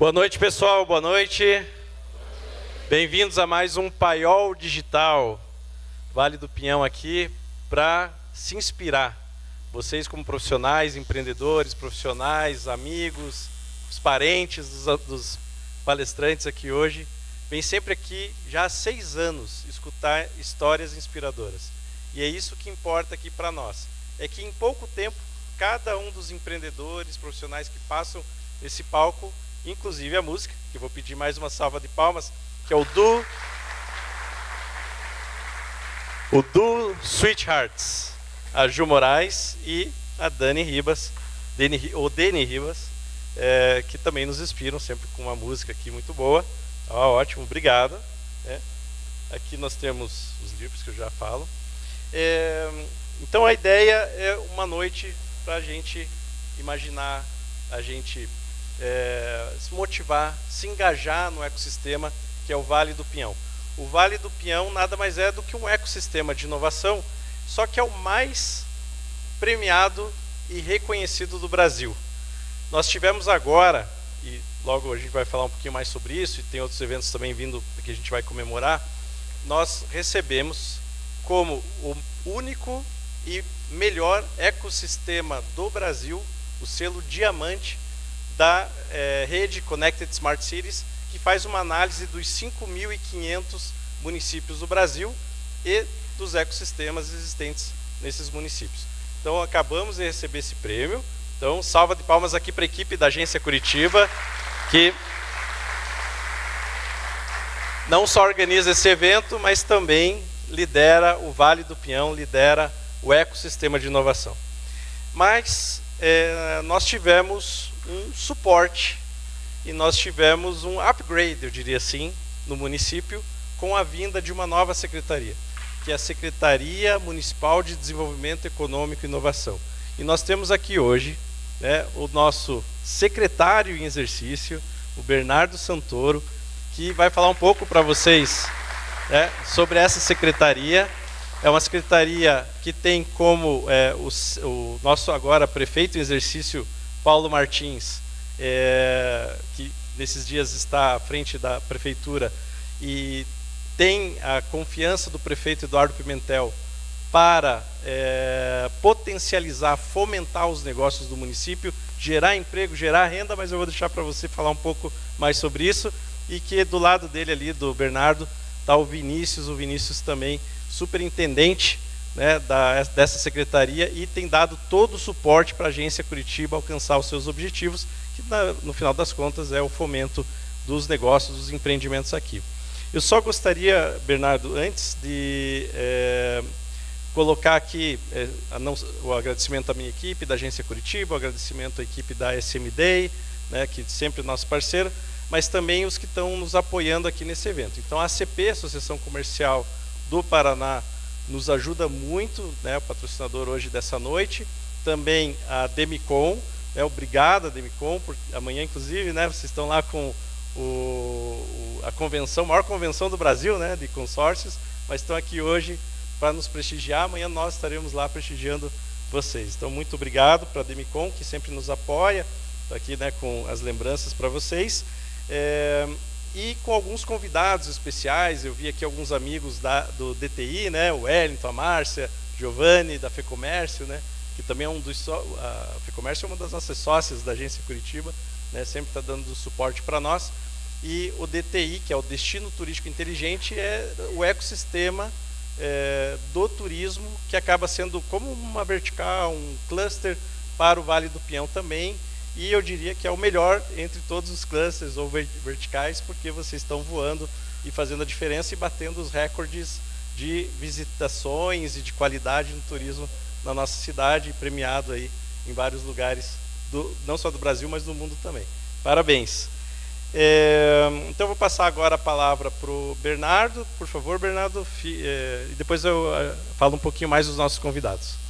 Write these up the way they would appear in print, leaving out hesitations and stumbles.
Boa noite, pessoal. Boa noite. Bem-vindos a mais um Paiol Digital. Vale do Pinhão aqui para se inspirar. Vocês como profissionais, empreendedores, profissionais, amigos, os parentes dos palestrantes aqui hoje, vêm sempre aqui já há 6 anos escutar histórias inspiradoras. E é isso que importa aqui para nós. É que em pouco tempo, cada um dos empreendedores, profissionais que passam nesse palco, inclusive a música, que eu vou pedir mais uma salva de palmas, que é o Du Sweethearts, a Ju Moraes e a Dani Ribas, Deni Ribas, que também nos inspiram sempre com uma música aqui muito boa. Ótimo, obrigado. Aqui nós temos os livros que eu já falo. Então a ideia é uma noite para a gente imaginar, a gente se motivar, se engajar no ecossistema que é o Vale do Pinhão. O Vale do Pinhão nada mais é do que um ecossistema de inovação, só que é o mais premiado e reconhecido do Brasil. Nós tivemos agora, e logo a gente vai falar um pouquinho mais sobre isso, e tem outros eventos também vindo que a gente vai comemorar, nós recebemos como o único e melhor ecossistema do Brasil, o selo Diamante da rede Connected Smart Cities, que faz uma análise dos 5.500 municípios do Brasil e dos ecossistemas existentes nesses municípios. Então acabamos de receber esse prêmio. Então salva de palmas aqui para a equipe da Agência Curitiba, que não só organiza esse evento, mas também lidera o Vale do Pinhão, lidera o ecossistema de inovação. Mas nós tivemos um suporte e nós tivemos um upgrade, eu diria assim, no município, com a vinda de uma nova secretaria, que é a Secretaria Municipal de Desenvolvimento Econômico e Inovação. E nós temos aqui hoje o nosso secretário em exercício, o Bernardo Santoro, que vai falar um pouco para vocês sobre essa secretaria. É uma secretaria que tem como o nosso agora prefeito em exercício, Paulo Martins, que nesses dias está à frente da prefeitura e tem a confiança do prefeito Eduardo Pimentel para potencializar, fomentar os negócios do município, gerar emprego, gerar renda, mas eu vou deixar para você falar um pouco mais sobre isso. E que do lado dele ali, do Bernardo, está o Vinícius também, superintendente dessa secretaria, e tem dado todo o suporte para a Agência Curitiba alcançar os seus objetivos, que no final das contas é o fomento dos negócios, dos empreendimentos aqui. Eu só gostaria, Bernardo, antes de colocar aqui o agradecimento à minha equipe da Agência Curitiba, o agradecimento à equipe da SMD, que sempre é nosso parceiro, mas também os que estão nos apoiando aqui nesse evento. Então a ACP, Associação Comercial do Paraná, nos ajuda muito, o patrocinador hoje dessa noite. Também a Demicon, obrigado a Demicon, por amanhã inclusive, vocês estão lá com a convenção, a maior convenção do Brasil, de consórcios, mas estão aqui hoje para nos prestigiar. Amanhã nós estaremos lá prestigiando vocês. Então muito obrigado para a Demicon, que sempre nos apoia, está aqui com as lembranças para vocês. E com alguns convidados especiais. Eu vi aqui alguns amigos do DTI, o Wellington, a Márcia, Giovanni, da FEComércio, que também é a FEComércio é uma das nossas sócias da Agência Curitiba, sempre está dando suporte para nós. E o DTI, que é o Destino Turístico Inteligente, é o ecossistema do turismo, que acaba sendo como uma vertical, um cluster para o Vale do Pinhão também. E eu diria que é o melhor entre todos os clusters ou verticais, porque vocês estão voando e fazendo a diferença e batendo os recordes de visitações e de qualidade no turismo na nossa cidade, premiado aí em vários lugares, não só do Brasil, mas do mundo também. Parabéns! Então eu vou passar agora a palavra para o Bernardo. Por favor, Bernardo, e depois eu falo um pouquinho mais dos nossos convidados.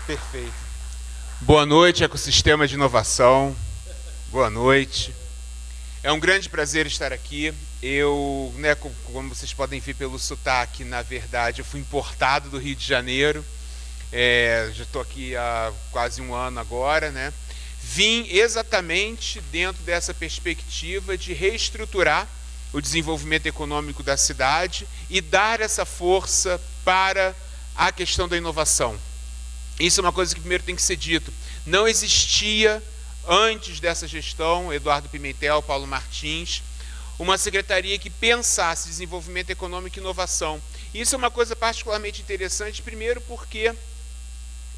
Perfeito. Boa noite, ecossistema de inovação. Boa noite. É um grande prazer estar aqui. Eu, né, como vocês podem ver pelo sotaque, na verdade, eu fui importado do Rio de Janeiro. Já estou aqui há quase um ano agora, né? Vim exatamente dentro dessa perspectiva de reestruturar o desenvolvimento econômico da cidade e dar essa força para a questão da inovação. Isso é uma coisa que primeiro tem que ser dito. Não existia, antes dessa gestão, Eduardo Pimentel, Paulo Martins, uma secretaria que pensasse desenvolvimento econômico e inovação. Isso é uma coisa particularmente interessante, primeiro porque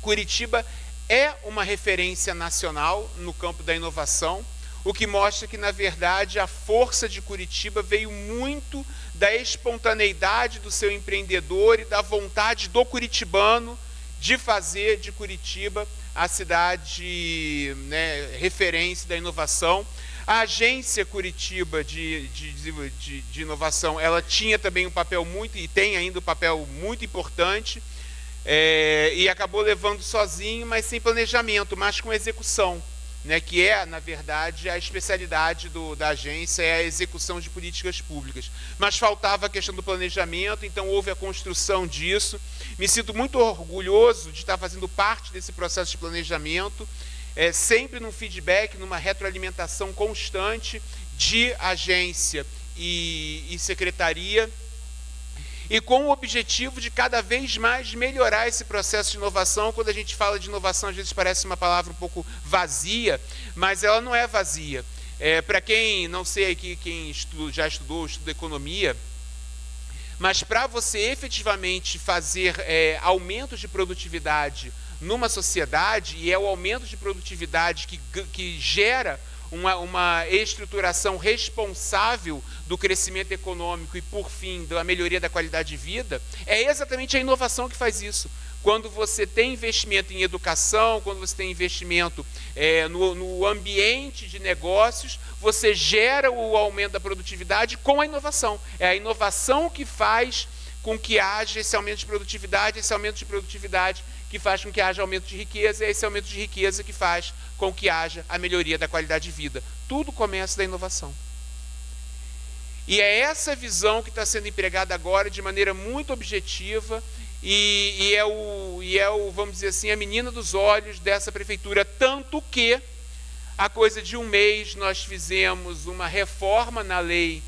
Curitiba é uma referência nacional no campo da inovação, o que mostra que, na verdade, a força de Curitiba veio muito da espontaneidade do seu empreendedor e da vontade do curitibano de fazer de Curitiba a cidade, né, referência da inovação. A agência Curitiba de inovação, ela tinha também um papel muito, e tem ainda um papel muito importante, e acabou levando sozinho, mas sem planejamento, mas com execução, né, que é, na verdade, a especialidade da agência, é a execução de políticas públicas. Mas faltava a questão do planejamento, então houve a construção disso. Me sinto muito orgulhoso de estar fazendo parte desse processo de planejamento, sempre num feedback, numa retroalimentação constante de agência e secretaria, e com o objetivo de cada vez mais melhorar esse processo de inovação. Quando a gente fala de inovação, às vezes parece uma palavra um pouco vazia, mas ela não é vazia. Para quem, não sei aqui, quem já estudou economia, mas para você efetivamente fazer aumentos de produtividade numa sociedade, e é o aumento de produtividade que gera uma estruturação responsável do crescimento econômico e, por fim, da melhoria da qualidade de vida, é exatamente a inovação que faz isso. Quando você tem investimento em educação, quando você tem investimento no ambiente de negócios, você gera o aumento da produtividade com a inovação. É a inovação que faz com que haja esse aumento de produtividade que faz com que haja aumento de riqueza, e é esse aumento de riqueza que faz com que haja a melhoria da qualidade de vida. Tudo começa da inovação. E é essa visão que está sendo empregada agora de maneira muito objetiva e vamos dizer assim, a menina dos olhos dessa prefeitura, tanto que há coisa de um mês nós fizemos uma reforma na lei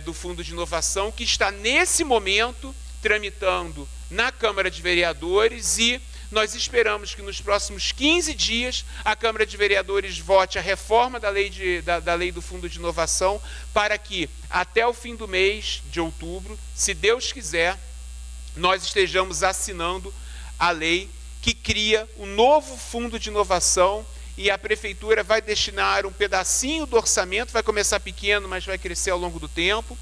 do Fundo de Inovação, que está nesse momento tramitando na Câmara de Vereadores, e nós esperamos que nos próximos 15 dias a Câmara de Vereadores vote a reforma da lei do Fundo de Inovação, para que até o fim do mês de outubro, se Deus quiser, nós estejamos assinando a lei que cria o novo Fundo de Inovação, e a Prefeitura vai destinar um pedacinho do orçamento, vai começar pequeno, mas vai crescer ao longo do tempo,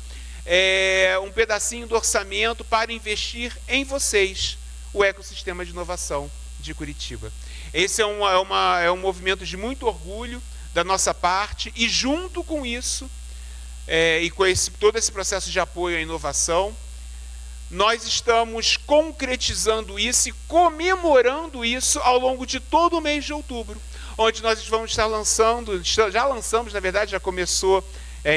um pedacinho do orçamento para investir em vocês, o ecossistema de inovação de Curitiba. Esse é um movimento de muito orgulho da nossa parte, e junto com isso, e com todo esse processo de apoio à inovação, nós estamos concretizando isso e comemorando isso ao longo de todo o mês de outubro, onde nós vamos estar lançando, já lançamos, na verdade, já começou,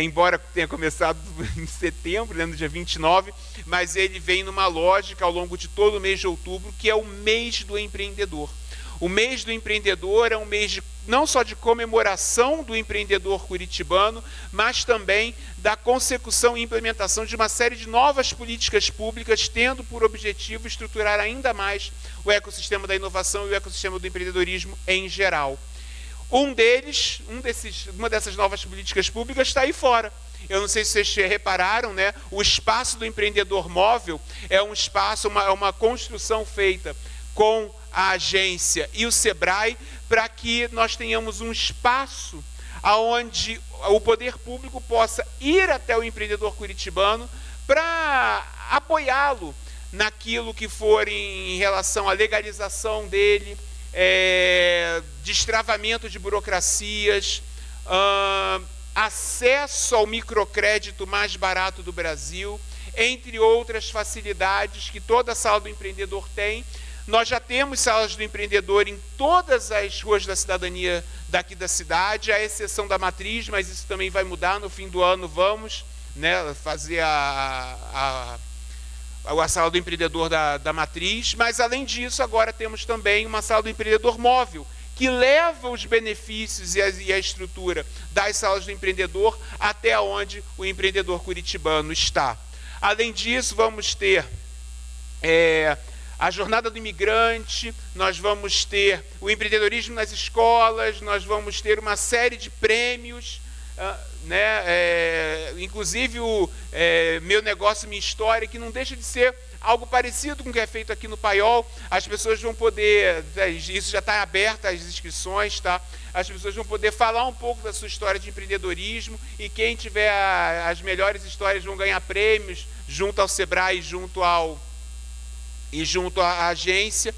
embora tenha começado em setembro, né, no dia 29, mas ele vem numa lógica ao longo de todo o mês de outubro, que é o mês do empreendedor. O mês do empreendedor é um mês não só de comemoração do empreendedor curitibano, mas também da consecução e implementação de uma série de novas políticas públicas, tendo por objetivo estruturar ainda mais o ecossistema da inovação e o ecossistema do empreendedorismo em geral. Uma dessas novas políticas públicas está aí fora. Eu não sei se vocês repararam, né? O espaço do empreendedor móvel é um espaço, uma construção feita com a agência e o Sebrae, para que nós tenhamos um espaço onde o poder público possa ir até o empreendedor curitibano para apoiá-lo naquilo que for em relação à legalização dele, destravamento de burocracias, acesso ao microcrédito mais barato do Brasil, entre outras facilidades que toda a sala do empreendedor tem, Nós já temos salas do empreendedor em todas as ruas da cidadania daqui da cidade, à exceção da Matriz, mas isso também vai mudar. No fim do ano vamos, né, fazer a sala do empreendedor da Matriz, mas além disso agora temos também uma sala do empreendedor móvel, que leva os benefícios e a estrutura das salas do empreendedor até onde o empreendedor curitibano está. Além disso, vamos ter a jornada do imigrante, nós vamos ter o empreendedorismo nas escolas, nós vamos ter uma série de prêmios, inclusive o Meu Negócio, Minha História, que não deixa de ser algo parecido com o que é feito aqui no Paiol. As pessoas vão poder, isso já está aberto as inscrições, tá? As pessoas vão poder falar um pouco da sua história de empreendedorismo, e quem tiver as melhores histórias vão ganhar prêmios junto ao Sebrae, junto à agência.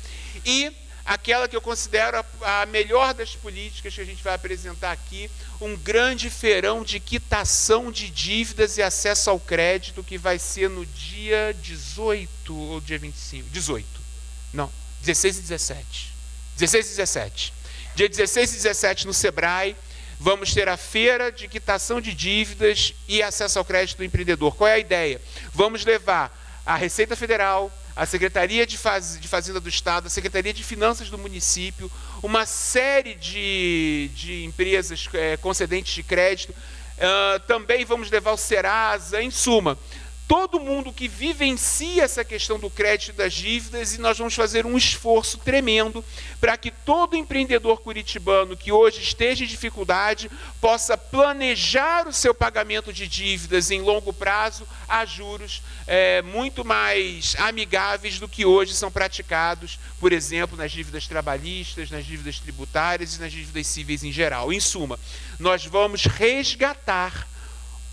E aquela que eu considero a melhor das políticas que a gente vai apresentar aqui, um grande feirão de quitação de dívidas e acesso ao crédito, que vai ser no dia 18 ou dia 25? 18. Não, 16 e 17. 16 e 17. Dia 16 e 17 no Sebrae, vamos ter a feira de quitação de dívidas e acesso ao crédito do empreendedor. Qual é a ideia? Vamos levar a Receita Federal, a Secretaria de Fazenda do Estado, a Secretaria de Finanças do município, uma série de empresas concedentes de crédito, também vamos levar o Serasa, em suma, todo mundo que vivencia essa questão do crédito e das dívidas, e nós vamos fazer um esforço tremendo para que todo empreendedor curitibano que hoje esteja em dificuldade possa planejar o seu pagamento de dívidas em longo prazo a juros muito mais amigáveis do que hoje são praticados, por exemplo, nas dívidas trabalhistas, nas dívidas tributárias e nas dívidas cíveis em geral. Em suma, nós vamos resgatar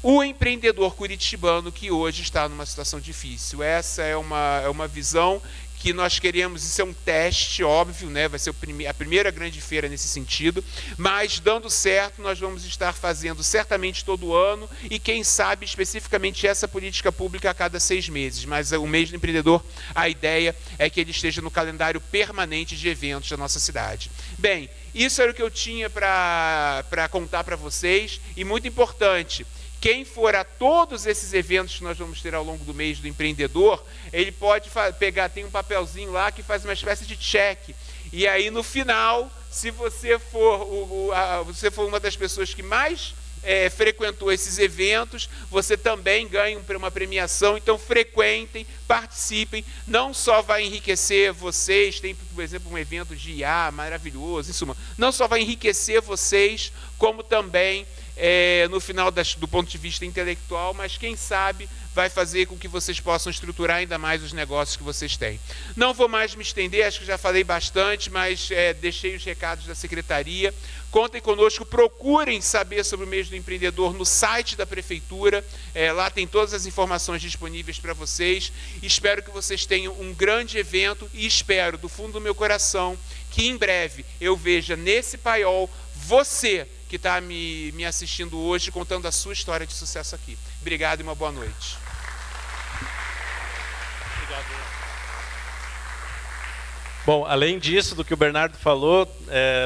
o empreendedor curitibano que hoje está numa situação difícil. Essa é uma visão que nós queremos. Isso é um teste, óbvio, né? Vai ser a primeira grande feira nesse sentido, mas dando certo, nós vamos estar fazendo certamente todo ano, e quem sabe especificamente essa política pública a cada 6 meses. Mas o mês do empreendedor, a ideia é que ele esteja no calendário permanente de eventos da nossa cidade. Bem, isso era o que eu tinha para contar para vocês, e muito importante, quem for a todos esses eventos que nós vamos ter ao longo do mês do empreendedor, ele pode pegar, tem um papelzinho lá que faz uma espécie de cheque. E aí no final, se você for uma das pessoas que mais frequentou esses eventos, você também ganha uma premiação. Então frequentem, participem, não só vai enriquecer vocês, tem, por exemplo, um evento de IA maravilhoso, em suma, não só vai enriquecer vocês, como também no final do ponto de vista intelectual, mas quem sabe vai fazer com que vocês possam estruturar ainda mais os negócios que vocês têm. Não vou mais me estender, acho que já falei bastante, mas deixei os recados da secretaria. Contem conosco, procurem saber sobre o mês do empreendedor no site da prefeitura, lá tem todas as informações disponíveis para vocês. Espero que vocês tenham um grande evento, e espero do fundo do meu coração que em breve eu veja nesse Paiol você que está me assistindo hoje, contando a sua história de sucesso aqui. Obrigado e uma boa noite. Obrigado. Bom, além disso, do que o Bernardo falou,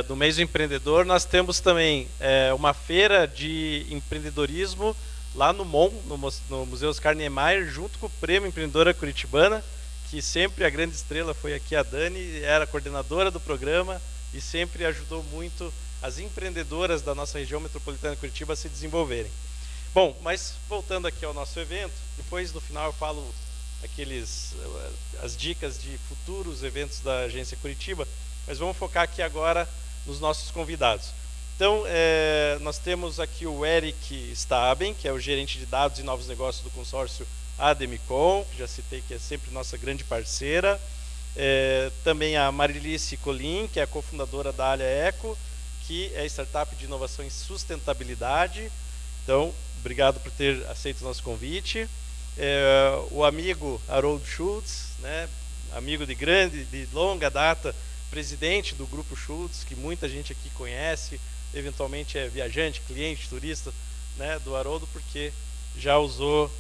do mês do empreendedor, nós temos também uma feira de empreendedorismo lá no MON, no Museu Oscar Niemeyer, junto com o Prêmio Empreendedora Curitibana, que sempre a grande estrela foi aqui a Dani, era coordenadora do programa e sempre ajudou muito as empreendedoras da nossa região metropolitana de Curitiba a se desenvolverem. Bom, mas voltando aqui ao nosso evento, depois no final eu falo as dicas de futuros eventos da Agência Curitiba, mas vamos focar aqui agora nos nossos convidados. Então, nós temos aqui o Eric Staben, que é o gerente de dados e novos negócios do consórcio Ademicon, que já citei que é sempre nossa grande parceira. Também a Marilice Colim, que é a cofundadora da Alia Eco, que é startup de inovação em sustentabilidade. Então, obrigado por ter aceito o nosso convite. O amigo Harold Schultz, né, amigo de longa data, presidente do Grupo Schultz, que muita gente aqui conhece, eventualmente é viajante, cliente, turista, né, do Haroldo, porque já usou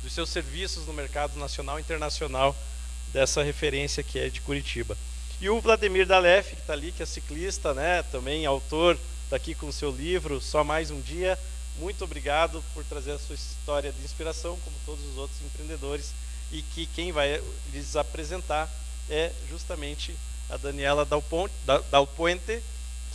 dos seus serviços no mercado nacional e internacional dessa referência que é de Curitiba. E o Vladimir Dalef, que está ali, que é ciclista, né, também autor, está aqui com o seu livro, Só Mais Um Dia. Muito obrigado por trazer a sua história de inspiração, como todos os outros empreendedores, e que quem vai lhes apresentar é justamente a Daniela Dal Puente,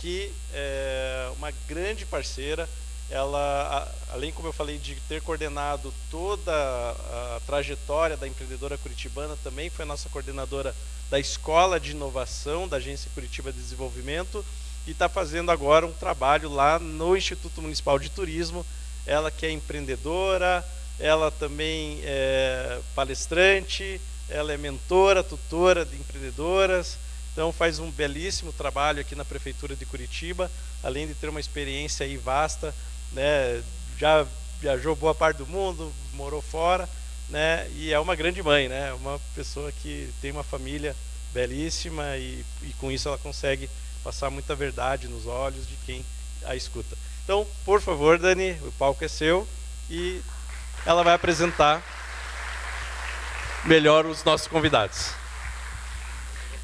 que é uma grande parceira. Ela, além, como eu falei, de ter coordenado toda a trajetória da empreendedora curitibana, também foi a nossa coordenadora da Escola de Inovação da Agência Curitiba de Desenvolvimento, e está fazendo agora um trabalho lá no Instituto Municipal de Turismo. Ela que é empreendedora, ela também é palestrante, ela é mentora, tutora de empreendedoras, então faz um belíssimo trabalho aqui na Prefeitura de Curitiba, além de ter uma experiência aí vasta, né, já viajou boa parte do mundo, morou fora, né, e é uma grande mãe, né, uma pessoa que tem uma família belíssima e com isso ela consegue passar muita verdade nos olhos de quem a escuta. Então, por favor, Dani, o palco é seu e ela vai apresentar melhor os nossos convidados.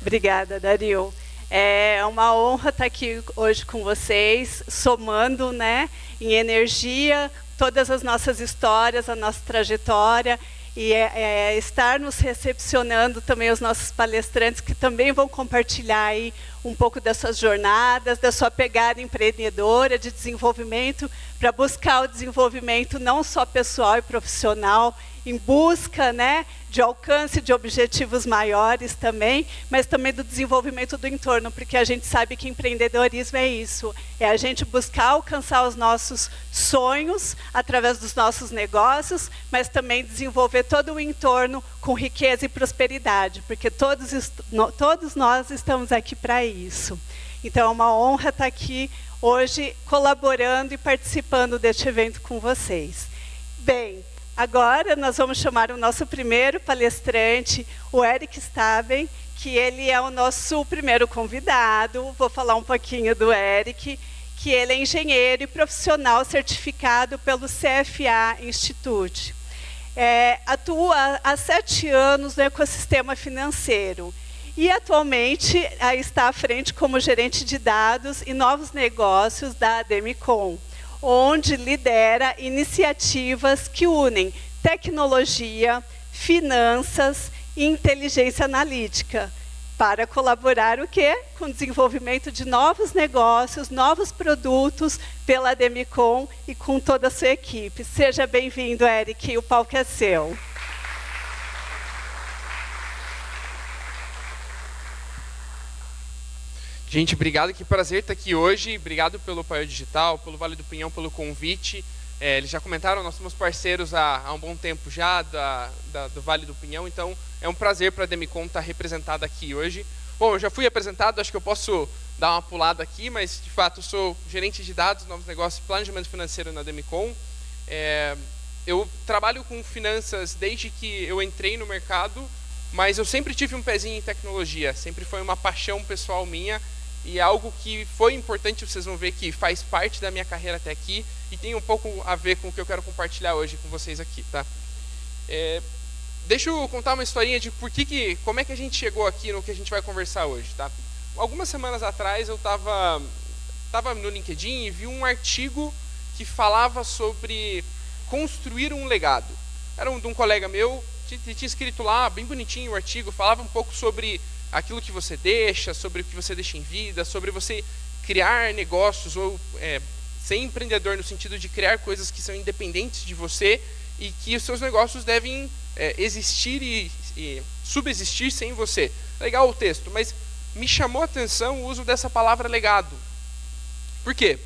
Obrigada, Dario. É uma honra estar aqui hoje com vocês, somando, né, em energia todas as nossas histórias, a nossa trajetória, e estar nos recepcionando também os nossos palestrantes, que também vão compartilhar aí um pouco das suas jornadas, da sua pegada empreendedora, de desenvolvimento, para buscar o desenvolvimento não só pessoal e profissional, em busca, né, de alcance de objetivos maiores também, mas também do desenvolvimento do entorno, porque a gente sabe que empreendedorismo é isso, é a gente buscar alcançar os nossos sonhos através dos nossos negócios, mas também desenvolver todo o entorno com riqueza e prosperidade, porque todos nós estamos aqui para isso. Então é uma honra estar aqui hoje colaborando e participando deste evento com vocês. Bem, agora nós vamos chamar o nosso primeiro palestrante, o Eric Staben, que ele é o nosso primeiro convidado. Vou falar um pouquinho do Eric, que ele é engenheiro e profissional certificado pelo CFA Institute. Atua há 7 anos no ecossistema financeiro e atualmente está à frente como gerente de dados e novos negócios da Ademicon, onde lidera iniciativas que unem tecnologia, finanças e inteligência analítica para colaborar com o desenvolvimento de novos negócios, novos produtos pela Ademicon e com toda a sua equipe. Seja bem-vindo, Eric, o palco é seu. Gente, obrigado, que prazer estar aqui hoje. Obrigado pelo Paiol Digital, pelo Vale do Pinhão, pelo convite. Eles já comentaram, nós somos parceiros há um bom tempo já do Vale do Pinhão, então é um prazer para a Ademicon estar representada aqui hoje. Bom, eu já fui apresentado, acho que eu posso dar uma pulada aqui, mas de fato eu sou gerente de dados, novos negócios e planejamento financeiro na Ademicon. Eu trabalho com finanças desde que eu entrei no mercado, mas eu sempre tive um pezinho em tecnologia, sempre foi uma paixão pessoal minha. E é algo que foi importante, vocês vão ver que faz parte da minha carreira até aqui e tem um pouco a ver com o que eu quero compartilhar hoje com vocês aqui, tá? Deixa eu contar uma historinha de como é que a gente chegou aqui no que a gente vai conversar hoje, tá? Algumas semanas atrás eu estava no LinkedIn e vi um artigo que falava sobre construir um legado. Era de um colega meu, tinha escrito lá, bem bonitinho o artigo, falava um pouco sobre aquilo que você deixa, sobre o que você deixa em vida, sobre você criar negócios ou ser empreendedor no sentido de criar coisas que são independentes de você e que os seus negócios devem existir e subsistir sem você. Legal o texto, mas me chamou a atenção o uso dessa palavra legado. Por quê?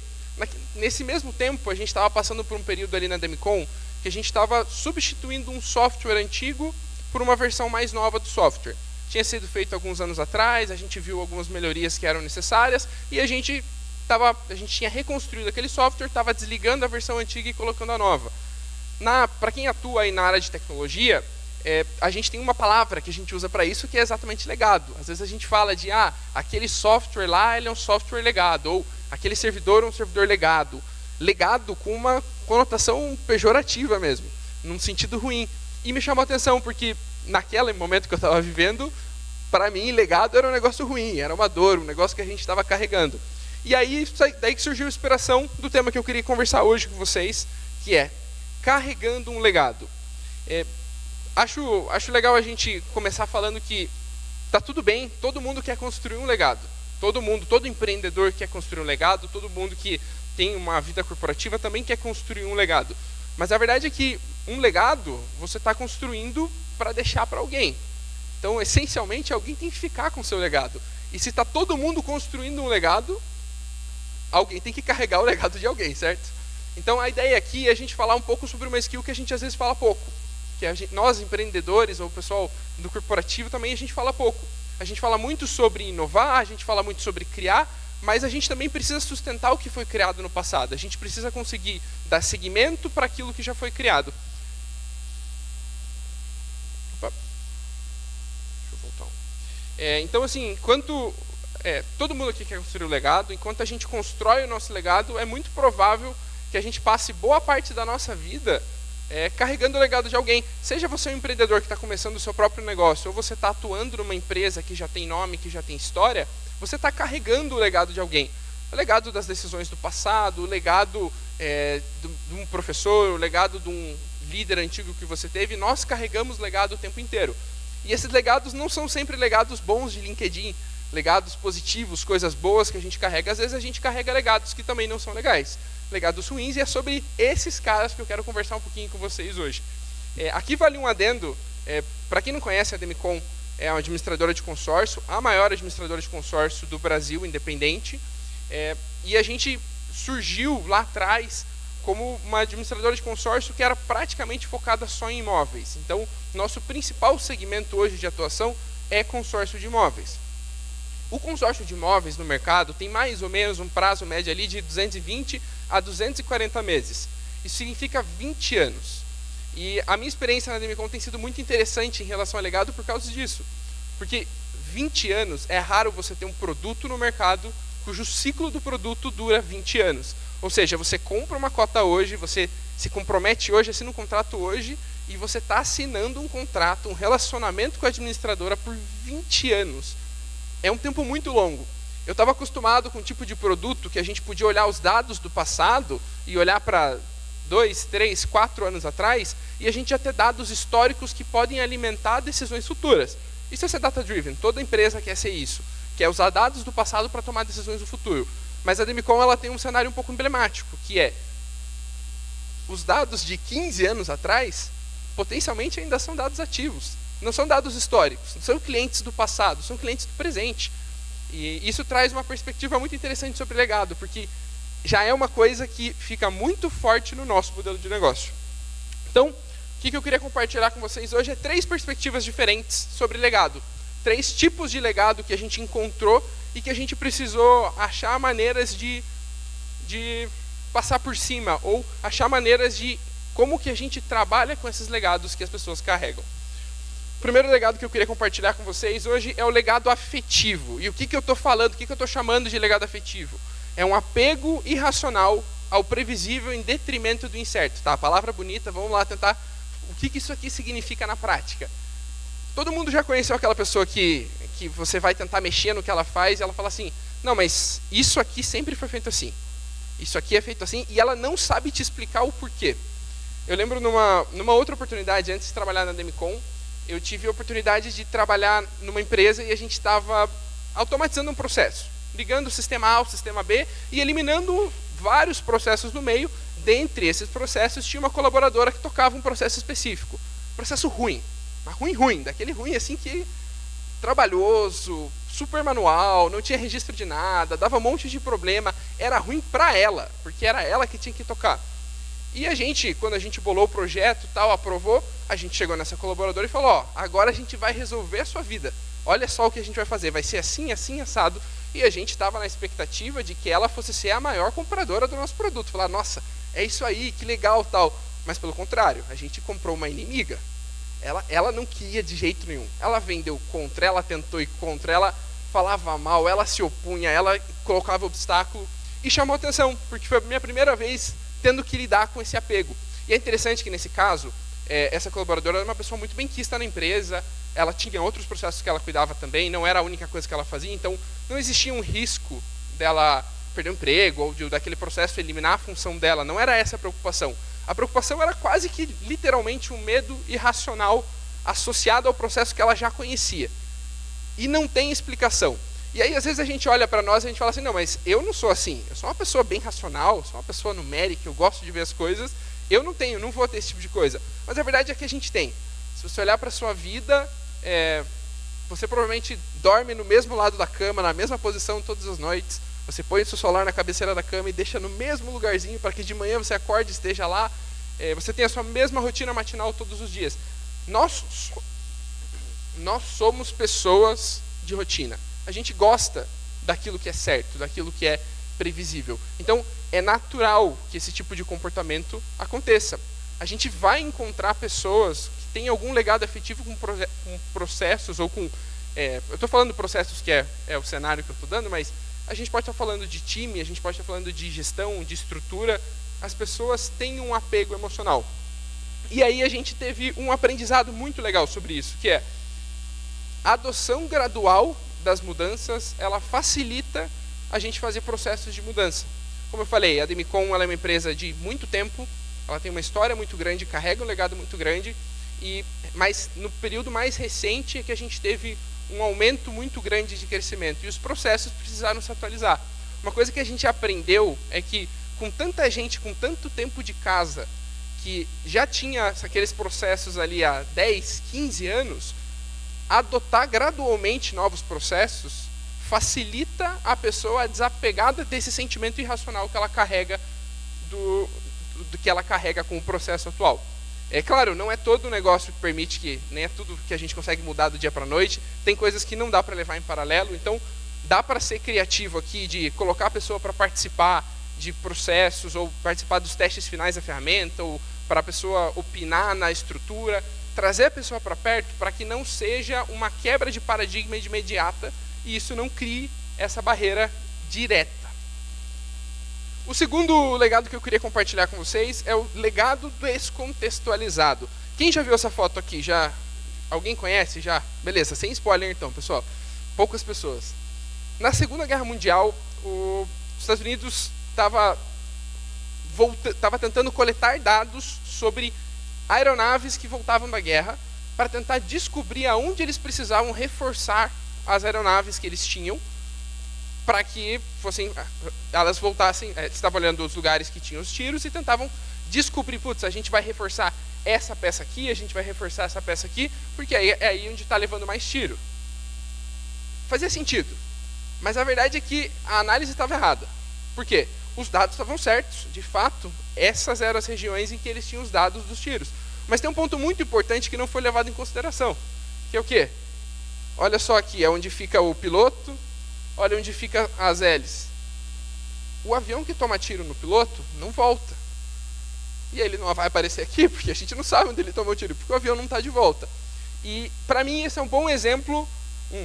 Nesse mesmo tempo, a gente estava passando por um período ali na Ademicon que a gente estava substituindo um software antigo por uma versão mais nova do software. Tinha sido feito alguns anos atrás, a gente viu algumas melhorias que eram necessárias e a gente tinha reconstruído aquele software, estava desligando a versão antiga e colocando a nova. Para quem atua aí na área de tecnologia, a gente tem uma palavra que a gente usa para isso que é exatamente legado. Às vezes a gente fala de aquele software lá ele é um software legado, ou aquele servidor é um servidor legado. Legado com uma conotação pejorativa mesmo. num sentido ruim. E me chamou a atenção, porque naquele momento que eu estava vivendo, para mim, legado era um negócio ruim, era uma dor, um negócio que a gente estava carregando. E aí, daí que surgiu a inspiração do tema que eu queria conversar hoje com vocês, que é carregando um legado. Acho legal a gente começar falando que tá tudo bem, todo mundo quer construir um legado. Todo empreendedor quer construir um legado, todo mundo que tem uma vida corporativa também quer construir um legado. Mas a verdade é que um legado você está construindo para deixar para alguém. Então, essencialmente, alguém tem que ficar com o seu legado. E se está todo mundo construindo um legado, alguém tem que carregar o legado de alguém, certo? Então, a ideia aqui é a gente falar um pouco sobre uma skill que a gente às vezes fala pouco. Que nós, empreendedores, ou o pessoal do corporativo, também a gente fala pouco. A gente fala muito sobre inovar, a gente fala muito sobre criar, mas a gente também precisa sustentar o que foi criado no passado. A gente precisa conseguir dar seguimento para aquilo que já foi criado. Opa. Deixa eu voltar. Então, assim, enquanto todo mundo aqui quer construir o legado, enquanto a gente constrói o nosso legado, é muito provável que a gente passe boa parte da nossa vida carregando o legado de alguém. Seja você um empreendedor que está começando o seu próprio negócio, ou você está atuando numa empresa que já tem nome, que já tem história, você está carregando o legado de alguém. O legado das decisões do passado, o legado de um professor, o legado de um líder antigo que você teve. Nós carregamos legado o tempo inteiro. E esses legados não são sempre legados bons de LinkedIn, legados positivos, coisas boas que a gente carrega. Às vezes a gente carrega legados que também não são legais, legados ruins, e é sobre esses caras que eu quero conversar um pouquinho com vocês hoje. Aqui vale um adendo, para quem não conhece, a Demicon é uma administradora de consórcio, a maior administradora de consórcio do Brasil, independente, e a gente surgiu lá atrás como uma administradora de consórcio que era praticamente focada só em imóveis. Então, nosso principal segmento hoje de atuação é consórcio de imóveis. O consórcio de imóveis no mercado tem mais ou menos um prazo médio ali de 220 a 240 meses. Isso significa 20 anos. E a minha experiência na Demicon tem sido muito interessante em relação ao legado por causa disso. Porque 20 anos é raro você ter um produto no mercado cujo ciclo do produto dura 20 anos. Ou seja, você compra uma cota hoje, você se compromete hoje, assina um contrato hoje, e você está assinando um contrato, um relacionamento com a administradora por 20 anos. É um tempo muito longo. Eu estava acostumado com um tipo de produto que a gente podia olhar os dados do passado e olhar para 2, 3, 4 anos atrás, e a gente já ter dados históricos que podem alimentar decisões futuras. Isso é ser data-driven. Toda empresa quer ser isso, quer usar dados do passado para tomar decisões do futuro. Mas a Demicon ela tem um cenário um pouco emblemático, que é os dados de 15 anos atrás, potencialmente ainda são dados ativos. Não são dados históricos, não são clientes do passado, são clientes do presente. E isso traz uma perspectiva muito interessante sobre legado, porque já é uma coisa que fica muito forte no nosso modelo de negócio. Então, o que eu queria compartilhar com vocês hoje é 3 perspectivas diferentes sobre legado. 3 tipos de legado que a gente encontrou e que a gente precisou achar maneiras de passar por cima, ou achar maneiras de como que a gente trabalha com esses legados que as pessoas carregam. O primeiro legado que eu queria compartilhar com vocês hoje é o legado afetivo. E o que eu estou falando, o que eu estou chamando de legado afetivo? É um apego irracional ao previsível em detrimento do incerto. Tá? A palavra bonita, vamos lá tentar. O que isso aqui significa na prática? Todo mundo já conheceu aquela pessoa que você vai tentar mexer no que ela faz e ela fala assim, não, mas isso aqui sempre foi feito assim. Isso aqui é feito assim, e ela não sabe te explicar o porquê. Eu lembro numa outra oportunidade, antes de trabalhar na Demicon, eu tive a oportunidade de trabalhar numa empresa e a gente estava automatizando um processo, ligando o sistema A ao sistema B e eliminando vários processos no meio. Dentre esses processos tinha uma colaboradora que tocava um processo específico, processo ruim, mas ruim, daquele ruim assim que trabalhoso, super manual, não tinha registro de nada, dava um monte de problema, era ruim para ela, porque era ela que tinha que tocar. E a gente, quando a gente bolou o projeto, tal, aprovou, a gente chegou nessa colaboradora e falou, ó, agora a gente vai resolver a sua vida. Olha só o que a gente vai fazer, vai ser assim, assim, assado. E a gente estava na expectativa de que ela fosse ser a maior compradora do nosso produto. Falar, nossa, é isso aí, que legal, tal. Mas pelo contrário, a gente comprou uma inimiga. Ela não queria de jeito nenhum. Ela vendeu contra, ela tentou ir contra, ela falava mal, ela se opunha, ela colocava obstáculo. E chamou atenção, porque foi a minha primeira vez tendo que lidar com esse apego. E é interessante que nesse caso, essa colaboradora era uma pessoa muito benquista na empresa, ela tinha outros processos que ela cuidava também, não era a única coisa que ela fazia, então não existia um risco dela perder o emprego ou daquele processo eliminar a função dela, não era essa a preocupação. A preocupação era quase que literalmente um medo irracional associado ao processo que ela já conhecia. E não tem explicação. E aí, às vezes, a gente olha para nós e a gente fala assim, não, mas eu não sou assim. Eu sou uma pessoa bem racional, sou uma pessoa numérica, eu gosto de ver as coisas. Eu não vou ter esse tipo de coisa. Mas a verdade é que a gente tem. Se você olhar para a sua vida, você provavelmente dorme no mesmo lado da cama, na mesma posição todas as noites. Você põe o seu celular na cabeceira da cama e deixa no mesmo lugarzinho para que de manhã você acorde e esteja lá. Você tem a sua mesma rotina matinal todos os dias. Nós somos pessoas de rotina. A gente gosta daquilo que é certo, daquilo que é previsível. Então, é natural que esse tipo de comportamento aconteça. A gente vai encontrar pessoas que têm algum legado afetivo com processos ou com... eu estou falando de processos que é o cenário que eu estou dando, mas a gente pode estar falando de time, a gente pode estar falando de gestão, de estrutura. As pessoas têm um apego emocional. E aí a gente teve um aprendizado muito legal sobre isso, que é a adoção gradual das mudanças, ela facilita a gente fazer processos de mudança. Como eu falei, a Demicon ela é uma empresa de muito tempo, ela tem uma história muito grande, carrega um legado muito grande, mas no período mais recente é que a gente teve um aumento muito grande de crescimento e os processos precisaram se atualizar. Uma coisa que a gente aprendeu é que com tanta gente, com tanto tempo de casa, que já tinha aqueles processos ali há 10, 15 anos, adotar gradualmente novos processos facilita a pessoa a desapegada desse sentimento irracional que ela carrega do que ela carrega com o processo atual. É claro, não é todo negócio que permite que, nem é tudo que a gente consegue mudar do dia para a noite, tem coisas que não dá para levar em paralelo, então dá para ser criativo aqui, de colocar a pessoa para participar de processos, ou participar dos testes finais da ferramenta, ou para a pessoa opinar na estrutura, trazer a pessoa para perto para que não seja uma quebra de paradigma de imediata e isso não crie essa barreira direta. O segundo legado que eu queria compartilhar com vocês é o legado descontextualizado. Quem já viu essa foto aqui? Já? Alguém conhece? Já? Beleza, sem spoiler então, pessoal. Poucas pessoas. Na Segunda Guerra Mundial, os Estados Unidos estava tentando coletar dados sobre aeronaves que voltavam da guerra para tentar descobrir aonde eles precisavam reforçar as aeronaves que eles tinham para que elas voltassem, estavam olhando os lugares que tinham os tiros e tentavam descobrir, putz, a gente vai reforçar essa peça aqui, a gente vai reforçar essa peça aqui, porque é aí onde está levando mais tiro. Fazia sentido, mas a verdade é que a análise estava errada. Por quê? Os dados estavam certos, de fato, essas eram as regiões em que eles tinham os dados dos tiros. Mas tem um ponto muito importante que não foi levado em consideração, que é o quê? Olha só aqui, é onde fica o piloto, olha onde fica as hélices. O avião que toma tiro no piloto não volta. E ele não vai aparecer aqui, porque a gente não sabe onde ele tomou tiro, porque o avião não está de volta. E, para mim, esse é um bom exemplo,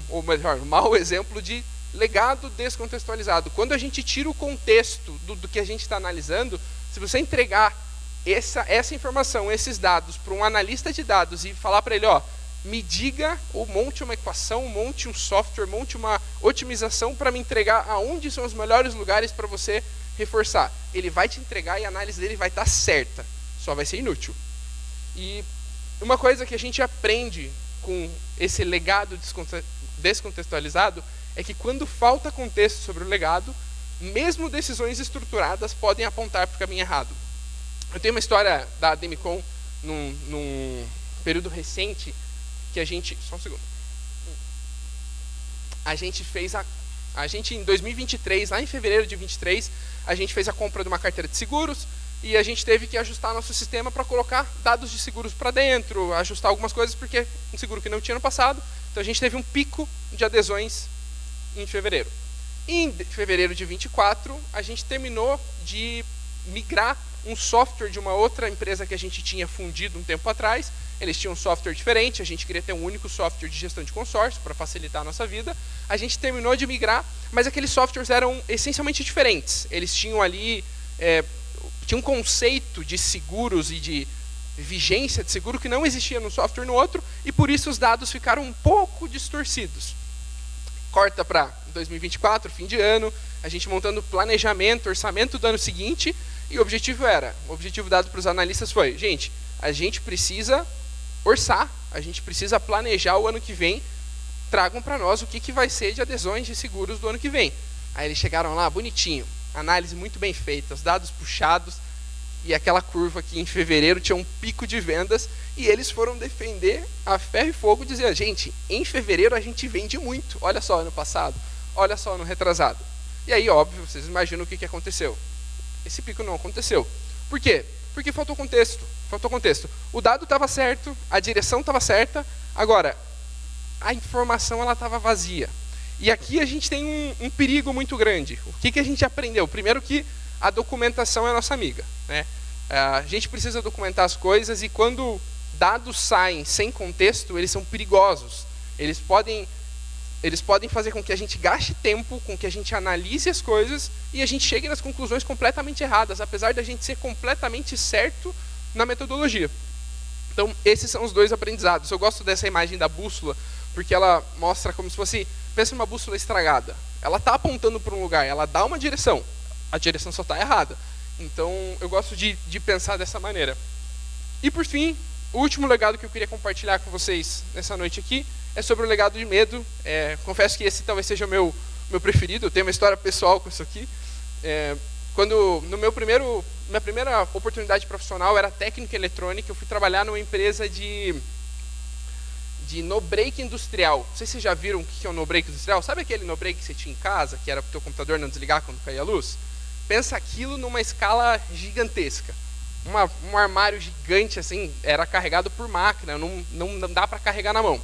ou melhor, um mau exemplo de legado descontextualizado. Quando a gente tira o contexto do que a gente está analisando, se você entregar essa informação, esses dados, para um analista de dados e falar para ele, ó, me diga, ou monte uma equação, monte um software, monte uma otimização para me entregar aonde são os melhores lugares para você reforçar. Ele vai te entregar e a análise dele vai estar certa, só vai ser inútil. E uma coisa que a gente aprende com esse legado descontextualizado é que quando falta contexto sobre o legado, mesmo decisões estruturadas podem apontar para o caminho errado. Eu tenho uma história da Demicon num período recente que a gente... Só um segundo. A gente em 2023, lá em fevereiro de 23, a gente fez a compra de uma carteira de seguros e a gente teve que ajustar nosso sistema para colocar dados de seguros para dentro, ajustar algumas coisas, porque um seguro que não tinha no passado. Então a gente teve um pico de adesões em fevereiro. Em fevereiro de 24, a gente terminou de migrar um software de uma outra empresa que a gente tinha fundido um tempo atrás. Eles tinham um software diferente, a gente queria ter um único software de gestão de consórcio para facilitar a nossa vida. A gente terminou de migrar, mas aqueles softwares eram essencialmente diferentes. Eles tinham ali, tinha um conceito de seguros e de vigência de seguro que não existia no software no outro, e por isso os dados ficaram um pouco distorcidos. Corta para 2024, fim de ano, a gente montando planejamento, orçamento do ano seguinte, e o objetivo dado para os analistas foi, gente, a gente precisa orçar, a gente precisa planejar o ano que vem, tragam para nós o que vai ser de adesões de seguros do ano que vem. Aí eles chegaram lá, bonitinho, análise muito bem feita, os dados puxados, e aquela curva que em fevereiro tinha um pico de vendas, e eles foram defender a ferro e fogo, dizer, gente, em fevereiro a gente vende muito, olha só ano passado, olha só ano retrasado. E aí, óbvio, vocês imaginam o que aconteceu. Esse pico não aconteceu. Por quê? Porque faltou contexto. O dado estava certo, a direção estava certa, agora, a informação estava vazia. E aqui a gente tem um perigo muito grande. O que a gente aprendeu? Primeiro que a documentação é a nossa amiga, né? A gente precisa documentar as coisas, e quando dados saem sem contexto, eles são perigosos. Eles podem fazer com que a gente gaste tempo, com que a gente analise as coisas e a gente chegue nas conclusões completamente erradas, apesar da gente ser completamente certo na metodologia. Então, esses são os dois aprendizados. Eu gosto dessa imagem da bússola, porque ela mostra como se fosse, pensa numa bússola estragada. Ela está apontando para um lugar, ela dá uma direção, a direção só está errada. Então, eu gosto de pensar dessa maneira. E, por fim, o último legado que eu queria compartilhar com vocês nessa noite aqui é sobre o legado de medo. Confesso que esse talvez seja o meu preferido, eu tenho uma história pessoal com isso aqui. Quando, minha primeira oportunidade profissional era técnica eletrônica, eu fui trabalhar numa empresa de no-break industrial. Não sei se vocês já viram o que é um no-break industrial. Sabe aquele no-break que você tinha em casa, que era para o teu computador não desligar quando caía a luz? Pensa aquilo numa escala gigantesca. Um armário gigante, assim, era carregado por máquina, não dá para carregar na mão.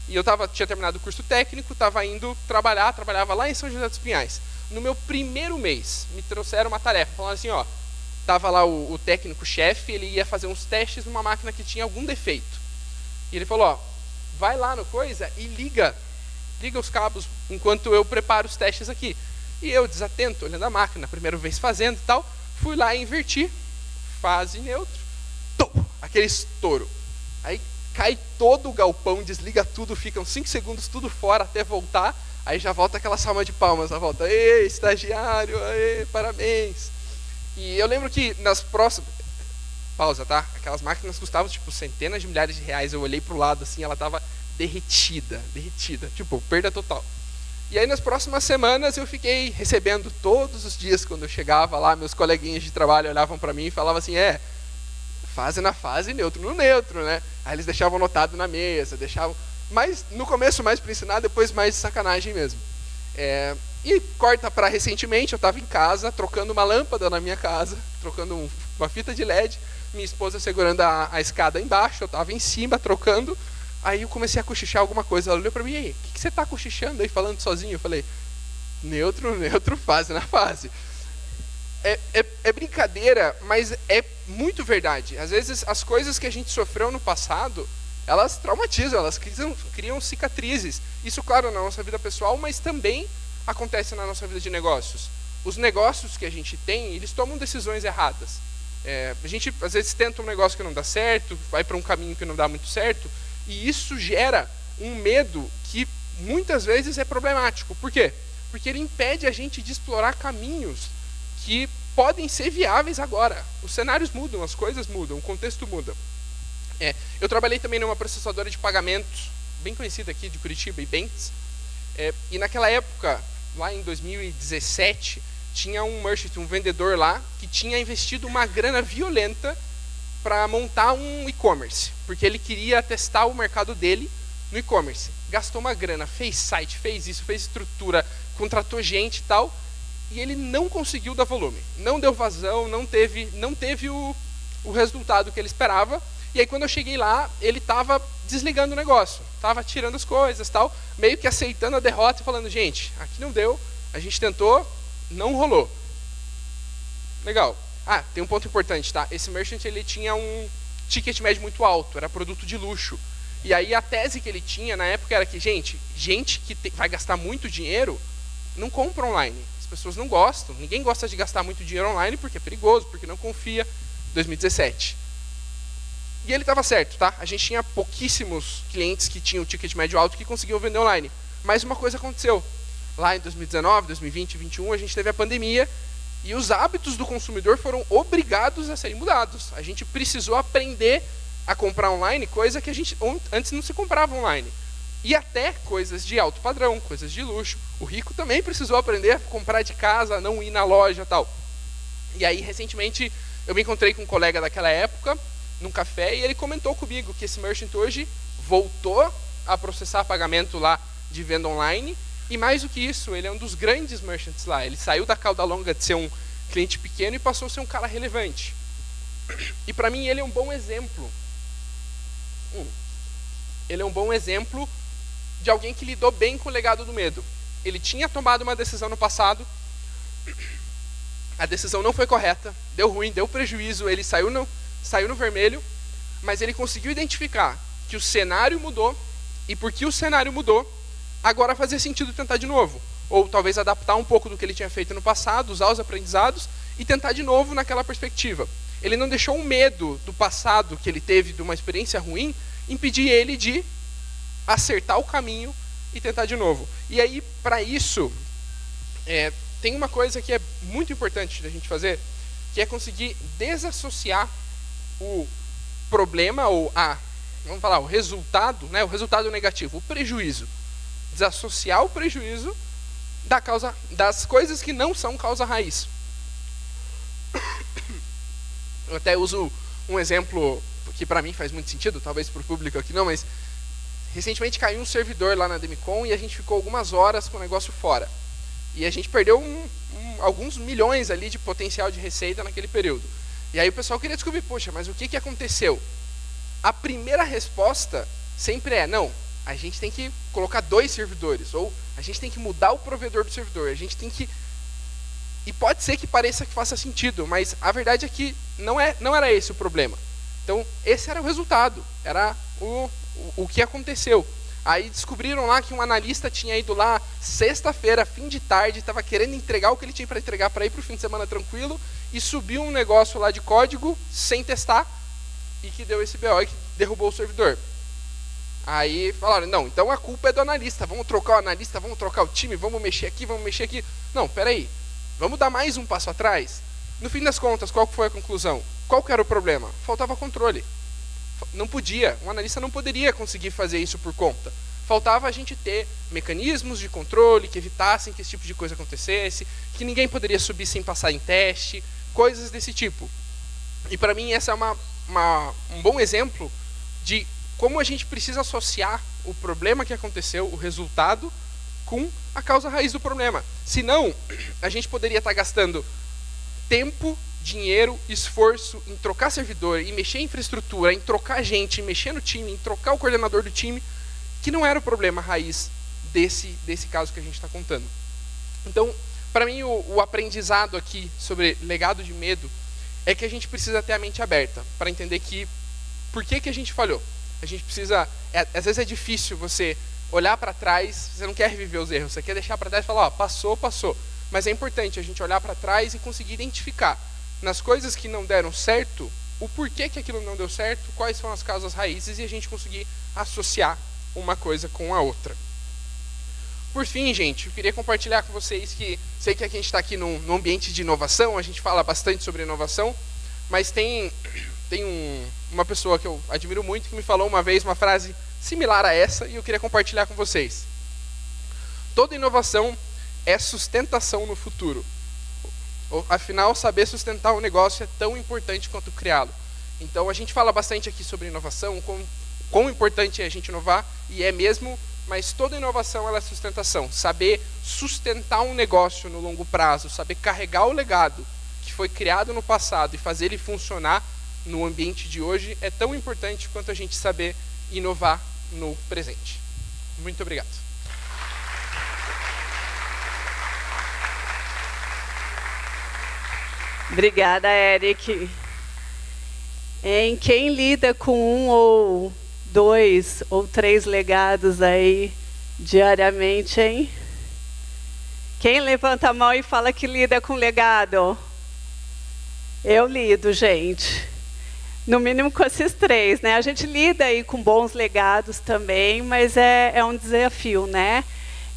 E eu tinha terminado o curso técnico, estava indo trabalhava lá em São José dos Pinhais. No meu primeiro mês, me trouxeram uma tarefa, falando assim, ó, estava lá o técnico-chefe, ele ia fazer uns testes numa máquina que tinha algum defeito. E ele falou, ó, vai lá no coisa e liga os cabos enquanto eu preparo os testes aqui. E eu, desatento, olhando a máquina, primeira vez fazendo e tal, fui lá e inverti, fase neutro, aquele estouro. Aí cai todo o galpão, desliga tudo, ficam 5 segundos tudo fora até voltar, aí já volta aquela salva de palmas na volta. Ei, estagiário, ei, parabéns. E eu lembro que nas próximas... Pausa, tá? Aquelas máquinas custavam, tipo, centenas de milhares de reais. Eu olhei pro lado, assim, ela estava derretida. Tipo, perda total. E aí, nas próximas semanas, eu fiquei recebendo todos os dias, quando eu chegava lá, meus coleguinhas de trabalho olhavam para mim e falavam assim, fase na fase, neutro no neutro, né? Aí eles deixavam anotado na mesa, mas no começo mais para ensinar, depois mais de sacanagem mesmo. E corta para recentemente, eu estava em casa, trocando uma lâmpada na minha casa, trocando uma fita de LED, minha esposa segurando a escada embaixo, eu estava em cima, trocando, aí eu comecei a cochichar alguma coisa, ela olhou para mim, e aí, o que você está cochichando aí, falando sozinho? Eu falei, neutro, fase na fase. É brincadeira, mas é muito verdade. Às vezes, as coisas que a gente sofreu no passado, elas traumatizam, elas criam cicatrizes. Isso, claro, na nossa vida pessoal, mas também acontece na nossa vida de negócios. Os negócios que a gente tem, eles tomam decisões erradas. A gente, às vezes, tenta um negócio que não dá certo, vai para um caminho que não dá muito certo, e isso gera um medo que, muitas vezes, é problemático. Por quê? Porque ele impede a gente de explorar caminhos que podem ser viáveis agora. Os cenários mudam, as coisas mudam, o contexto muda. Eu trabalhei também numa processadora de pagamentos, bem conhecida aqui de Curitiba, Ibanks, e naquela época, lá em 2017, tinha um merchant, um vendedor lá, que tinha investido uma grana violenta para montar um e-commerce, porque ele queria testar o mercado dele no e-commerce. Gastou uma grana, fez site, fez isso, fez estrutura, contratou gente e tal, e ele não conseguiu dar volume, não deu vazão, não teve o resultado que ele esperava. E aí, quando eu cheguei lá, ele estava desligando o negócio, estava tirando as coisas, tal, meio que aceitando a derrota e falando, gente, aqui não deu, a gente tentou, não rolou. Legal. Tem um ponto importante, tá? Esse merchant, ele tinha um ticket médio muito alto, era produto de luxo. E aí a tese que ele tinha na época era que, gente que vai gastar muito dinheiro não compra online. As pessoas não gostam, ninguém gosta de gastar muito dinheiro online porque é perigoso, porque não confia. 2017. E ele estava certo, tá? A gente tinha pouquíssimos clientes que tinham ticket médio alto que conseguiam vender online. Mas uma coisa aconteceu. Lá em 2019, 2020, 2021, a gente teve a pandemia e os hábitos do consumidor foram obrigados a serem mudados. A gente precisou aprender a comprar online, coisa que a gente antes não se comprava online. E até coisas de alto padrão, coisas de luxo. O rico também precisou aprender a comprar de casa, a não ir na loja e tal. E aí, recentemente, eu me encontrei com um colega daquela época, num café, e ele comentou comigo que esse merchant hoje voltou a processar pagamento lá de venda online. E mais do que isso, ele é um dos grandes merchants lá. Ele saiu da cauda longa de ser um cliente pequeno e passou a ser um cara relevante. E para mim ele é um bom exemplo. Ele é um bom exemplo de alguém que lidou bem com o legado do medo. Ele tinha tomado uma decisão no passado, a decisão não foi correta, deu ruim, deu prejuízo, ele saiu no vermelho, mas ele conseguiu identificar que o cenário mudou, e porque o cenário mudou, agora fazia sentido tentar de novo. Ou talvez adaptar um pouco do que ele tinha feito no passado, usar os aprendizados e tentar de novo naquela perspectiva. Ele não deixou o medo do passado que ele teve, de uma experiência ruim, impedir ele de acertar o caminho e tentar de novo. E aí, para isso, tem uma coisa que é muito importante da gente fazer, que é conseguir desassociar o problema, ou vamos falar, o resultado, né, o resultado negativo, o prejuízo. Desassociar o prejuízo das coisas que não são causa raiz. Eu até uso um exemplo que para mim faz muito sentido, talvez para o público aqui não, mas recentemente caiu um servidor lá na Demicon e a gente ficou algumas horas com o negócio fora. E a gente perdeu alguns milhões ali de potencial de receita naquele período. E aí o pessoal queria descobrir, poxa, mas o que aconteceu? A primeira resposta sempre é, não, a gente tem que colocar 2 servidores, ou a gente tem que mudar o provedor do servidor, a gente tem que... E pode ser que pareça que faça sentido, mas a verdade é que não era esse o problema. Então, esse era o resultado, era o que aconteceu. Aí descobriram lá que um analista tinha ido lá sexta-feira, fim de tarde, estava querendo entregar o que ele tinha para entregar para ir para o fim de semana tranquilo, e subiu um negócio lá de código sem testar, e que deu esse BO e que derrubou o servidor. Aí falaram, não, então a culpa é do analista, vamos trocar o analista, vamos trocar o time, vamos mexer aqui, vamos mexer aqui. Não, peraí, vamos dar mais um passo atrás? No fim das contas, qual foi a conclusão? Qual que era o problema? Faltava controle. Não podia, um analista não poderia conseguir fazer isso por conta. Faltava a gente ter mecanismos de controle que evitassem que esse tipo de coisa acontecesse, que ninguém poderia subir sem passar em teste, coisas desse tipo. E para mim essa é um bom exemplo de como a gente precisa associar o problema que aconteceu, o resultado, com a causa raiz do problema. Senão, a gente poderia estar gastando tempo, dinheiro, esforço em trocar servidor, em mexer em infraestrutura, em trocar gente, em mexer no time, em trocar o coordenador do time, que não era o problema raiz desse caso que a gente está contando. Então, para mim, o aprendizado aqui sobre legado de medo é que a gente precisa ter a mente aberta para entender que por que a gente falhou. A gente precisa... às vezes é difícil você olhar para trás, você não quer reviver os erros, você quer deixar para trás e falar, ó, passou. Mas é importante a gente olhar para trás e conseguir identificar nas coisas que não deram certo, o porquê que aquilo não deu certo, quais são as causas raízes, e a gente conseguir associar uma coisa com a outra. Por fim, gente, eu queria compartilhar com vocês que sei que aqui a gente está aqui num ambiente de inovação, a gente fala bastante sobre inovação, mas tem uma pessoa que eu admiro muito que me falou uma vez uma frase similar a essa e eu queria compartilhar com vocês. Toda inovação é sustentação no futuro. Afinal, saber sustentar um negócio é tão importante quanto criá-lo. Então, a gente fala bastante aqui sobre inovação, quão importante é a gente inovar, e é mesmo, mas toda inovação ela é sustentação. Saber sustentar um negócio no longo prazo, saber carregar o legado que foi criado no passado e fazer ele funcionar no ambiente de hoje é tão importante quanto a gente saber inovar no presente. Muito obrigado. Obrigada, Eric. Quem lida com 1 ou 2 ou 3 legados aí diariamente, hein? Quem levanta a mão e fala que lida com legado? Eu lido, gente. No mínimo com esses 3, né? A gente lida aí com bons legados também, mas é um desafio, né?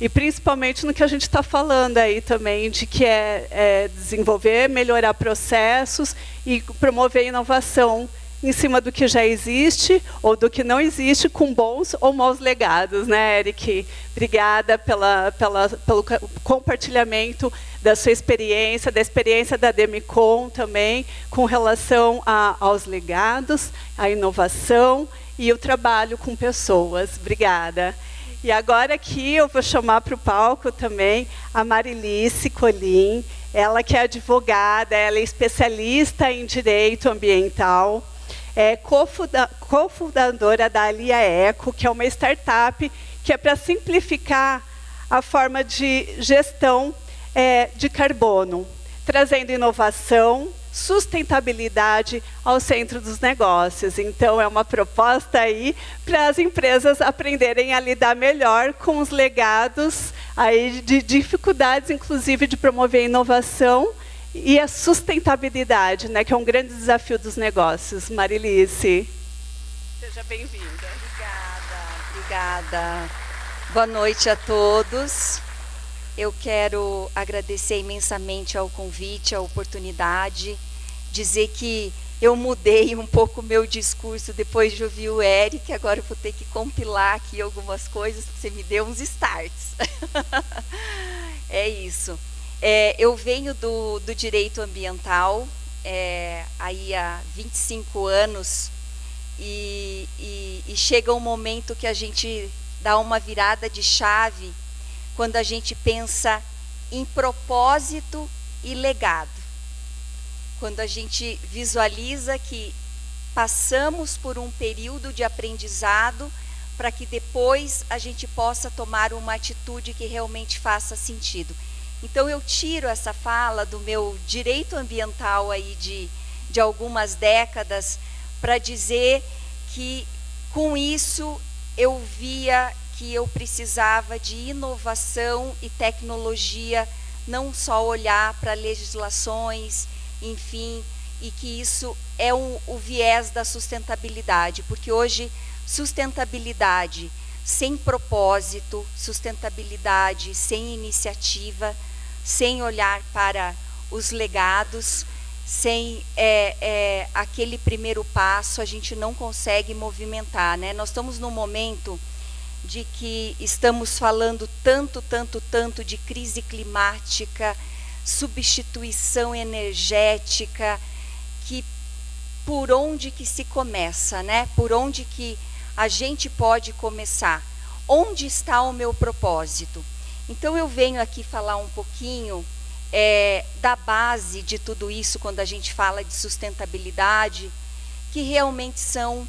E principalmente no que a gente está falando aí também, de que é desenvolver, melhorar processos e promover inovação em cima do que já existe ou do que não existe, com bons ou maus legados, né, Eric? Obrigada pelo compartilhamento da sua experiência, da experiência da Demicon também, com relação aos legados, à inovação e o trabalho com pessoas. Obrigada. E agora aqui eu vou chamar para o palco também a Marilice Colim, ela que é advogada, ela é especialista em direito ambiental, é cofundadora da Alia Eco, que é uma startup que é para simplificar a forma de gestão de carbono, trazendo inovação, sustentabilidade ao centro dos negócios. Então, é uma proposta aí para as empresas aprenderem a lidar melhor com os legados aí de dificuldades, inclusive, de promover a inovação e a sustentabilidade, né, que é um grande desafio dos negócios. Marilice. Seja bem-vinda. Obrigada. Boa noite a todos. Eu quero agradecer imensamente ao convite, a oportunidade, dizer que eu mudei um pouco o meu discurso depois de ouvir o Eric, agora eu vou ter que compilar aqui algumas coisas, porque você me deu uns starts. É isso. Eu venho do direito ambiental, aí há 25 anos, e chega um momento que a gente dá uma virada de chave, quando a gente pensa em propósito e legado. Quando a gente visualiza que passamos por um período de aprendizado para que depois a gente possa tomar uma atitude que realmente faça sentido. Então eu tiro essa fala do meu direito ambiental aí de algumas décadas para dizer que com isso eu via que eu precisava de inovação e tecnologia, não só olhar para legislações, enfim, e que isso é o viés da sustentabilidade, porque hoje sustentabilidade sem propósito, sustentabilidade sem iniciativa, sem olhar para os legados, sem aquele primeiro passo, a gente não consegue movimentar, né? Nós estamos num momento de que estamos falando tanto de crise climática, substituição energética, que por onde que se começa, né? Por onde que a gente pode começar? Onde está o meu propósito? Então eu venho aqui falar um pouquinho da base de tudo isso, quando a gente fala de sustentabilidade, que realmente são,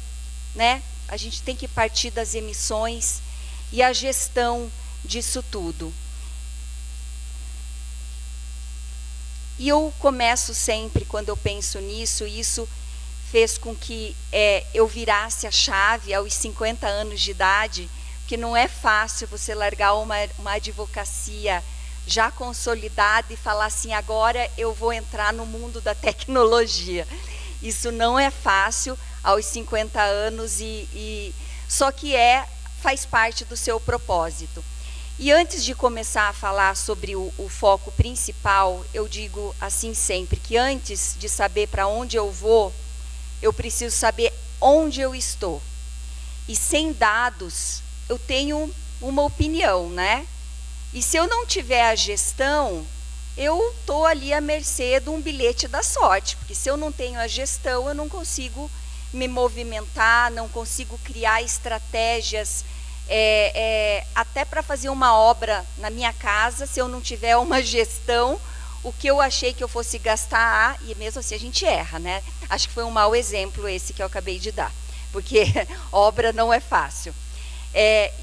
né? A gente tem que partir das emissões e a gestão disso tudo. E eu começo sempre, quando eu penso nisso, isso fez com que eu virasse a chave aos 50 anos de idade, que não é fácil você largar uma advocacia já consolidada e falar assim, agora eu vou entrar no mundo da tecnologia. Isso não é fácil aos 50 anos, só que faz parte do seu propósito. E antes de começar a falar sobre o foco principal, eu digo assim sempre, que antes de saber para onde eu vou, eu preciso saber onde eu estou. E sem dados, eu tenho uma opinião, né? E se eu não tiver a gestão, eu estou ali à mercê de um bilhete da sorte, porque se eu não tenho a gestão, eu não consigo me movimentar, não consigo criar estratégias, até para fazer uma obra na minha casa, se eu não tiver uma gestão, o que eu achei que eu fosse gastar, e mesmo assim a gente erra, né? Acho que foi um mau exemplo esse que eu acabei de dar, porque obra não é fácil.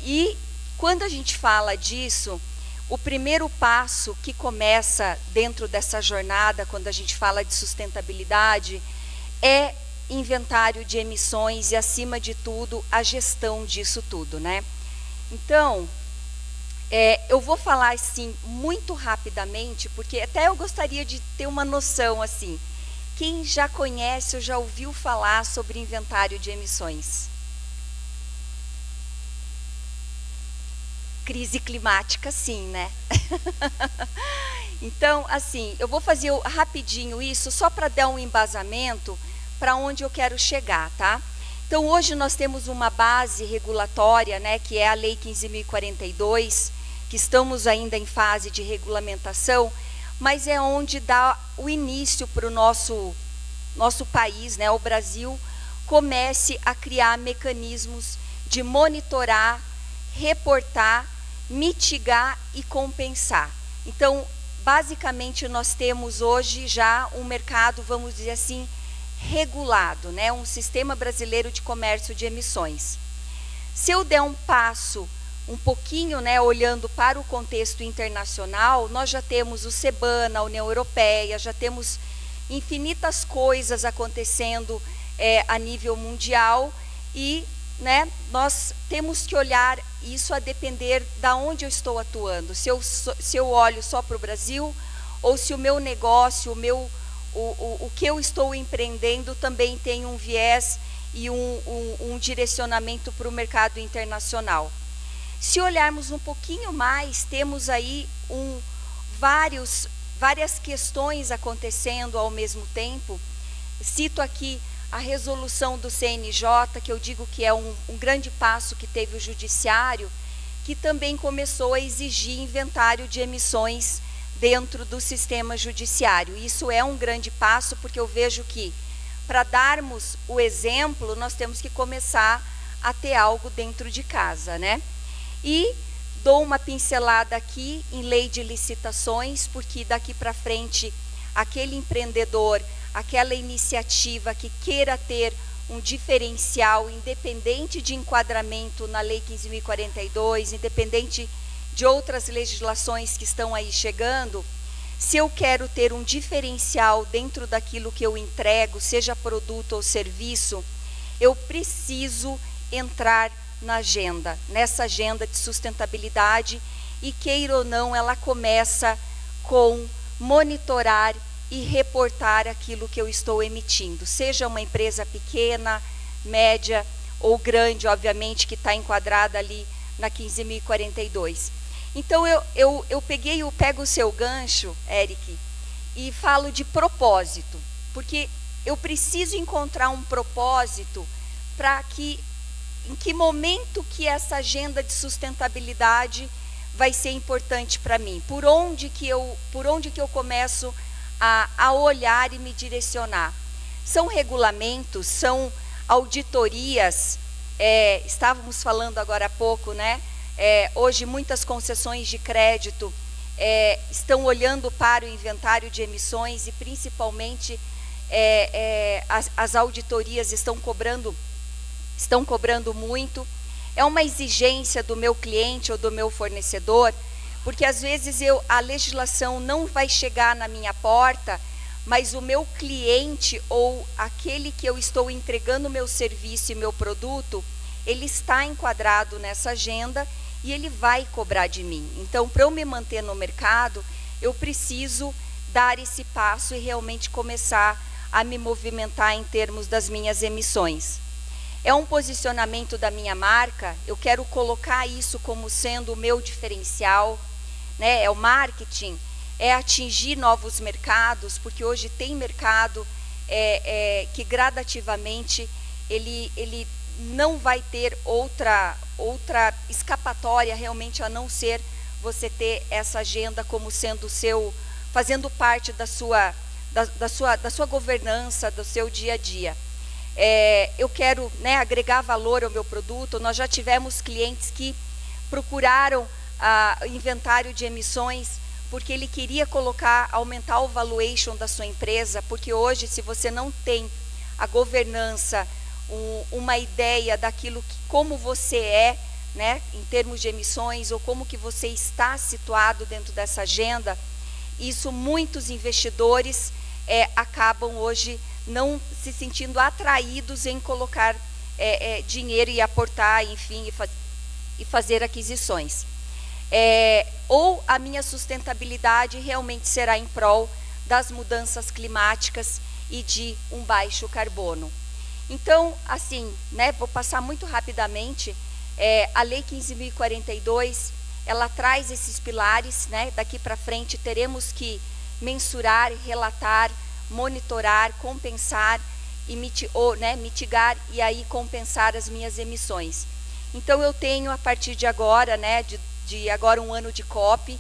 E quando a gente fala disso, o primeiro passo que começa dentro dessa jornada, quando a gente fala de sustentabilidade, é inventário de emissões e, acima de tudo, a gestão disso tudo, né? Então, eu vou falar assim muito rapidamente, porque até eu gostaria de ter uma noção assim, Quem já conhece ou já ouviu falar sobre inventário de emissões? Crise climática, sim, né? Então, assim, eu vou fazer rapidinho isso só para dar um embasamento para onde eu quero chegar, tá? Então, hoje nós temos uma base regulatória, né, que é a Lei 15.042, que estamos ainda em fase de regulamentação, mas é onde dá o início para o nosso país, né, o Brasil, comece a criar mecanismos de monitorar, reportar, mitigar e compensar. Então, basicamente, nós temos hoje já um mercado, vamos dizer assim, regulado, né? Um sistema brasileiro de comércio de emissões. Se eu der um passo um pouquinho, né, olhando para o contexto internacional, nós já temos o CBAM na União Europeia, já temos infinitas coisas acontecendo a nível mundial e, né, nós temos que olhar isso a depender da onde eu estou atuando. Se eu olho só para o Brasil ou se o meu negócio, o que eu estou empreendendo também tem um viés e um direcionamento para o mercado internacional. Se olharmos um pouquinho mais, temos aí várias questões acontecendo ao mesmo tempo. Cito aqui a resolução do CNJ, que eu digo que é um grande passo que teve o judiciário, que também começou a exigir inventário de emissões dentro do sistema judiciário. Isso é um grande passo, porque eu vejo que, para darmos o exemplo, nós temos que começar a ter algo dentro de casa, né? E dou uma pincelada aqui em lei de licitações, porque daqui para frente, aquele empreendedor, aquela iniciativa que queira ter um diferencial, independente de enquadramento na Lei 15.042, independente de outras legislações que estão aí chegando, se eu quero ter um diferencial dentro daquilo que eu entrego, seja produto ou serviço, eu preciso entrar nessa agenda de sustentabilidade, e queira ou não, ela começa com monitorar e reportar aquilo que eu estou emitindo, seja uma empresa pequena, média ou grande, obviamente, que está enquadrada ali na 15.042. Então, eu pego o seu gancho, Eric, e falo de propósito, porque eu preciso encontrar um propósito para que, em que momento que essa agenda de sustentabilidade vai ser importante para mim, por onde que eu começo a olhar e me direcionar. São regulamentos, são auditorias, estávamos falando agora há pouco, né? Hoje muitas concessões de crédito estão olhando para o inventário de emissões e principalmente as auditorias estão cobrando muito. É uma exigência do meu cliente ou do meu fornecedor, porque às vezes a legislação não vai chegar na minha porta, mas o meu cliente ou aquele que eu estou entregando meu serviço e meu produto, ele está enquadrado nessa agenda e ele vai cobrar de mim. Então, para eu me manter no mercado, eu preciso dar esse passo e realmente começar a me movimentar em termos das minhas emissões. É um posicionamento da minha marca, eu quero colocar isso como sendo o meu diferencial, né? É o marketing, é atingir novos mercados, porque hoje tem mercado que gradativamente ele não vai ter outra escapatória realmente a não ser você ter essa agenda como sendo fazendo parte da sua governança, do seu dia a dia. Eu quero, né, agregar valor ao meu produto. Nós já tivemos clientes que procuraram inventário de emissões porque ele queria aumentar o valuation da sua empresa, porque hoje, se você não tem a governança, uma ideia daquilo como você é, né, em termos de emissões, ou como que você está situado dentro dessa agenda, isso muitos investidores acabam hoje não se sentindo atraídos em colocar dinheiro e aportar, enfim, e fazer aquisições. Ou a minha sustentabilidade realmente será em prol das mudanças climáticas e de um baixo carbono. Então, assim, né, vou passar muito rapidamente, a Lei 15.042, ela traz esses pilares, né, daqui para frente teremos que mensurar, relatar, monitorar, compensar, e mitigar e aí compensar as minhas emissões. Então eu tenho a partir de agora, né, de agora um ano de COP,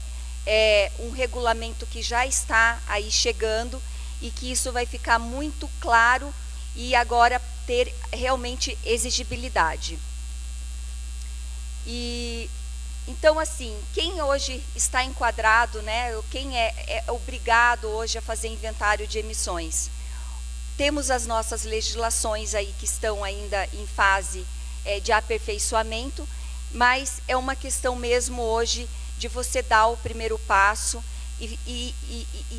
um regulamento que já está aí chegando e que isso vai ficar muito claro e agora ter realmente exigibilidade. E então, assim, quem hoje está enquadrado, né, quem é obrigado hoje a fazer inventário de emissões? Temos as nossas legislações aí que estão ainda em fase de aperfeiçoamento, mas é uma questão mesmo hoje de você dar o primeiro passo e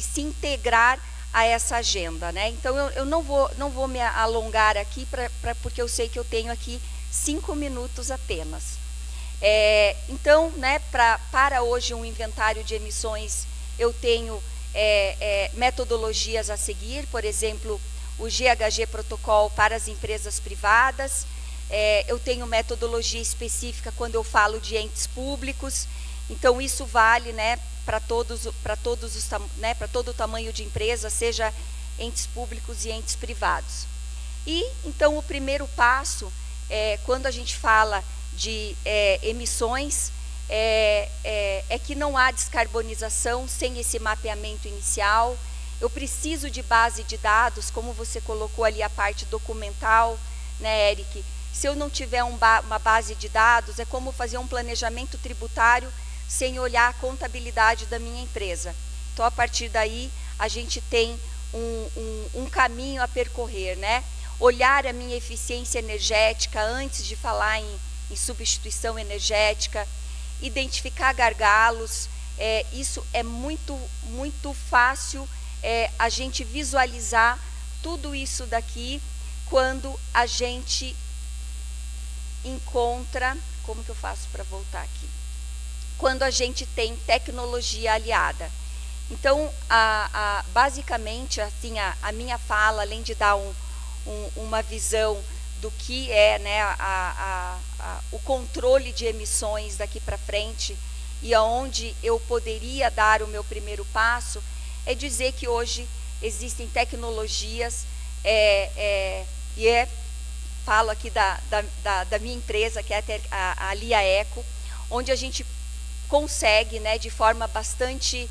se integrar a essa agenda, né? Então eu não vou me alongar aqui porque eu sei que eu tenho aqui 5 minutos apenas. Então, né, para hoje um inventário de emissões eu tenho metodologias a seguir, por exemplo, o GHG Protocol para as empresas privadas. Eu tenho metodologia específica quando eu falo de entes públicos, então isso vale, né, para todo o tamanho de empresa, seja entes públicos e entes privados. E então o primeiro passo, quando a gente fala de emissões, é que não há descarbonização sem esse mapeamento inicial. Eu preciso de base de dados, como você colocou ali a parte documental, né, Eric? Se eu não tiver uma base de dados, é como fazer um planejamento tributário sem olhar a contabilidade da minha empresa. Então, a partir daí, a gente tem um caminho a percorrer, né? Olhar a minha eficiência energética antes de falar em substituição energética, identificar gargalos, isso é muito fácil a gente visualizar tudo isso daqui quando a gente encontra, como que eu faço para voltar aqui? Quando a gente tem tecnologia aliada. Então, basicamente, assim, a minha fala, além de dar uma visão do que é, né, o controle de emissões daqui para frente e aonde eu poderia dar o meu primeiro passo, é dizer que hoje existem tecnologias, falo aqui da minha empresa, que é a Lia Eco, onde a gente consegue, né, de forma bastante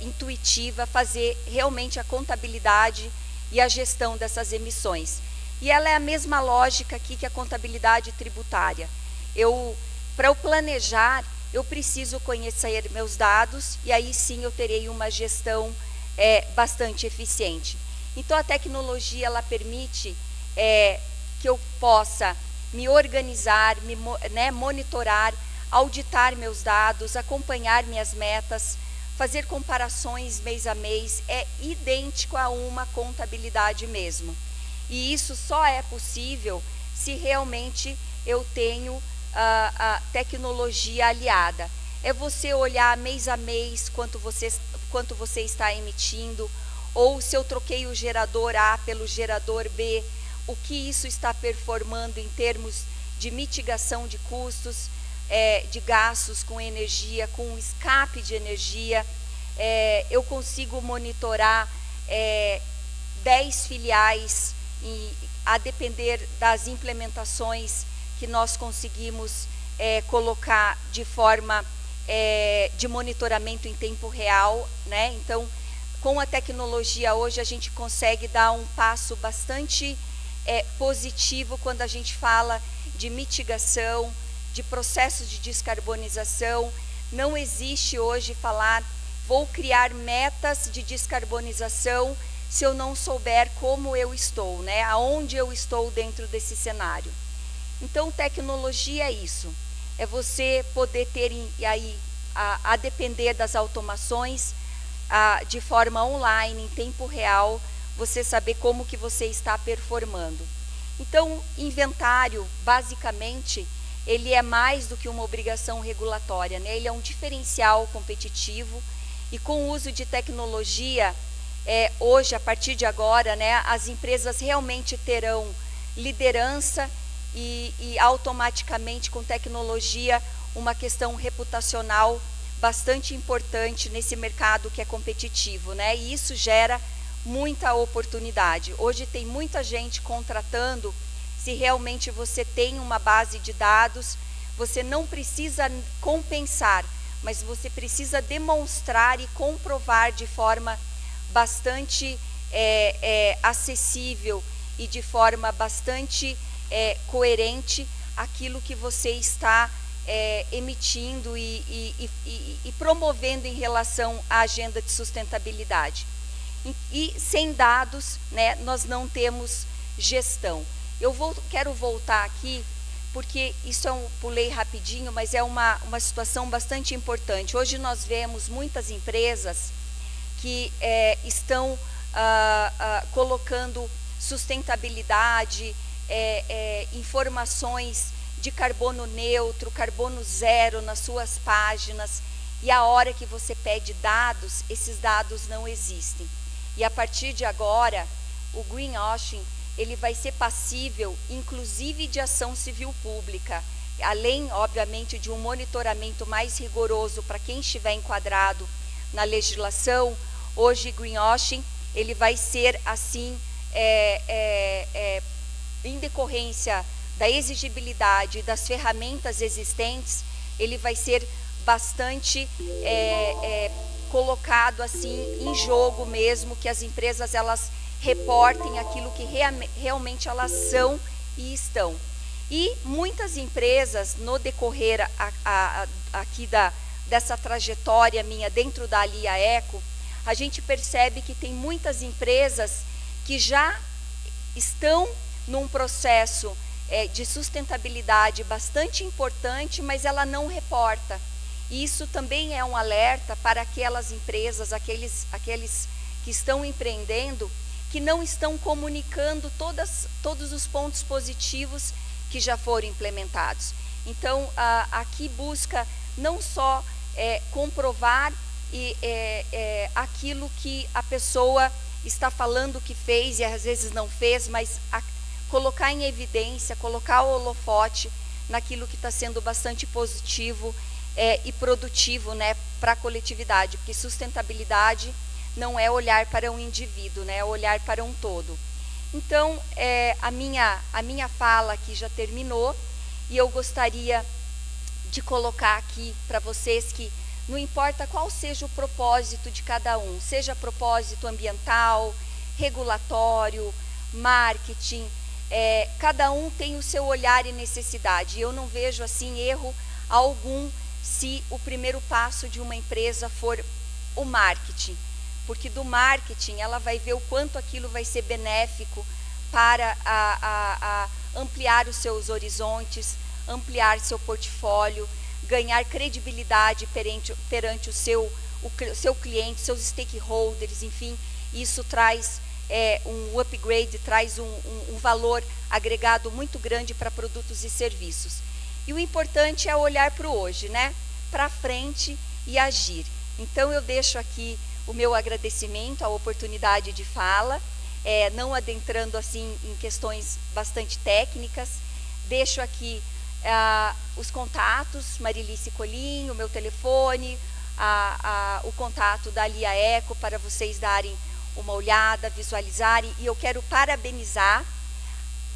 intuitiva, fazer realmente a contabilidade e a gestão dessas emissões. E ela é a mesma lógica aqui que a contabilidade tributária. Para eu planejar, eu preciso conhecer meus dados e aí sim eu terei uma gestão bastante eficiente. Então a tecnologia ela permite que eu possa me organizar, monitorar, auditar meus dados, acompanhar minhas metas, fazer comparações mês a mês, é idêntico a uma contabilidade mesmo. E isso só é possível se realmente eu tenho a tecnologia aliada. É você olhar mês a mês quanto você está emitindo, ou se eu troquei o gerador A pelo gerador B, o que isso está performando em termos de mitigação de custos, de gastos com energia, com escape de energia. Eu consigo monitorar 10 filiais, a depender das implementações que nós conseguimos colocar de forma de monitoramento em tempo real, né? Então, com a tecnologia hoje a gente consegue dar um passo bastante positivo quando a gente fala de mitigação, de processos de descarbonização. Não existe hoje falar, vou criar metas de descarbonização se eu não souber como eu estou, né? Aonde eu estou dentro desse cenário. Então, tecnologia é isso. É você poder ter aí, a depender das automações, de forma online, em tempo real, você saber como que você está performando. Então, inventário, basicamente, ele é mais do que uma obrigação regulatória, né? Ele é um diferencial competitivo e com o uso de tecnologia, hoje, a partir de agora, né, as empresas realmente terão liderança e automaticamente, com tecnologia, uma questão reputacional bastante importante nesse mercado que é competitivo, né? E isso gera muita oportunidade. Hoje tem muita gente contratando. Se realmente você tem uma base de dados, você não precisa compensar, mas você precisa demonstrar e comprovar de forma bastante acessível e de forma bastante coerente aquilo que você está emitindo e promovendo em relação à agenda de sustentabilidade. E sem dados, né, nós não temos gestão. Quero voltar aqui, porque isso pulei rapidinho, mas é uma situação bastante importante. Hoje nós vemos muitas empresas que estão colocando sustentabilidade, informações de carbono neutro, carbono zero nas suas páginas, e a hora que você pede dados, esses dados não existem. E a partir de agora, o greenwashing, ele vai ser passível, inclusive, de ação civil pública, além, obviamente, de um monitoramento mais rigoroso para quem estiver enquadrado na legislação. Hoje, greenwashing, ele vai ser, assim, em decorrência da exigibilidade das ferramentas existentes, ele vai ser bastante colocado assim em jogo mesmo, que as empresas elas reportem aquilo que realmente elas são e estão. E muitas empresas, no decorrer aqui dessa trajetória minha dentro da Alia Eco, a gente percebe que tem muitas empresas que já estão num processo de sustentabilidade bastante importante, mas ela não reporta. E isso também é um alerta para aquelas empresas, aqueles que estão empreendendo, que não estão comunicando todos os pontos positivos que já foram implementados. Então, aqui busca não só comprovar aquilo que a pessoa está falando que fez e às vezes não fez, mas colocar em evidência, colocar o holofote naquilo que está sendo bastante positivo e produtivo, né, para a coletividade, porque sustentabilidade não é olhar para um indivíduo, né, é olhar para um todo. Então, a minha fala aqui já terminou, e eu gostaria de colocar aqui para vocês que não importa qual seja o propósito de cada um, seja propósito ambiental, regulatório, marketing, cada um tem o seu olhar e necessidade. Eu não vejo assim erro algum se o primeiro passo de uma empresa for o marketing, porque do marketing ela vai ver o quanto aquilo vai ser benéfico para ampliar os seus horizontes, ampliar seu portfólio, ganhar credibilidade perante o seu cliente, seus stakeholders, enfim, isso traz um upgrade, traz um valor agregado muito grande para produtos e serviços. E o importante é olhar para o hoje, né? Para frente e agir. Então eu deixo aqui o meu agradecimento, a oportunidade de fala, não adentrando assim em questões bastante técnicas. Deixo aqui os contatos, Marilice Colim, o meu telefone, o contato da Alia Eco, para vocês darem uma olhada, visualizarem. E eu quero parabenizar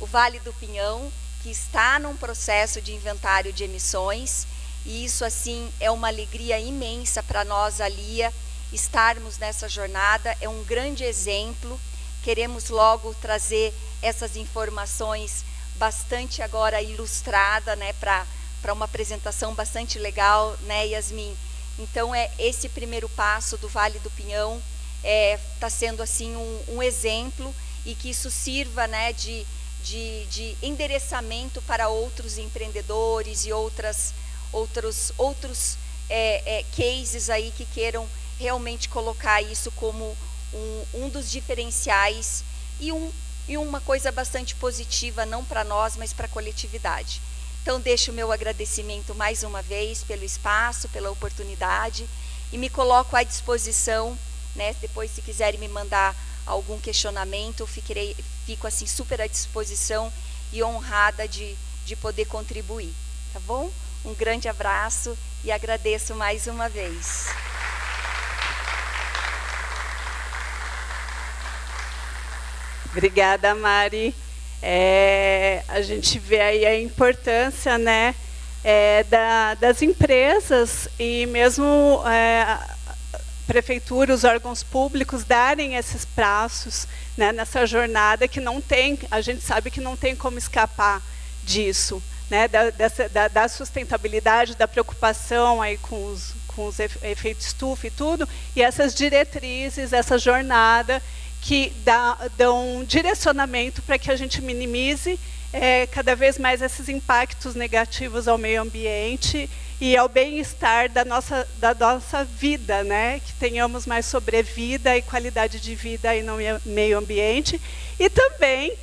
o Vale do Pinhão, que está num processo de inventário de emissões, e isso assim é uma alegria imensa para nós, Alia, estarmos nessa jornada. É um grande exemplo. Queremos logo trazer essas informações bastante agora ilustrada, né, para uma apresentação bastante legal, né, Yasmin? Então esse primeiro passo do Vale do Pinhão está sendo assim um exemplo, e que isso sirva, né, de endereçamento para outros empreendedores e outros cases aí que queiram realmente colocar isso como um dos diferenciais e uma coisa bastante positiva, não para nós, mas para a coletividade. Então, deixo o meu agradecimento mais uma vez pelo espaço, pela oportunidade, e me coloco à disposição né? Depois, se quiserem me mandar algum questionamento, fico assim super à disposição e honrada de poder contribuir, tá bom? Um grande abraço e agradeço mais uma vez. Obrigada, Mari. A gente vê aí a importância, né, das empresas e mesmo prefeitura, os órgãos públicos darem esses prazos, né, nessa jornada que não tem, a gente sabe que não tem como escapar disso, né, da sustentabilidade, da preocupação aí com os efeitos estufa e tudo, e essas diretrizes, essa jornada que dão um direcionamento para que a gente minimize cada vez mais esses impactos negativos ao meio ambiente e ao bem-estar da nossa vida, né? Que tenhamos mais sobrevida e qualidade de vida aí no meio ambiente. E também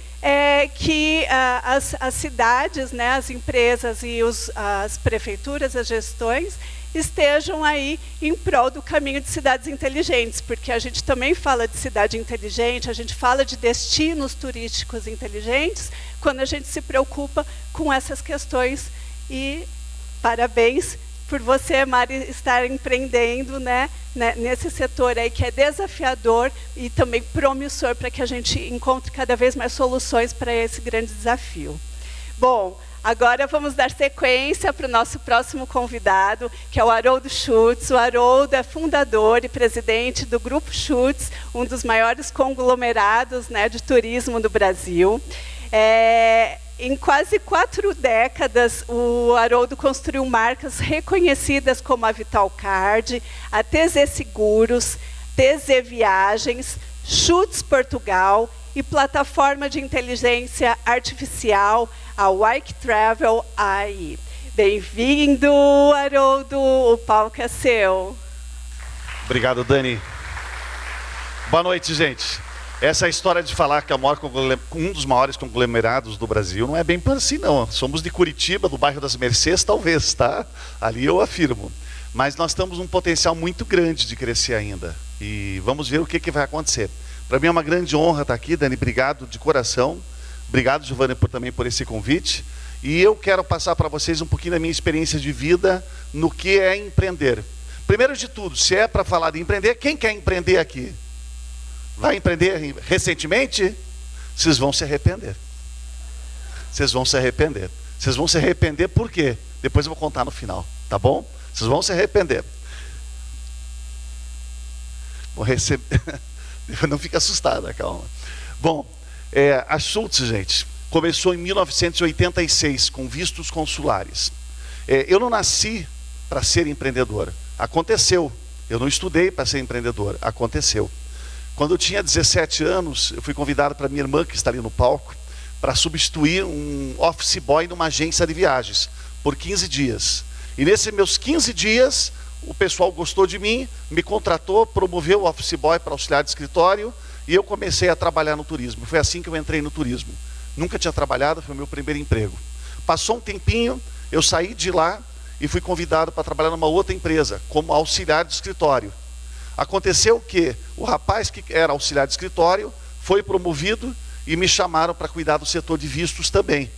que as cidades, né, as empresas e as prefeituras, as gestões, estejam aí em prol do caminho de cidades inteligentes, porque a gente também fala de cidade inteligente, a gente fala de destinos turísticos inteligentes, quando a gente se preocupa com essas questões. E parabéns por você, Mari, estar empreendendo, né, nesse setor aí que é desafiador e também promissor para que a gente encontre cada vez mais soluções para esse grande desafio. Bom, agora vamos dar sequência para o nosso próximo convidado, que é o Haroldo Schutz. O Haroldo é fundador e presidente do Grupo Schutz, um dos maiores conglomerados, né, de turismo do Brasil. Em quase 4 décadas, o Haroldo construiu marcas reconhecidas como a Vitalcard, a TZ Seguros, TZ Viagens, Schutz Portugal e plataforma de inteligência artificial, a Wike Travel AI. Bem-vindo, Haroldo, o palco é seu. Obrigado, Dani. Boa noite, gente. Essa história de falar que é um dos maiores conglomerados do Brasil não é bem assim, não. Somos de Curitiba, do bairro das Mercês, talvez, tá? Ali eu afirmo. Mas nós temos um potencial muito grande de crescer ainda. E vamos ver o que vai acontecer. Para mim é uma grande honra estar aqui, Dani. Obrigado de coração. Obrigado, Giovanni, também por esse convite. E eu quero passar para vocês um pouquinho da minha experiência de vida no que é empreender. Primeiro de tudo, se é para falar de empreender, quem quer empreender aqui? Vai empreender recentemente? Vocês vão se arrepender. Vocês vão se arrepender. Vocês vão se arrepender por quê? Depois eu vou contar no final, tá bom? Vocês vão se arrepender. Vou receber... Não fica assustada, calma. Bom, a Schutz, gente, começou em 1986 com vistos consulares. Eu não nasci para ser empreendedor. Aconteceu. Eu não estudei para ser empreendedor. Aconteceu. Quando eu tinha 17 anos, eu fui convidado para minha irmã, que está ali no palco, para substituir um office boy numa agência de viagens, por 15 dias. E nesses meus 15 dias, o pessoal gostou de mim, me contratou, promoveu o office boy para auxiliar de escritório, e eu comecei a trabalhar no turismo. Foi assim que eu entrei no turismo. Nunca tinha trabalhado, foi o meu primeiro emprego. Passou um tempinho, eu saí de lá e fui convidado para trabalhar numa outra empresa, como auxiliar de escritório. Aconteceu que o rapaz que era auxiliar de escritório foi promovido e me chamaram para cuidar do setor de vistos também.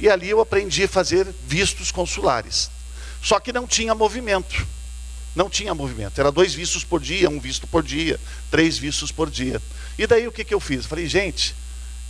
E ali eu aprendi a fazer vistos consulares. Só que não tinha movimento. Não tinha movimento. Era 2 vistos por dia, 1 visto por dia, 3 vistos por dia. E daí o que eu fiz? Falei, gente,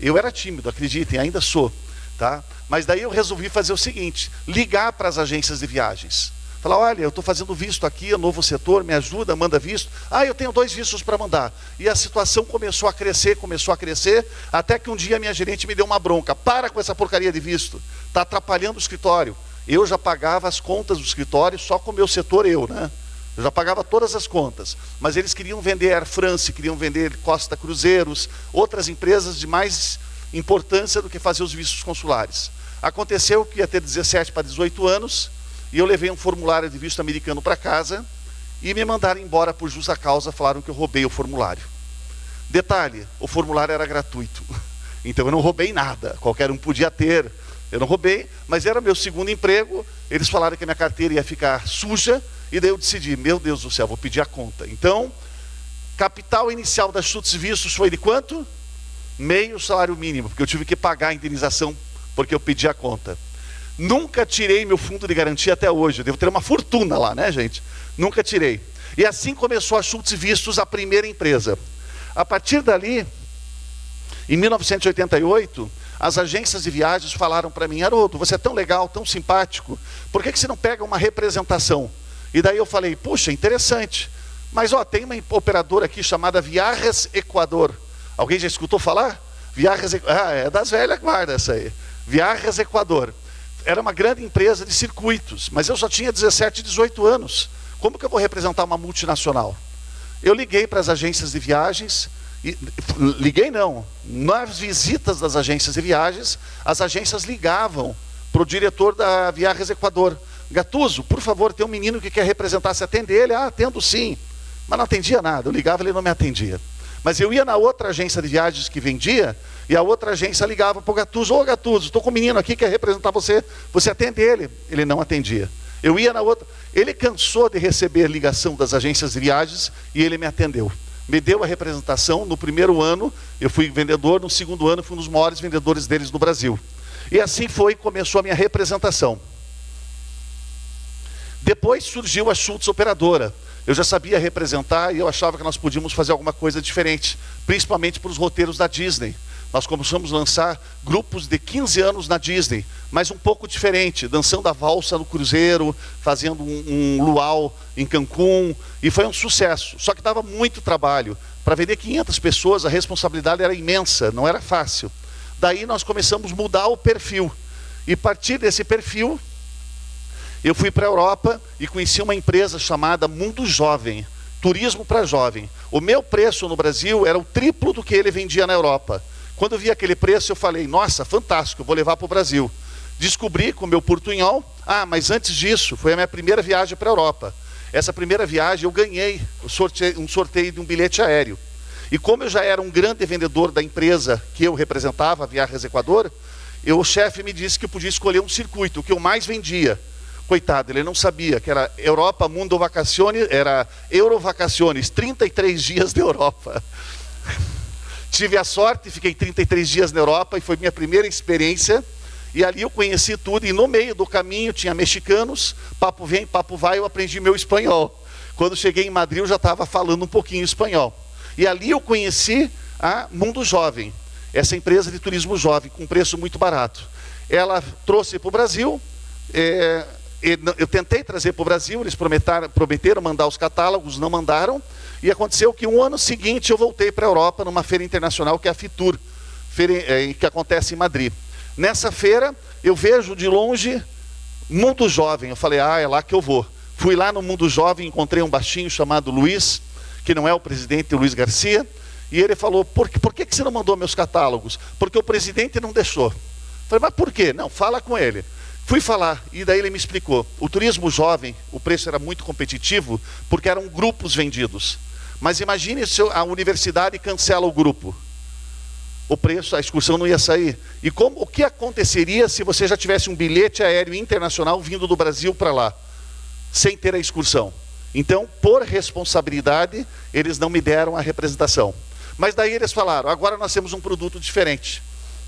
eu era tímido, acreditem, ainda sou. Tá? Mas daí eu resolvi fazer o seguinte, ligar para as agências de viagens. Falar, olha, eu estou fazendo visto aqui, é novo setor, me ajuda, manda visto. Eu tenho 2 vistos para mandar. E a situação começou a crescer, até que um dia a minha gerente me deu uma bronca. Para com essa porcaria de visto, está atrapalhando o escritório. Eu já pagava as contas do escritório, só com o meu setor eu, né? Eu já pagava todas as contas. Mas eles queriam vender Air France, queriam vender Costa Cruzeiros, outras empresas de mais importância do que fazer os vistos consulares. Aconteceu que ia ter 17 para 18 anos, e eu levei um formulário de visto americano para casa e me mandaram embora por justa causa, falaram que eu roubei o formulário. Detalhe, o formulário era gratuito, então eu não roubei nada, qualquer um podia ter, eu não roubei, mas era meu segundo emprego, eles falaram que a minha carteira ia ficar suja, e daí eu decidi, meu Deus do céu, vou pedir a conta. Então, Capital inicial da Schutz Vistos foi de quanto? Meio salário mínimo, porque eu tive que pagar a indenização porque eu pedi a conta. Nunca tirei meu fundo de garantia até hoje. Eu devo ter uma fortuna lá, né, gente? Nunca tirei. E assim começou a Schutz Vistos, a primeira empresa. A partir dali, em 1988, as agências de viagens falaram para mim: Haroldo, você é tão legal, tão simpático, por que você não pega uma representação? E daí eu falei: puxa, interessante. Mas tem uma operadora aqui chamada Viajes Equador. Alguém já escutou falar? É das velhas guarda essa aí. Viajes Equador. Era uma grande empresa de circuitos, mas eu só tinha 17, 18 anos. Como que eu vou representar uma multinacional? Eu liguei para as agências de viagens, nas visitas das agências de viagens, as agências ligavam para o diretor da Viajes Equador: Gattuso, por favor, tem um menino que quer representar, você atende ele? Atendo sim. Mas não atendia nada, eu ligava, ele não me atendia. Mas eu ia na outra agência de viagens que vendia, e a outra agência ligava para o Gattuso: ô Gattuso, estou com um menino aqui que quer representar você, você atende ele? Ele não atendia. Eu ia na outra, ele cansou de receber ligação das agências de viagens e ele me atendeu. Me deu a representação. No primeiro ano eu fui vendedor, no segundo ano fui um dos maiores vendedores deles no Brasil. E assim começou a minha representação. Depois surgiu a Schutz Operadora. Eu já sabia representar e eu achava que nós podíamos fazer alguma coisa diferente, principalmente para os roteiros da Disney. Nós começamos a lançar grupos de 15 anos na Disney, mas um pouco diferente, dançando a valsa no cruzeiro, fazendo um luau em Cancún, e foi um sucesso. Só que dava muito trabalho. Para vender 500 pessoas, a responsabilidade era imensa, não era fácil. Daí nós começamos a mudar o perfil. E a partir desse perfil, eu fui para a Europa e conheci uma empresa chamada Mundo Jovem, turismo para jovem. O meu preço no Brasil era o triplo do que ele vendia na Europa. Quando eu vi aquele preço, eu falei: nossa, fantástico, eu vou levar para o Brasil. Descobri com o meu portunhol. Mas antes disso, foi a minha primeira viagem para a Europa. Essa primeira viagem eu ganhei um sorteio de um bilhete aéreo. E como eu já era um grande vendedor da empresa que eu representava, a Viajes Equador, o chefe me disse que eu podia escolher um circuito, o que eu mais vendia. Coitado, ele não sabia que era Europa Mundo Vacaciones, era Eurovacaciones, 33 dias da Europa. Tive a sorte, fiquei 33 dias na Europa e foi minha primeira experiência. E ali eu conheci tudo, e no meio do caminho tinha mexicanos, papo vem, papo vai, eu aprendi meu espanhol. Quando cheguei em Madrid eu já estava falando um pouquinho espanhol. E ali eu conheci a Mundo Jovem, essa empresa de turismo jovem, com preço muito barato. Ela trouxe para o Brasil, eu tentei trazer para o Brasil, eles prometeram mandar os catálogos, não mandaram. E aconteceu que um ano seguinte eu voltei para a Europa, numa feira internacional que é a Fitur, que acontece em Madrid. Nessa feira, eu vejo de longe Mundo Jovem. Eu falei: é lá que eu vou. Fui lá no Mundo Jovem, encontrei um baixinho chamado Luiz, que não é o presidente, Luiz Garcia, e ele falou: por que você não mandou meus catálogos? Porque o presidente não deixou. Eu falei: mas por quê? Não, fala com ele. Fui falar, e daí ele me explicou. O turismo jovem, o preço era muito competitivo, porque eram grupos vendidos. Mas imagine se a universidade cancela o grupo. O preço, a excursão não ia sair. E o que aconteceria se você já tivesse um bilhete aéreo internacional vindo do Brasil para lá, sem ter a excursão? Então, por responsabilidade, eles não me deram a representação. Mas daí eles falaram: agora nós temos um produto diferente,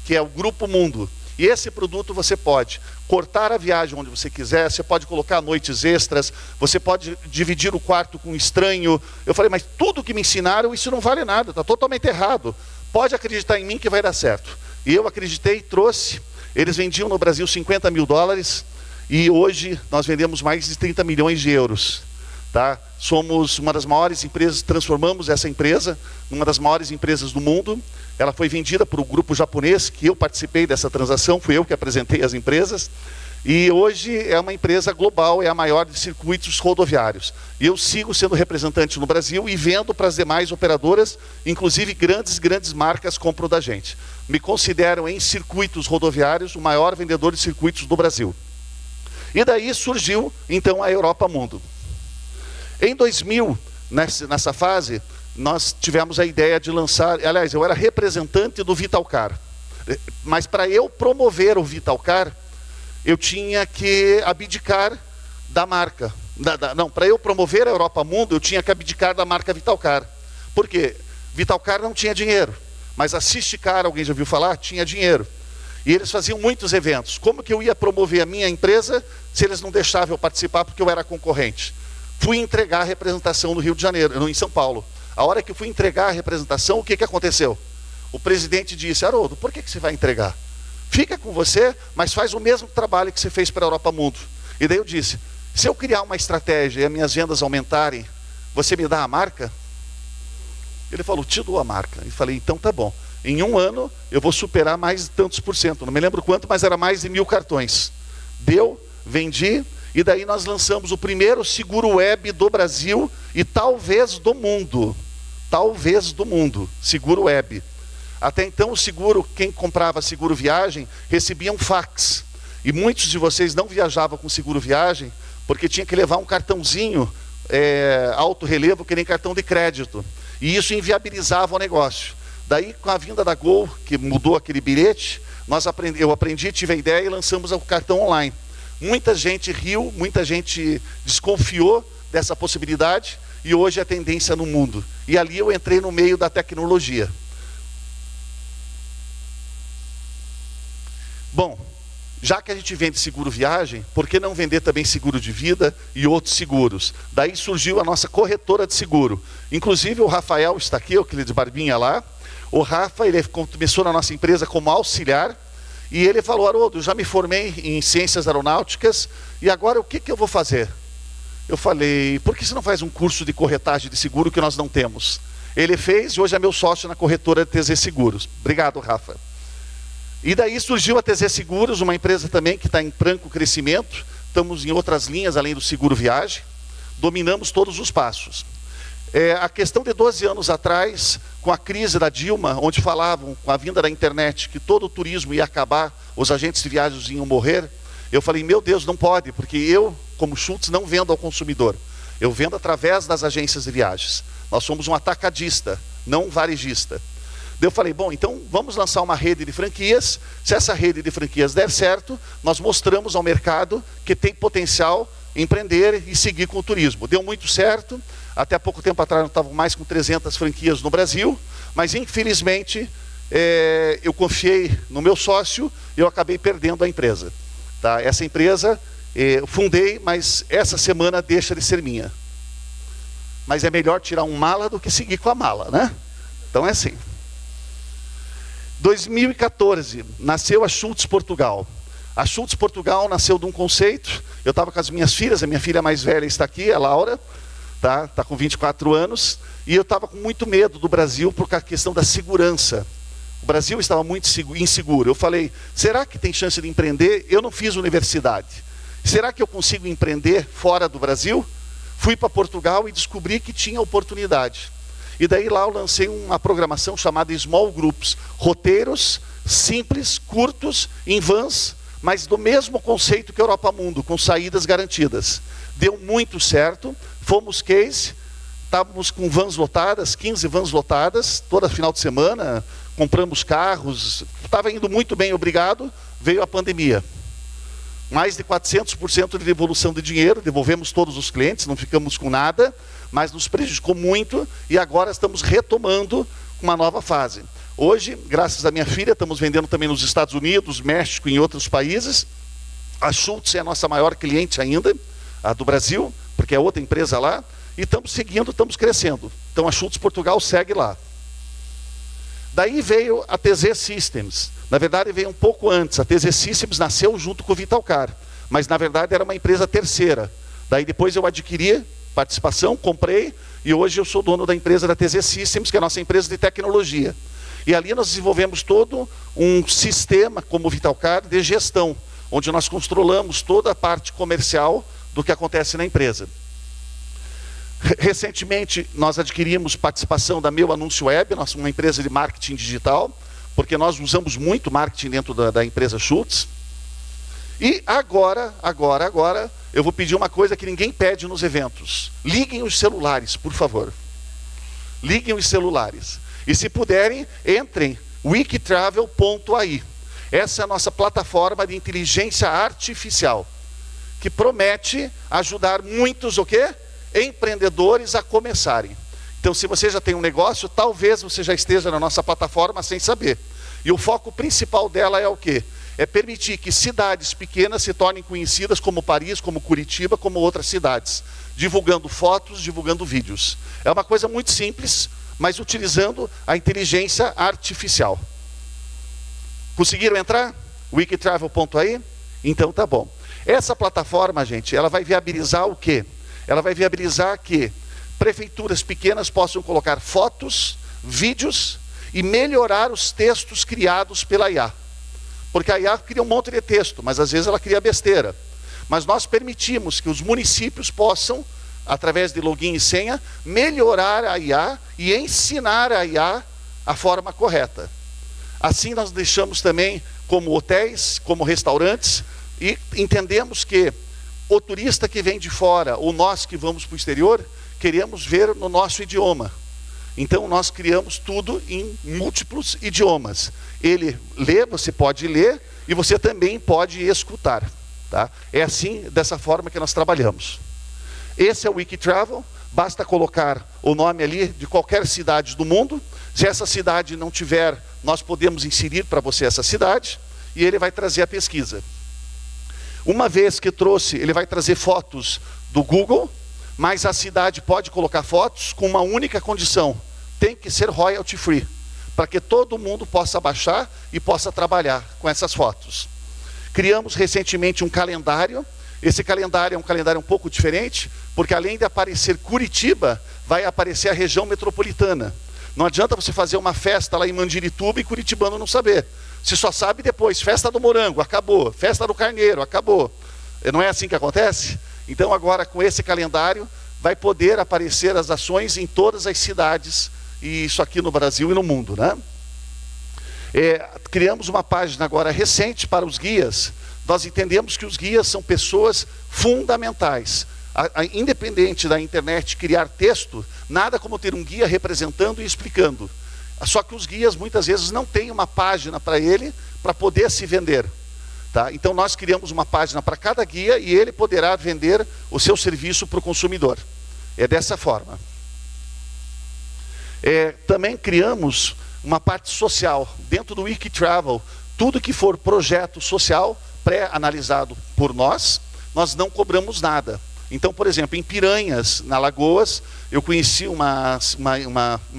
que é o Grupo Mundo. E esse produto você pode cortar a viagem onde você quiser, você pode colocar noites extras, você pode dividir o quarto com um estranho. Eu falei: mas tudo que me ensinaram, isso não vale nada, está totalmente errado. Pode acreditar em mim que vai dar certo. E eu acreditei, trouxe. Eles vendiam no Brasil 50 mil dólares e hoje nós vendemos mais de 30 milhões de euros. Tá? Somos uma das maiores empresas, transformamos essa empresa numa das maiores empresas do mundo. Ela foi vendida por um grupo japonês, que eu participei dessa transação, fui eu que apresentei as empresas. E hoje é uma empresa global, é a maior de circuitos rodoviários. E eu sigo sendo representante no Brasil e vendo para as demais operadoras, inclusive grandes marcas compram da gente. Me consideram em circuitos rodoviários o maior vendedor de circuitos do Brasil. E daí surgiu então a Europa Mundo. Em 2000, nessa fase, nós tivemos a ideia de lançar, aliás, eu era representante do Vitalcar, mas para eu promover o Vitalcar, eu tinha que abdicar da marca. Não, para eu promover a Europa Mundo, eu tinha que abdicar da marca Vitalcar, Por quê? Vitalcar não tinha dinheiro, mas a Sisticar, alguém já ouviu falar? Tinha dinheiro. E eles faziam muitos eventos. Como que eu ia promover a minha empresa se eles não deixavam eu participar porque eu era concorrente? Fui entregar a representação no Rio de Janeiro, em São Paulo. A hora que eu fui entregar a representação, o que aconteceu? O presidente disse, Haroldo, por que você vai entregar? Fica com você, mas faz o mesmo trabalho que você fez para a Europa Mundo. E daí eu disse, se eu criar uma estratégia e as minhas vendas aumentarem, você me dá a marca? Ele falou, te dou a marca. E falei, então tá bom. Em um ano, eu vou superar mais de tantos por cento. Não me lembro quanto, mas era mais de 1000 cartões. Deu, vendi, e daí nós lançamos o primeiro seguro web do Brasil e talvez do mundo. Talvez do mundo, seguro web. Até então o seguro, quem comprava seguro viagem, recebia um fax. E muitos de vocês não viajavam com seguro viagem, porque tinha que levar um cartãozinho alto relevo, que nem cartão de crédito. E isso inviabilizava o negócio. Daí, com a vinda da Gol, que mudou aquele bilhete, eu aprendi, tive a ideia e lançamos o cartão online. Muita gente riu, muita gente desconfiou dessa possibilidade, e hoje é tendência no mundo. E ali eu entrei no meio da tecnologia. Bom, já que a gente vende seguro viagem, por que não vender também seguro de vida e outros seguros? Daí surgiu a nossa corretora de seguro. Inclusive o Rafael está aqui, aquele de barbinha lá. O Rafa, ele começou na nossa empresa como auxiliar, e ele falou, Haroldo, já me formei em ciências aeronáuticas, e agora o que eu vou fazer? Eu falei, por que você não faz um curso de corretagem de seguro que nós não temos? Ele fez, e hoje é meu sócio na corretora de TZ Seguros. Obrigado, Rafa. E daí surgiu a TZ Seguros, uma empresa também que está em franco crescimento. Estamos em outras linhas, além do seguro viagem. Dominamos todos os passos. A questão de 12 anos atrás, com a crise da Dilma, onde falavam, com a vinda da internet, que todo o turismo ia acabar, os agentes de viagens iam morrer, eu falei, meu Deus, não pode, porque eu, como Schultz, não vendo ao consumidor. Eu vendo através das agências de viagens. Nós somos um atacadista, não um varejista. Eu falei, bom, então vamos lançar uma rede de franquias. Se essa rede de franquias der certo, nós mostramos ao mercado que tem potencial empreender e seguir com o turismo. Deu muito certo. Até há pouco tempo atrás nós estávamos mais com 300 franquias no Brasil, mas infelizmente eu confiei no meu sócio e eu acabei perdendo a empresa. Tá? Essa empresa eu fundei, mas essa semana deixa de ser minha. Mas é melhor tirar um mala do que seguir com a mala, né? Então é assim. 2014, nasceu a Schultz Portugal. A Schultz Portugal nasceu de um conceito. Eu estava com as minhas filhas, a minha filha mais velha está aqui, a Laura, tá com 24 anos, e eu estava com muito medo do Brasil por causa da questão da segurança. O Brasil estava muito inseguro. Eu falei, será que tem chance de empreender? Eu não fiz universidade. Será que eu consigo empreender fora do Brasil? Fui para Portugal e descobri que tinha oportunidade. E daí lá eu lancei uma programação chamada Small Groups, roteiros simples, curtos, em vans, mas do mesmo conceito que a Europa Mundo, com saídas garantidas. Deu muito certo, fomos case, estávamos com vans lotadas, 15 vans lotadas, toda final de semana, compramos carros, estava indo muito bem, obrigado, veio a pandemia. Mais de 400% de devolução de dinheiro, devolvemos todos os clientes, não ficamos com nada, mas nos prejudicou muito e agora estamos retomando uma nova fase. Hoje, graças à minha filha, estamos vendendo também nos Estados Unidos, México e em outros países. A Schultz é a nossa maior cliente ainda, a do Brasil, porque é outra empresa lá, e estamos seguindo, estamos crescendo. Então a Schultz Portugal segue lá. Daí veio a TZ Systems. Na verdade veio um pouco antes. A TZ Systems nasceu junto com o Vitalcar, mas na verdade era uma empresa terceira. Daí depois eu adquiri participação, comprei, e hoje eu sou dono da empresa da TZ Systems, que é a nossa empresa de tecnologia. E ali nós desenvolvemos todo um sistema, como o Vitalcar, de gestão, onde nós controlamos toda a parte comercial do que acontece na empresa. Recentemente nós adquirimos participação da Meu Anúncio Web, uma empresa de marketing digital, porque nós usamos muito marketing dentro da empresa Schultz. E agora, eu vou pedir uma coisa que ninguém pede nos eventos. Liguem os celulares, por favor. Liguem os celulares. E se puderem, entrem wikitravel.ai. Essa é a nossa plataforma de inteligência artificial, que promete ajudar muitos, empreendedores a começarem. Então, se você já tem um negócio, talvez você já esteja na nossa plataforma sem saber. E o foco principal dela é o quê? É permitir que cidades pequenas se tornem conhecidas como Paris, como Curitiba, como outras cidades, divulgando fotos, divulgando vídeos. É uma coisa muito simples, mas utilizando a inteligência artificial. Conseguiram entrar? Wikitravel.ai? Então tá bom. Essa plataforma, gente, ela vai viabilizar o quê? Ela vai viabilizar que prefeituras pequenas possam colocar fotos, vídeos e melhorar os textos criados pela IA. Porque a IA cria um monte de texto, mas às vezes ela cria besteira. Mas nós permitimos que os municípios possam, através de login e senha, melhorar a IA e ensinar a IA a forma correta. Assim nós deixamos também como hotéis, como restaurantes, e entendemos que o turista que vem de fora, ou nós que vamos para o exterior, queremos ver no nosso idioma. Então nós criamos tudo em múltiplos idiomas. Ele lê, você pode ler, e você também pode escutar. Tá? É assim, dessa forma que nós trabalhamos. Esse é o Wikitravel, basta colocar o nome ali de qualquer cidade do mundo. Se essa cidade não tiver, nós podemos inserir para você essa cidade, e ele vai trazer a pesquisa. Uma vez que trouxe, ele vai trazer fotos do Google, mas a cidade pode colocar fotos com uma única condição: tem que ser royalty free, para que todo mundo possa baixar e possa trabalhar com essas fotos. Criamos recentemente um calendário. Esse calendário é um calendário um pouco diferente, porque além de aparecer Curitiba, vai aparecer a região metropolitana. Não adianta você fazer uma festa lá em Mandirituba e curitibano não saber. Você só sabe depois, festa do morango, acabou. Festa do carneiro, acabou. Não é assim que acontece? Então agora com esse calendário, vai poder aparecer as ações em todas as cidades, e isso aqui no Brasil e no mundo, né? Criamos uma página agora recente para os guias. Nós entendemos que os guias são pessoas fundamentais. Independente da internet criar texto, nada como ter um guia representando e explicando. Só que os guias muitas vezes não têm uma página para ele, para poder se vender. Tá? Então nós criamos uma página para cada guia e ele poderá vender o seu serviço para o consumidor. É dessa forma. Também criamos uma parte social. Dentro do Wikitravel, tudo que for projeto social pré-analisado por nós, nós não cobramos nada. Então, por exemplo, em Piranhas, na Lagoas, eu conheci uma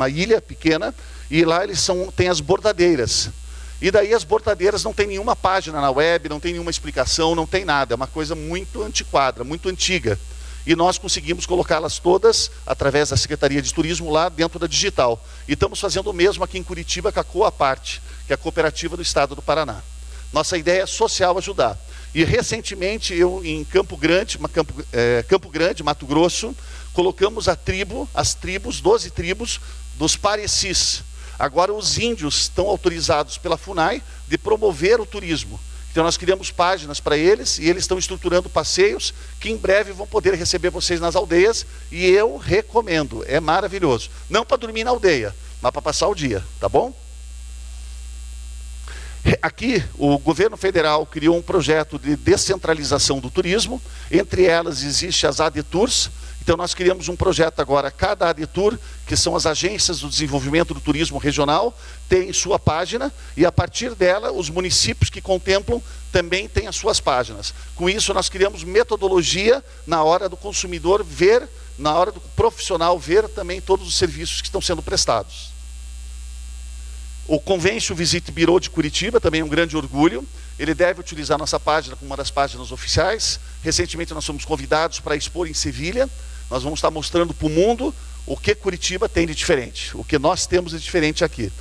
ilha pequena, e lá eles têm as bordadeiras. E daí as bordadeiras não tem nenhuma página na web, não tem nenhuma explicação, não tem nada. É uma coisa muito antiquada, muito antiga. E nós conseguimos colocá-las todas, através da Secretaria de Turismo, lá dentro da digital. E estamos fazendo o mesmo aqui em Curitiba com a Coaparte, que é a cooperativa do Estado do Paraná. Nossa ideia é social ajudar. E recentemente, eu em Campo Grande, Mato Grosso, colocamos as tribos, 12 tribos dos Parecis. Agora os índios estão autorizados pela FUNAI de promover o turismo. Então nós criamos páginas para eles, e eles estão estruturando passeios que em breve vão poder receber vocês nas aldeias, e eu recomendo, é maravilhoso. Não para dormir na aldeia, mas para passar o dia, tá bom? Aqui, o governo federal criou um projeto de descentralização do turismo. Entre elas, existe as ADTours. Então, nós criamos um projeto agora. Cada ADTour, que são as agências do desenvolvimento do turismo regional, tem sua página, e a partir dela, os municípios que contemplam também têm as suas páginas. Com isso, nós criamos metodologia na hora do consumidor ver, na hora do profissional ver também todos os serviços que estão sendo prestados. O Convention Visit Bureau de Curitiba também é um grande orgulho. Ele deve utilizar nossa página como uma das páginas oficiais. Recentemente nós fomos convidados para expor em Sevilha. Nós vamos estar mostrando para o mundo o que Curitiba tem de diferente, o que nós temos de diferente aqui.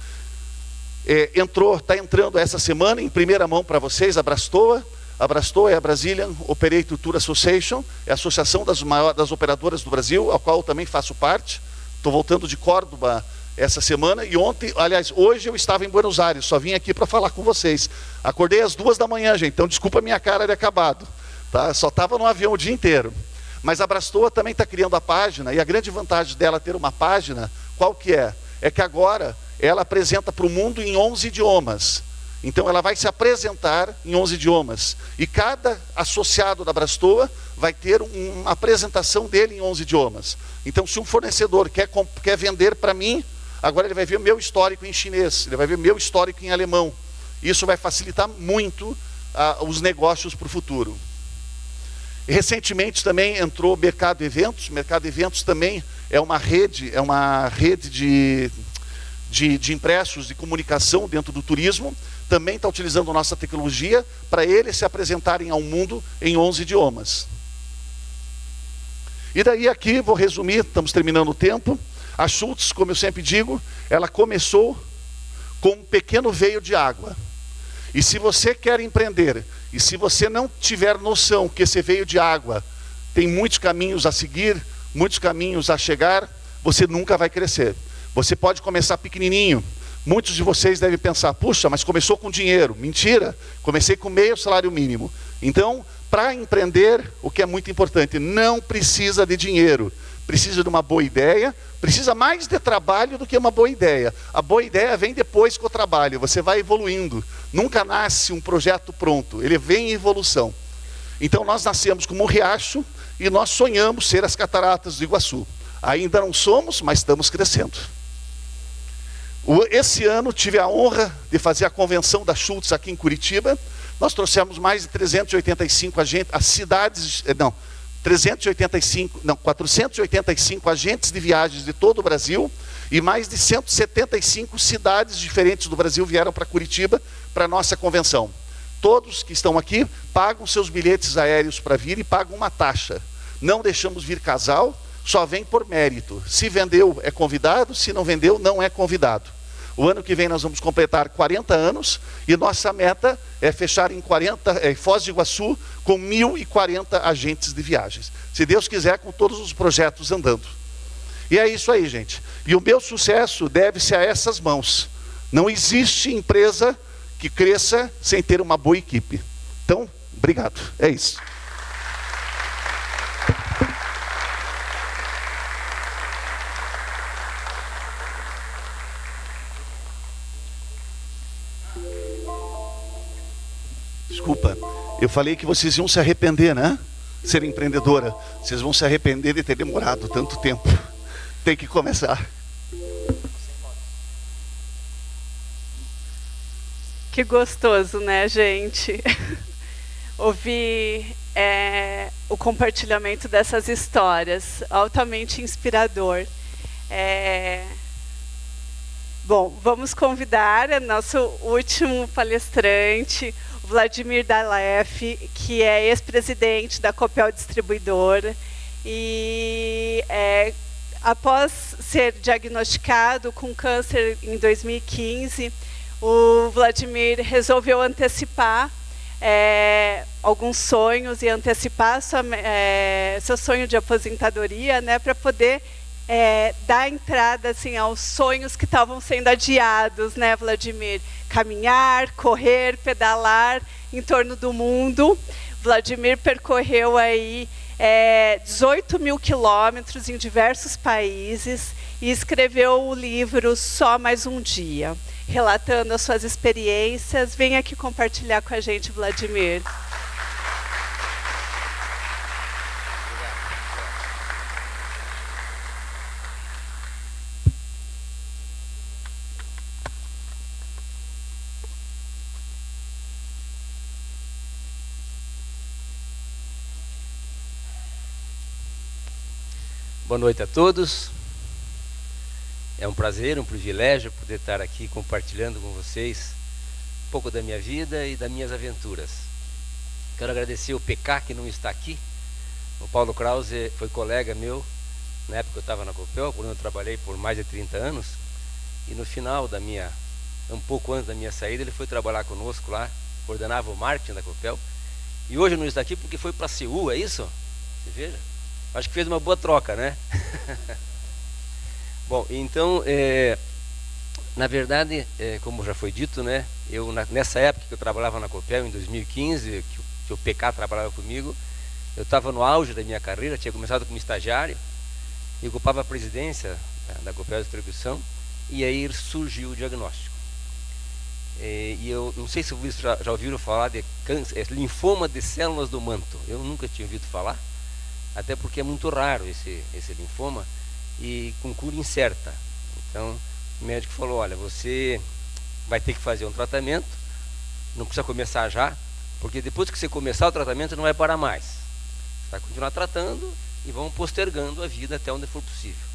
Está entrando essa semana em primeira mão para vocês a Brastoa. A Brastoa é a Brazilian Operator Tour Association, é a associação das operadoras do Brasil, a qual eu também faço parte. Estou voltando de Córdoba essa semana, e hoje eu estava em Buenos Aires, só vim aqui para falar com vocês. Acordei às 2 da manhã, gente, então desculpa a minha cara de acabado, tá? Só estava no avião o dia inteiro. Mas a Brastoa também está criando a página, e a grande vantagem dela ter uma página, qual que é? É que agora ela apresenta para o mundo em 11 idiomas. Então ela vai se apresentar em 11 idiomas. E cada associado da Brastoa vai ter uma apresentação dele em 11 idiomas. Então se um fornecedor quer vender para mim, agora ele vai ver o meu histórico em chinês, ele vai ver o meu histórico em alemão. Isso vai facilitar muito os negócios para o futuro. E recentemente também entrou o Mercado Eventos. O Mercado Eventos também é uma rede de impressos de comunicação dentro do turismo. Também está utilizando nossa tecnologia para eles se apresentarem ao mundo em 11 idiomas. E daí aqui, vou resumir, estamos terminando o tempo. A Schultz, como eu sempre digo, ela começou com um pequeno veio de água. E se você quer empreender, e se você não tiver noção que esse veio de água tem muitos caminhos a seguir, muitos caminhos a chegar, você nunca vai crescer. Você pode começar pequenininho. Muitos de vocês devem pensar, puxa, mas começou com dinheiro. Mentira, comecei com meio salário mínimo. Então, para empreender, o que é muito importante, não precisa de dinheiro. Precisa de uma boa ideia, precisa mais de trabalho do que uma boa ideia. A boa ideia vem depois com o trabalho, você vai evoluindo. Nunca nasce um projeto pronto, ele vem em evolução. Então nós nascemos como um riacho e nós sonhamos ser as cataratas do Iguaçu. Ainda não somos, mas estamos crescendo. Esse ano tive a honra de fazer a convenção da Schultz aqui em Curitiba. Nós trouxemos mais de 485 agentes de viagens de todo o Brasil e mais de 175 cidades diferentes do Brasil vieram para Curitiba para a nossa convenção. Todos que estão aqui pagam seus bilhetes aéreos para vir e pagam uma taxa. Não deixamos vir casal, só vem por mérito. Se vendeu, é convidado, se não vendeu, não é convidado. O ano que vem nós vamos completar 40 anos e nossa meta é fechar em Foz do Iguaçu com 1.040 agentes de viagens. Se Deus quiser, com todos os projetos andando. E é isso aí, gente. E o meu sucesso deve-se a essas mãos. Não existe empresa que cresça sem ter uma boa equipe. Então, obrigado. É isso. Desculpa, eu falei que vocês iam se arrepender, né? Ser empreendedora. Vocês vão se arrepender de ter demorado tanto tempo. Tem que começar. Que gostoso, né, gente? Ouvir o compartilhamento dessas histórias, altamente inspirador. Bom, vamos convidar o nosso último palestrante, Vladimir Dalaef, que é ex-presidente da Copel Distribuidora e após ser diagnosticado com câncer em 2015, o Vladimir resolveu antecipar alguns sonhos e antecipar seu sonho de aposentadoria, né, para poder dar entrada assim, aos sonhos que estavam sendo adiados, né, Vladimir? Caminhar, correr, pedalar em torno do mundo. Vladimir percorreu aí 18 mil quilômetros em diversos países e escreveu o livro Só Mais Um Dia, relatando as suas experiências. Vem aqui compartilhar com a gente, Vladimir. Boa noite a todos. É um prazer, um privilégio poder estar aqui compartilhando com vocês um pouco da minha vida e das minhas aventuras. Quero agradecer o PK, que não está aqui. O Paulo Krause foi colega meu, na época que eu estava na Copel, por onde eu trabalhei por mais de 30 anos. E no final um pouco antes da minha saída, ele foi trabalhar conosco lá, coordenava o marketing da Copel. E hoje não está aqui porque foi para Seul, é isso? Você veja? Acho que fez uma boa troca, né? Bom, então, na verdade, como já foi dito, né? Nessa época que eu trabalhava na Copel, em 2015, que o PK trabalhava comigo, eu estava no auge da minha carreira, tinha começado como estagiário, e ocupava a presidência da Copel Distribuição, e aí surgiu o diagnóstico. E eu não sei se vocês já ouviram falar de câncer, linfoma de células do manto. Eu nunca tinha ouvido falar, até porque é muito raro esse linfoma e com cura incerta. Então o médico falou, olha, você vai ter que fazer um tratamento, não precisa começar já, porque depois que você começar o tratamento não vai parar mais. Você vai continuar tratando e vão postergando a vida até onde for possível.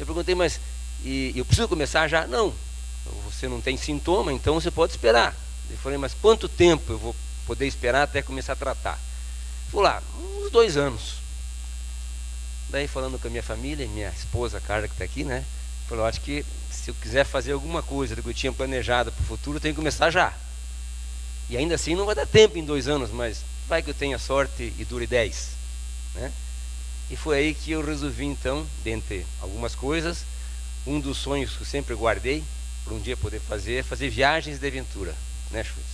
Eu perguntei, mas eu preciso começar já? Não. Você não tem sintoma, então você pode esperar. Eu falei, mas quanto tempo eu vou poder esperar até começar a tratar? Falei, uns 2 anos. Daí falando com a minha família, minha esposa Carla que está aqui, né? Falou, acho que se eu quiser fazer alguma coisa do que eu tinha planejado para o futuro, eu tenho que começar já. E ainda assim não vai dar tempo em 2 anos, mas vai que eu tenha sorte e dure 10, né? E foi aí que eu resolvi então, dentre algumas coisas, um dos sonhos que eu sempre guardei, para um dia poder fazer, é fazer viagens de aventura, né, Schultz?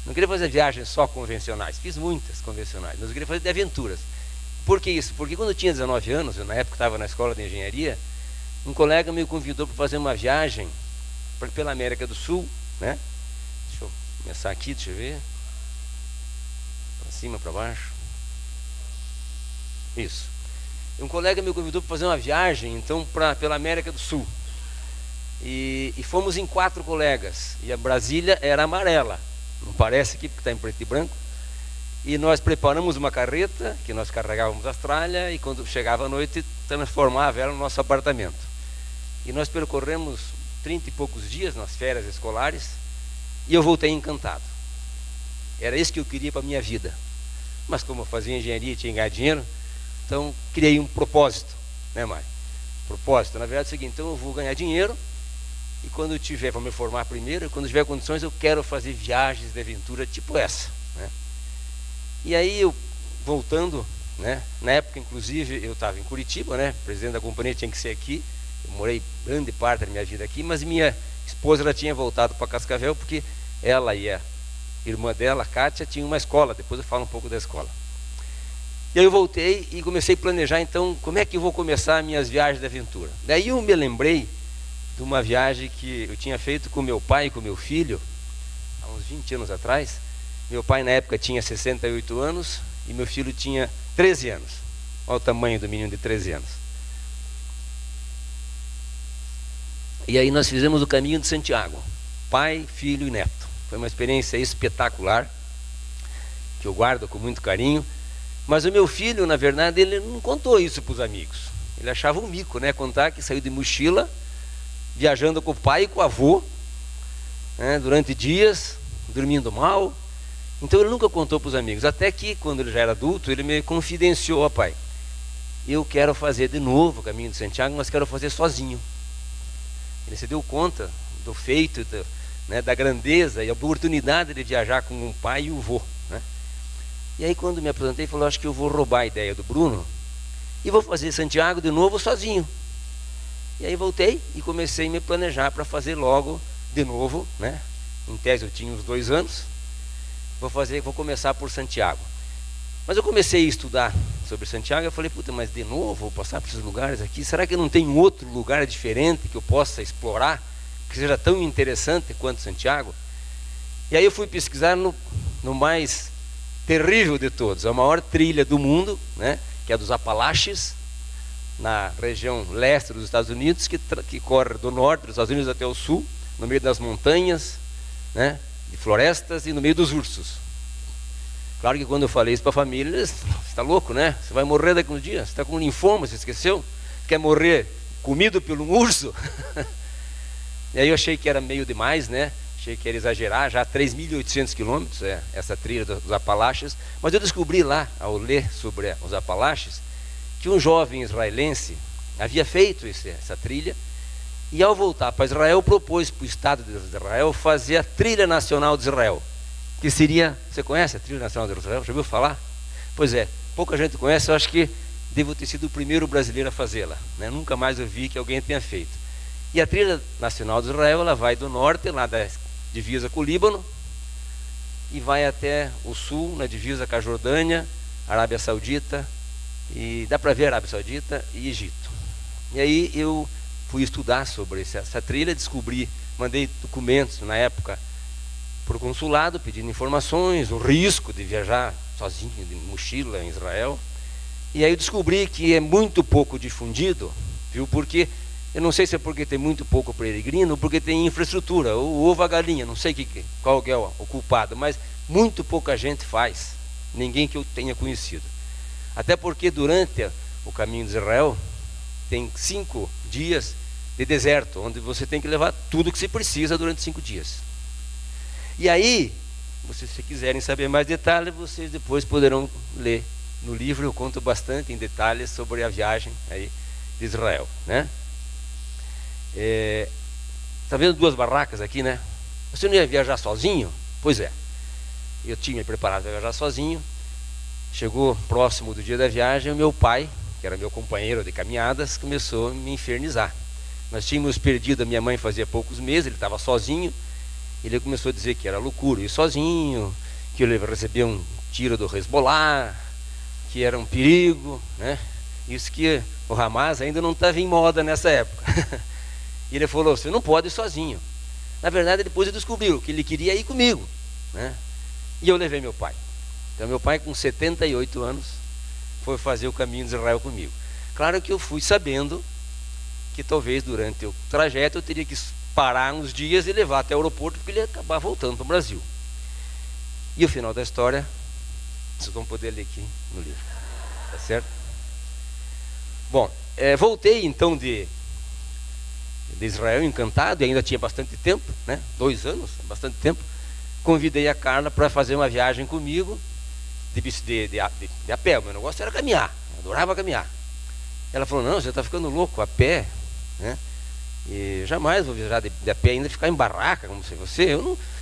Não queria fazer viagens só convencionais, fiz muitas convencionais, mas eu queria fazer de aventuras. Por que isso? Porque quando eu tinha 19 anos, eu na época estava na escola de engenharia, um colega me convidou para fazer uma viagem pela América do Sul, né? Deixa eu começar aqui, deixa eu ver. Para cima, para baixo. Isso. Um colega me convidou para fazer uma viagem, então, pela América do Sul. E fomos em 4 colegas. E a Brasília era amarela. Não parece aqui, porque está em preto e branco. E nós preparamos uma carreta, que nós carregávamos as tralhas, e quando chegava a noite, transformava ela no nosso apartamento. E nós percorremos 30 e poucos dias nas férias escolares, e eu voltei encantado. Era isso que eu queria para a minha vida. Mas como eu fazia engenharia e tinha que ganhar dinheiro, então criei um propósito, né, Mário? Propósito, na verdade é o seguinte, então eu vou ganhar dinheiro, e quando eu tiver, vou me formar primeiro, quando tiver condições eu quero fazer viagens de aventura tipo essa, né? E aí eu, voltando, né, na época inclusive eu estava em Curitiba, né, o presidente da companhia tinha que ser aqui, eu morei grande parte da minha vida aqui, mas minha esposa ela tinha voltado para Cascavel, porque ela e a irmã dela, a Kátia, tinham uma escola, depois eu falo um pouco da escola. E aí eu voltei e comecei a planejar, então, como é que eu vou começar minhas viagens de aventura. Daí eu me lembrei de uma viagem que eu tinha feito com meu pai e com meu filho, há uns 20 anos atrás. Meu pai na época tinha 68 anos e meu filho tinha 13 anos. Olha o tamanho do menino de 13 anos. E aí nós fizemos o caminho de Santiago, pai, filho e neto. Foi uma experiência espetacular, que eu guardo com muito carinho. Mas o meu filho, na verdade, ele não contou isso para os amigos. Ele achava um mico, né? Contar que saiu de mochila, viajando com o pai e com o avô, né? Durante dias, dormindo mal. Então ele nunca contou para os amigos. Até que, quando ele já era adulto, ele me confidenciou: ó pai, eu quero fazer de novo o caminho de Santiago, mas quero fazer sozinho. Ele se deu conta do feito, né, da grandeza e a oportunidade de viajar com um pai e o avô, né? E aí quando me apresentei, falou: acho que eu vou roubar a ideia do Bruno e vou fazer Santiago de novo sozinho. E aí voltei e comecei a me planejar para fazer logo de novo, né? Em tese eu tinha uns 2 anos. Vou começar por Santiago. Mas eu comecei a estudar sobre Santiago e eu falei: puta, mas de novo vou passar por esses lugares aqui? Será que não tem outro lugar diferente que eu possa explorar, que seja tão interessante quanto Santiago? E aí eu fui pesquisar no mais terrível de todos, a maior trilha do mundo, né, que é dos Apalaches, na região leste dos Estados Unidos, que corre do norte dos Estados Unidos até o sul, no meio das montanhas, né, de florestas e no meio dos ursos. Claro que quando eu falei isso para a família, eles: você está louco, né? Você vai morrer daqui uns dias, você está com linfoma, você esqueceu? Quer morrer comido por um urso? E aí eu achei que era meio demais, né? Achei que era exagerar, já 3.800 quilômetros, essa trilha dos Apalaches. Mas eu descobri lá, ao ler sobre os Apalaches, que um jovem israelense havia feito essa trilha, e ao voltar para Israel, propôs para o Estado de Israel fazer a Trilha Nacional de Israel, que seria... Você conhece a Trilha Nacional de Israel? Já ouviu falar? Pois é, pouca gente conhece, eu acho que devo ter sido o primeiro brasileiro a fazê-la, né? Nunca mais ouvi que alguém tenha feito. E a Trilha Nacional de Israel, ela vai do norte, lá da divisa com o Líbano, e vai até o sul, na divisa com a Jordânia, Arábia Saudita, e dá para ver Arábia Saudita e Egito. E aí eu fui estudar sobre essa trilha, descobri, mandei documentos na época para o consulado pedindo informações, o risco de viajar sozinho, de mochila em Israel. E aí eu descobri que é muito pouco difundido, viu? Porque, eu não sei se é porque tem muito pouco peregrino ou porque tem infraestrutura, o ovo a galinha, não sei qual é o culpado, mas muito pouca gente faz, ninguém que eu tenha conhecido. Até porque durante o caminho de Israel tem 5 dias de deserto, onde você tem que levar tudo que se precisa durante 5 dias. E aí, se quiserem saber mais detalhes, vocês depois poderão ler no livro. Eu conto bastante em detalhes sobre a viagem aí de Israel, né? Tá vendo 2 barracas aqui, né? Você não ia viajar sozinho? Pois é, eu tinha me preparado para viajar sozinho. Chegou próximo do dia da viagem, o meu pai, que era meu companheiro de caminhadas, começou a me infernizar. Nós tínhamos perdido a minha mãe fazia poucos meses, ele estava sozinho. Ele começou a dizer que era loucura ir sozinho, que ele recebeu um tiro do Hezbollah, que era um perigo, né? Isso que o Hamas ainda não estava em moda nessa época. E ele falou, você não pode ir sozinho. Na verdade, depois ele descobriu que ele queria ir comigo, né? E eu levei meu pai. Então meu pai, com 78 anos, foi fazer o caminho de Israel comigo. Claro que eu fui sabendo que talvez durante o trajeto eu teria que parar uns dias e levar até o aeroporto, porque ele ia acabar voltando para o Brasil. E o final da história, vocês vão poder ler aqui no livro, tá certo? Bom, voltei então de Israel encantado, e ainda tinha bastante tempo, né? 2 anos, bastante tempo. Convidei a Carla para fazer uma viagem comigo de a pé. O meu negócio era caminhar, eu adorava caminhar. Ela falou, não, você está ficando louco, a pé, né? E jamais vou viajar de a pé, ainda ficar em barraca, como se você.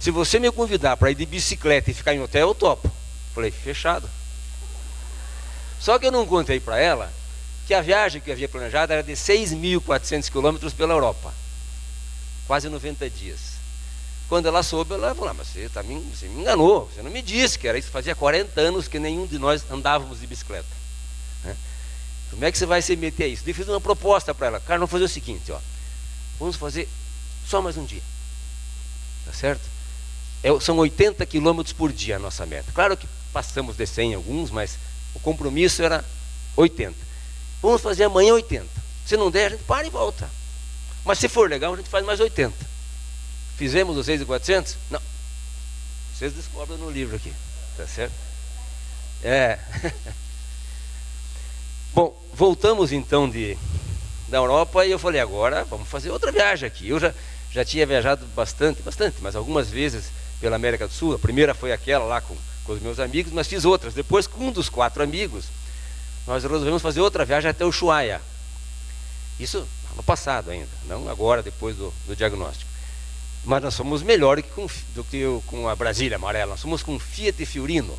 Se você me convidar para ir de bicicleta e ficar em hotel, eu topo. Falei, fechado. Só que eu não contei para ela que a viagem que eu havia planejado era de 6.400 quilômetros pela Europa, quase 90 dias. Quando ela soube, ela falou, mas você me enganou, você não me disse que era isso. Fazia 40 anos que nenhum de nós andávamos de bicicleta, né? Como é que você vai se meter a isso? Eu fiz uma proposta para ela, cara, vamos fazer o seguinte, ó. Vamos fazer só mais um dia, tá certo? São 80 quilômetros por dia a nossa meta. Claro que passamos de 100 alguns, mas o compromisso era 80. Vamos fazer amanhã 80. Se não der, a gente para e volta. Mas se for legal, a gente faz mais 80. Fizemos os 6.400? Não. Vocês descobrem no livro aqui, tá certo? Bom, voltamos então da Europa, e eu falei, agora vamos fazer outra viagem aqui. Eu já tinha viajado bastante, mas algumas vezes pela América do Sul. A primeira foi aquela lá com os meus amigos, mas fiz outras. Depois, com um dos 4 amigos, nós resolvemos fazer outra viagem até Ushuaia. Isso no passado ainda, não agora, depois do diagnóstico. Mas nós somos melhores do que com a Brasília amarela. Nós somos com Fiat Fiorino.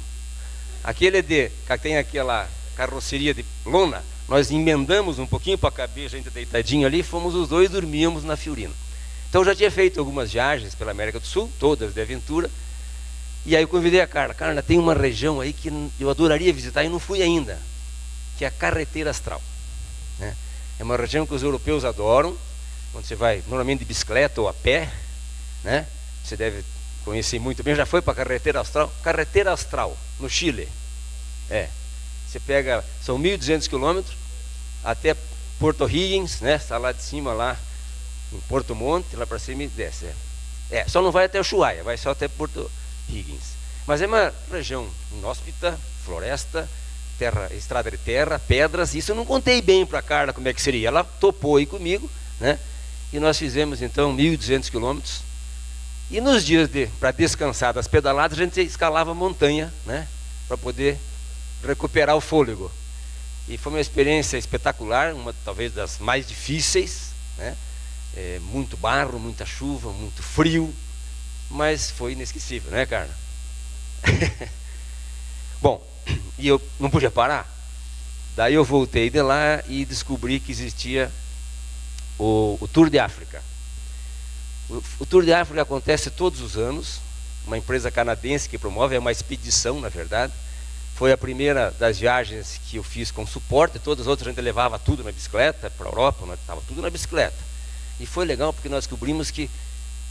Aquele que tem aquela carroceria de lona, nós emendamos um pouquinho para caber a gente deitadinho ali, fomos os 2, dormíamos na Fiorino. Então eu já tinha feito algumas viagens pela América do Sul, todas de aventura, e aí eu convidei a Carla. Carla, tem uma região aí que eu adoraria visitar e não fui ainda, que é a Carretera Austral, né? É uma região que os europeus adoram, onde você vai normalmente de bicicleta ou a pé, né? Você deve conhecer muito bem, já foi para a Carretera Austral? Carretera Austral, no Chile. Você pega, são 1.200 quilômetros até Porto Higgins, né? Está lá de cima, lá em Porto Monte, lá para cima e desce. Só não vai até Ushuaia, vai só até Porto Higgins. Mas é uma região inóspita, floresta, estrada de terra, pedras. Isso eu não contei bem para a Carla como é que seria. Ela topou aí comigo, né? E nós fizemos então 1.200 quilômetros. E nos dias para descansar das pedaladas, a gente escalava a montanha, né? Para poder recuperar o fôlego. E foi uma experiência espetacular, uma talvez das mais difíceis, né? Muito barro, muita chuva, muito frio, mas foi inesquecível, né, Carla? Bom, e eu não podia parar. Daí eu voltei de lá e descobri que existia o Tour de África. O Tour de África acontece todos os anos, uma empresa canadense que promove, é uma expedição, na verdade. Foi a primeira das viagens que eu fiz com suporte, todas as outras a gente levava tudo na bicicleta, para a Europa, estava tudo na bicicleta. E foi legal porque nós descobrimos que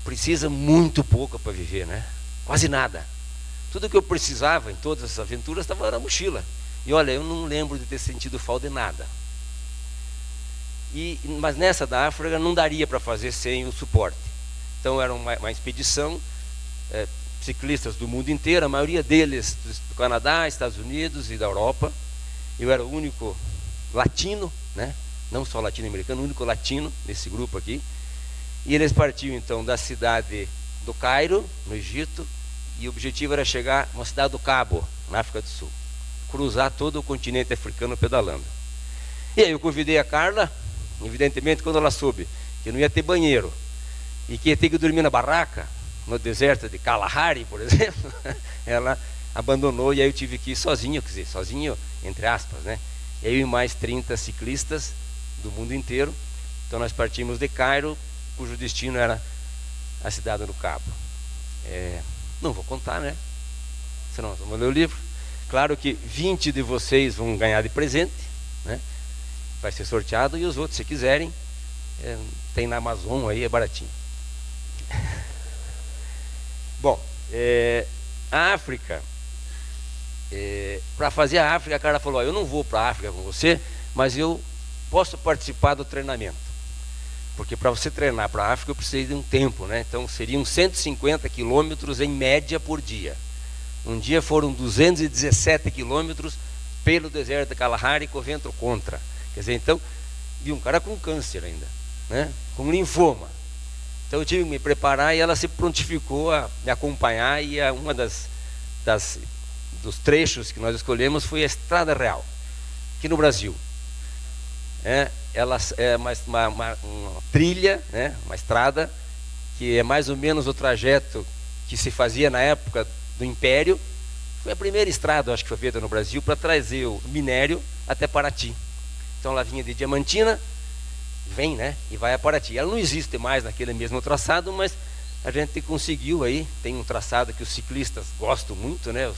precisa muito pouco para viver, né? quase nada. Tudo que eu precisava em todas essas aventuras estava na mochila. E olha, eu não lembro de ter sentido falta de nada. Mas nessa da África não daria para fazer sem o suporte. Então era uma expedição, ciclistas do mundo inteiro, a maioria deles do Canadá, Estados Unidos e da Europa. Eu era o único latino, né? Não só latino-americano, o único latino nesse grupo aqui. E eles partiam então da cidade do Cairo, no Egito, e o objetivo era chegar a uma cidade do Cabo, na África do Sul. Cruzar todo o continente africano pedalando. E aí eu convidei a Carla, evidentemente quando ela soube que não ia ter banheiro e que ia ter que dormir na barraca, no deserto de Kalahari, por exemplo, ela abandonou e aí eu tive que ir sozinho, quer dizer, sozinho entre aspas, né? Eu e mais 30 ciclistas do mundo inteiro. Então nós partimos de Cairo, cujo destino era a cidade do Cabo. Não vou contar, né? Senão vamos ler o livro. Claro que 20 de vocês vão ganhar de presente, né? Vai ser sorteado, e os outros, se quiserem, tem na Amazon aí, é baratinho. Bom, a África, para fazer a África, a Carla falou, eu não vou para a África com você, mas eu posso participar do treinamento. Porque para você treinar para a África eu precisei de um tempo, né? Então seriam 150 quilômetros em média por dia. Um dia foram 217 quilômetros pelo deserto de Kalahari com vento contra. Quer dizer, então, e um cara com câncer ainda, né? Com linfoma. Então eu tive que me preparar e ela se prontificou a me acompanhar, e uma dos trechos que nós escolhemos foi a Estrada Real, aqui no Brasil. Ela é uma trilha, né? Uma estrada que é mais ou menos o trajeto que se fazia na época do Império. Foi a primeira estrada, acho que foi feita no Brasil, para trazer o minério até Paraty. Então ela vinha de Diamantina, vem, né? E vai a Paraty. Ela não existe mais naquele mesmo traçado, mas a gente conseguiu aí, tem um traçado que os ciclistas gostam muito, né?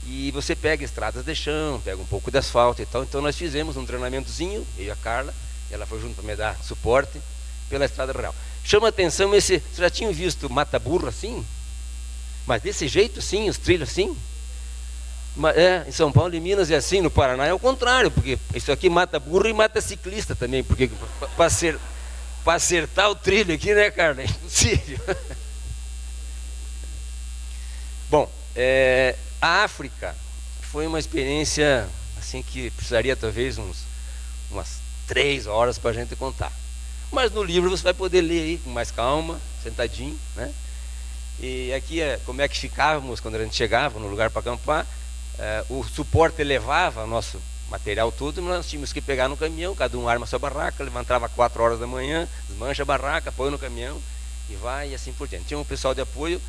E você pega estradas de chão, pega um pouco de asfalto e tal. Então nós fizemos um treinamentozinho, eu e a Carla, ela foi junto para me dar suporte pela Estrada Real. Chama atenção vocês já tinham visto mata-burro assim? Mas desse jeito sim, os trilhos assim? Em São Paulo e Minas é assim, no Paraná é o contrário, porque isso aqui mata burro e mata ciclista também, porque para acertar o trilho aqui, né, Carla? É impossível. Bom, a África foi uma experiência assim que precisaria talvez umas 3 horas para a gente contar. Mas no livro você vai poder ler aí com mais calma, sentadinho, né? E aqui é como é que ficávamos quando a gente chegava no lugar para acampar. O suporte levava nosso material todo, mas nós tínhamos que pegar no caminhão, cada um arma sua barraca, levantava 4 horas da manhã, desmancha a barraca, põe no caminhão e vai, e assim por diante. Tinha um pessoal de apoio,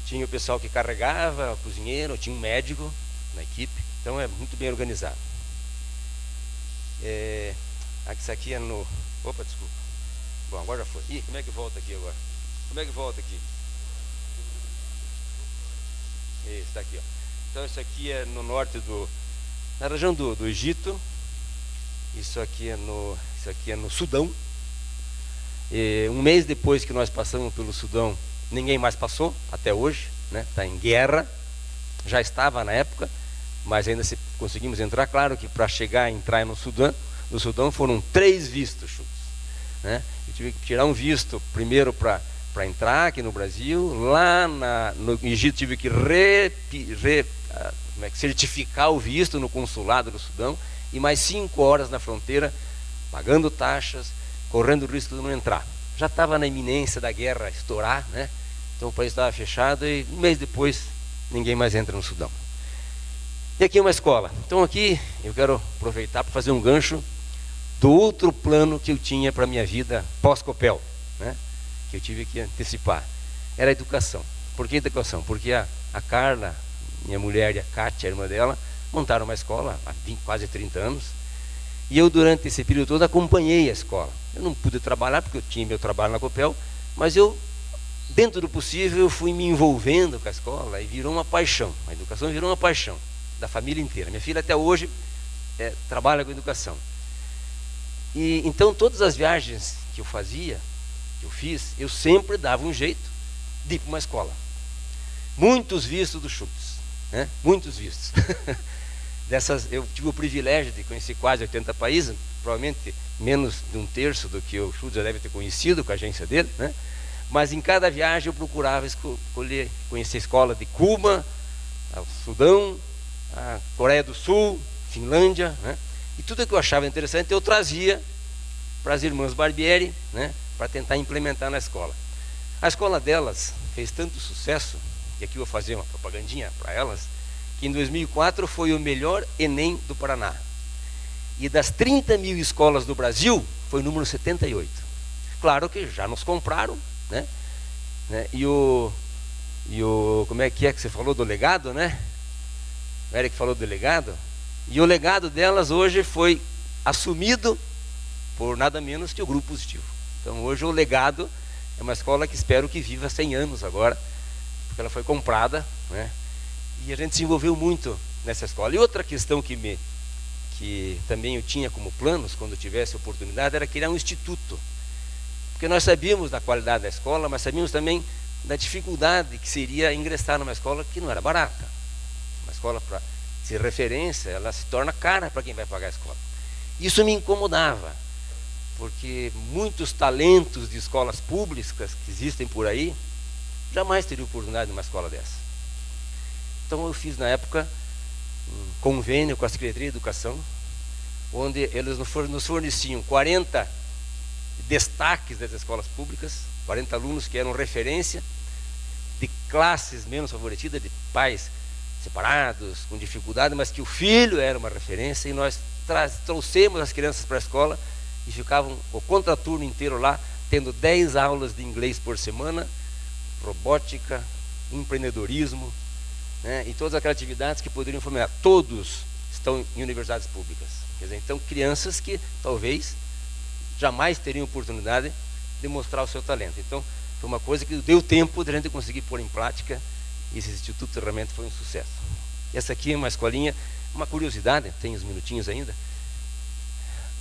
tinha o pessoal que carregava, o cozinheiro, tinha um médico na equipe, então é muito bem organizado. Isso aqui é no... Opa, desculpa. Bom, agora já foi. Ih, como é que volta aqui agora? Como é que volta aqui? Isso, está aqui, ó. Então isso aqui é no norte na região do Egito. Isso aqui é no Sudão. Um mês depois que nós passamos pelo Sudão, ninguém mais passou, até hoje, né? Está em guerra. Já estava na época, mas ainda conseguimos entrar. Claro que para entrar no Sudão foram 3 vistos, né? Eu tive que tirar um visto primeiro para entrar aqui no Brasil. Lá no Egito tive que certificar o visto no consulado do Sudão, e mais 5 horas na fronteira, pagando taxas, correndo o risco de não entrar. Já estava na iminência da guerra estourar, né? Então o país estava fechado, e um mês depois ninguém mais entra no Sudão. E aqui é uma escola. Então aqui eu quero aproveitar para fazer um gancho do outro plano que eu tinha para a minha vida pós-Copel, né? Que eu tive que antecipar. Era a educação. Por que educação? Porque a Carla, minha mulher, e a Kátia, a irmã dela, montaram uma escola há quase 30 anos. E eu, durante esse período todo, acompanhei a escola. Eu não pude trabalhar, porque eu tinha meu trabalho na Copel, mas eu, dentro do possível, eu fui me envolvendo com a escola, e virou uma paixão. A educação virou uma paixão da família inteira. Minha filha até hoje trabalha com educação. E então todas as viagens que eu fiz, eu sempre dava um jeito de ir para uma escola. muitos vistos do Schultz, né? Muitos vistos. Eu tive o privilégio de conhecer quase 80 países, provavelmente menos de um terço do que o Schultz já deve ter conhecido com a agência dele, né? Mas em cada viagem eu procurava conhecer a escola de Cuba, o Sudão, a Coreia do Sul, Finlândia, né? E tudo que eu achava interessante eu trazia para as irmãs Barbieri, né? Para tentar implementar na escola. A escola delas fez tanto sucesso, e aqui eu vou fazer uma propagandinha para elas, que em 2004 foi o melhor Enem do Paraná. E das 30 mil escolas do Brasil, foi o número 78. Claro que já nos compraram, né? E o como é que você falou do legado, né? O Eric falou do legado. E o legado delas hoje foi assumido por nada menos que o Grupo Positivo. Então hoje o legado é uma escola que espero que viva 100 anos agora, porque ela foi comprada, né? E a gente se envolveu muito nessa escola. E outra questão que também eu tinha como planos, quando eu tivesse oportunidade, era criar um instituto. Porque nós sabíamos da qualidade da escola, mas sabíamos também da dificuldade que seria ingressar numa escola que não era barata. Uma escola, para ser referência, ela se torna cara para quem vai pagar a escola. Isso me incomodava, porque muitos talentos de escolas públicas que existem por aí jamais teriam oportunidade numa escola dessa. Então eu fiz na época um convênio com a Secretaria de Educação, onde eles nos forneciam 40 destaques das escolas públicas, 40 alunos que eram referência, de classes menos favorecidas, de pais separados, com dificuldade, mas que o filho era uma referência, e nós trouxemos as crianças para a escola e ficavam o contraturno inteiro lá, tendo 10 aulas de inglês por semana, robótica, empreendedorismo, né, e todas aquelas atividades que poderiam fomentar. Todos estão em universidades públicas. Quer dizer, então, crianças que talvez jamais teriam oportunidade de mostrar o seu talento. Então, foi uma coisa que deu tempo de a gente conseguir pôr em prática, e esse instituto realmente foi um sucesso. Essa aqui é uma escolinha, uma curiosidade, tem uns minutinhos ainda.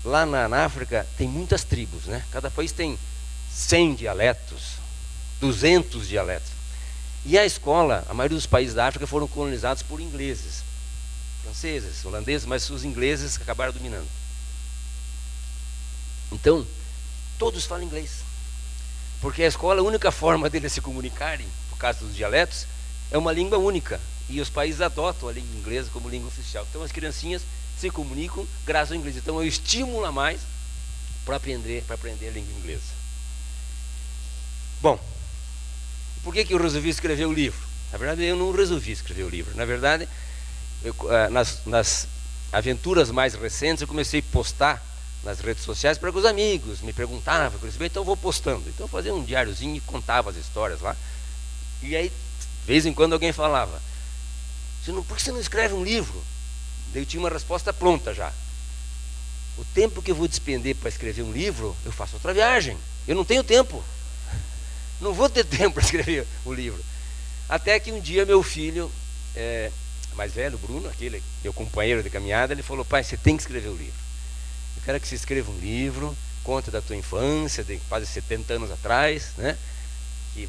Lá na África tem muitas tribos, né? Cada país tem 100 dialetos, 200 dialetos. E a escola, a maioria dos países da África foram colonizados por ingleses, franceses, holandeses, mas os ingleses acabaram dominando. Então, todos falam inglês, porque a escola, a única forma deles se comunicarem, por causa dos dialetos, é uma língua única, e os países adotam a língua inglesa como língua oficial. Então as criancinhas se comunicam graças ao inglês. Então eu estimulo a mais para aprender a língua inglesa. Bom, por que eu resolvi escrever o livro? Na verdade, eu não resolvi escrever o livro. Na verdade, nas aventuras mais recentes, eu comecei a postar nas redes sociais para que os amigos me perguntavam, então eu vou postando. Então eu fazia um diáriozinho e contava as histórias lá. E aí, de vez em quando, alguém falava, por que você não escreve um livro? Daí eu tinha uma resposta pronta já. O tempo que eu vou despender para escrever um livro, eu faço outra viagem. Eu não tenho tempo. Não vou ter tempo para escrever o livro. Até que um dia meu filho, mais velho, Bruno, aquele meu companheiro de caminhada, ele falou, pai, você tem que escrever o livro. Eu quero que você escreva um livro, conta da tua infância, de quase 70 anos atrás, né? Que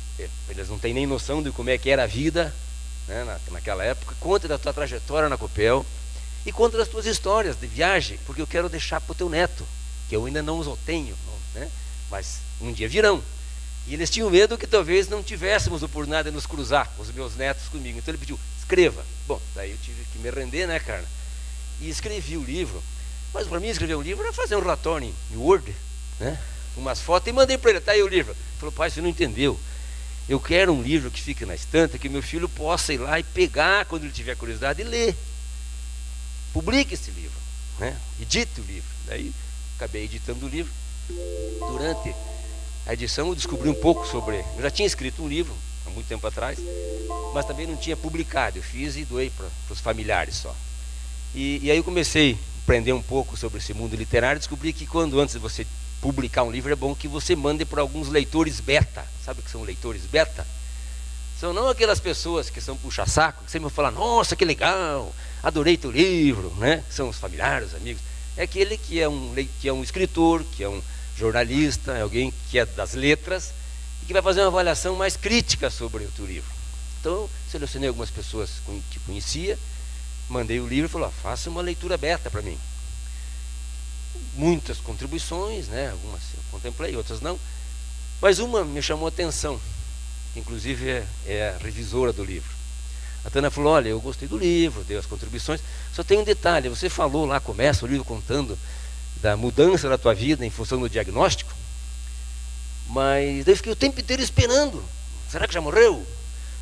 eles não têm nem noção de como é que era a vida, né, naquela época. Conta da tua trajetória na Copel e conta das tuas histórias de viagem, porque eu quero deixar para o teu neto, que eu ainda não os tenho, né? Mas um dia virão. E eles tinham medo que talvez não tivéssemos oportunidade de nos cruzar, os meus netos comigo. Então ele pediu, escreva. Bom, daí eu tive que me render, né, cara? E escrevi o livro. Mas para mim escrever um livro era fazer um relatório em Word, né? Umas fotos, e mandei para ele, tá aí o livro. Ele falou, pai, você não entendeu. Eu quero um livro que fique na estante, que meu filho possa ir lá e pegar quando ele tiver curiosidade e ler. Publique esse livro, né? Edite o livro. Daí acabei editando o livro. Durante a edição eu descobri um pouco sobre... Eu já tinha escrito um livro há muito tempo atrás, mas também não tinha publicado. Eu fiz e doei para os familiares só. E aí eu comecei a aprender um pouco sobre esse mundo literário. Descobri que antes de você publicar um livro, é bom que você mande para alguns leitores beta. Sabe o que são leitores beta? São não aquelas pessoas que são puxa-saco, que sempre vão falar, nossa, que legal, adorei teu livro, né? São os familiares, os amigos. É aquele que é um escritor, que é um jornalista, é alguém que é das letras e que vai fazer uma avaliação mais crítica sobre o teu livro. Então eu selecionei algumas pessoas que conhecia, mandei o livro e falou: faça uma leitura beta para mim. Muitas contribuições, né? Algumas eu contemplei, outras não, mas uma me chamou a atenção, que inclusive é a revisora do livro. A Tânia falou: olha, eu gostei do livro, dei as contribuições, só tem um detalhe, você falou lá, começa o livro contando da mudança da tua vida em função do diagnóstico, mas daí eu fiquei o tempo inteiro esperando, será que já morreu?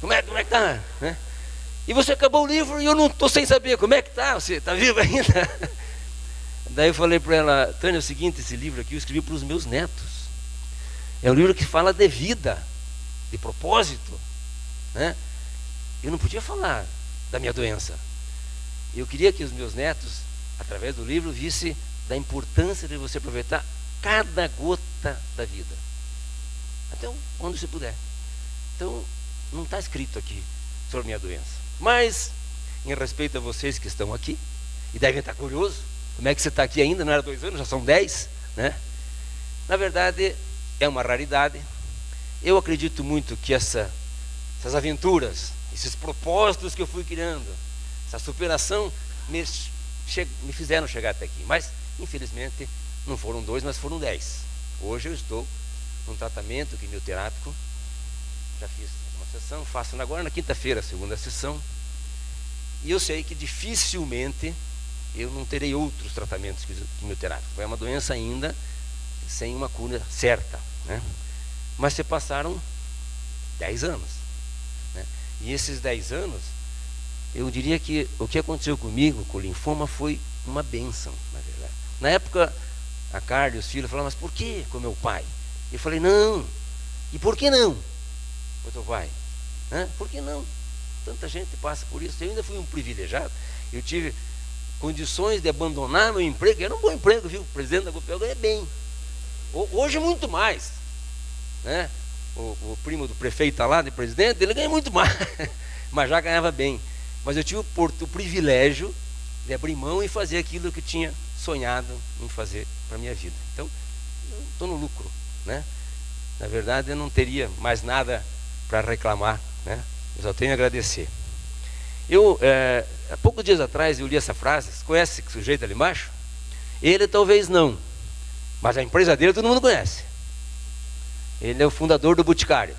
Como é que tá? Né? E você acabou o livro e eu não estou sem saber como é que tá, você está vivo ainda? Daí eu falei para ela: Tânia, é o seguinte, esse livro aqui eu escrevi para os meus netos, é um livro que fala de vida, de propósito, né? Eu não podia falar da minha doença, eu queria que os meus netos, através do livro, vissem da importância de você aproveitar cada gota da vida, até onde você puder. Então não está escrito aqui sobre minha doença, mas em respeito a vocês que estão aqui e devem estar curiosos, como é que você está aqui ainda? Não era 2 anos, já são 10, né? Na verdade é uma raridade. Eu acredito muito que essas aventuras, esses propósitos que eu fui criando, essa superação me fizeram chegar até aqui, mas infelizmente não foram 2, mas foram 10. Hoje eu estou num tratamento quimioterápico, já fiz uma sessão, faço agora na quinta-feira a segunda sessão, e eu sei que dificilmente eu não terei outros tratamentos quimioterápicos. É uma doença ainda sem uma cura certa, né? Mas se passaram 10 anos, né? E esses 10 anos, eu diria que o que aconteceu comigo com o linfoma foi uma bênção, na verdade. Na época, a Carla e os filhos falaram: mas por que com meu pai? Eu falei: não. E por que não com o teu pai? Por que não? Tanta gente passa por isso. Eu ainda fui um privilegiado. Eu tive condições de abandonar meu emprego. Era um bom emprego, viu? O presidente da Copel ganha bem. Hoje muito mais, né? O primo do prefeito lá, de presidente, ele ganha muito mais, mas já ganhava bem. Mas eu tive o privilégio de abrir mão e fazer aquilo que eu tinha sonhado em fazer para a minha vida. Então, eu estou no lucro, né? Na verdade, eu não teria mais nada para reclamar, né? Eu só tenho a agradecer. Há poucos dias atrás, eu li essa frase. Você conhece esse sujeito ali embaixo? Ele talvez não, mas a empresa dele todo mundo conhece. Ele é o fundador do Boticário,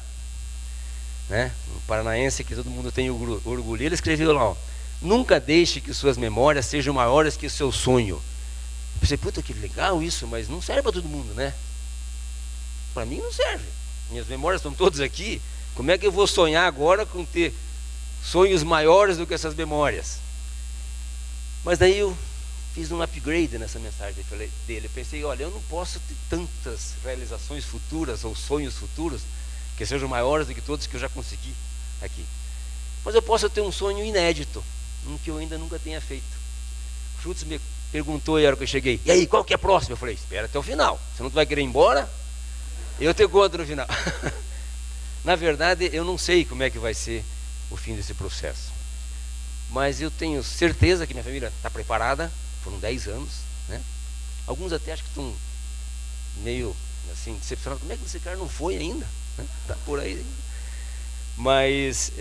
né? Um paranaense que todo mundo tem orgulho. Ele escreveu lá: nunca deixe que suas memórias sejam maiores que o seu sonho. Eu pensei: puta, que legal isso, mas não serve para todo mundo, né? Para mim não serve. Minhas memórias estão todas aqui. Como é que eu vou sonhar agora com ter sonhos maiores do que essas memórias? Mas daí eu fiz um upgrade nessa mensagem dele. Eu pensei: olha, eu não posso ter tantas realizações futuras ou sonhos futuros que sejam maiores do que todos que eu já consegui aqui, mas eu posso ter um sonho inédito, um que eu ainda nunca tenha feito. O Schultz me perguntou aí a hora que eu cheguei: e aí, qual que é a próxima? Eu falei: espera até o final, senão tu vai querer ir embora, eu te conto no final. Na verdade, eu não sei como é que vai ser o fim desse processo, mas eu tenho certeza que minha família está preparada. Foram 10 anos, né? Alguns até acho que estão meio assim decepcionados: como é que esse cara não foi ainda? Está por aí ainda. Mas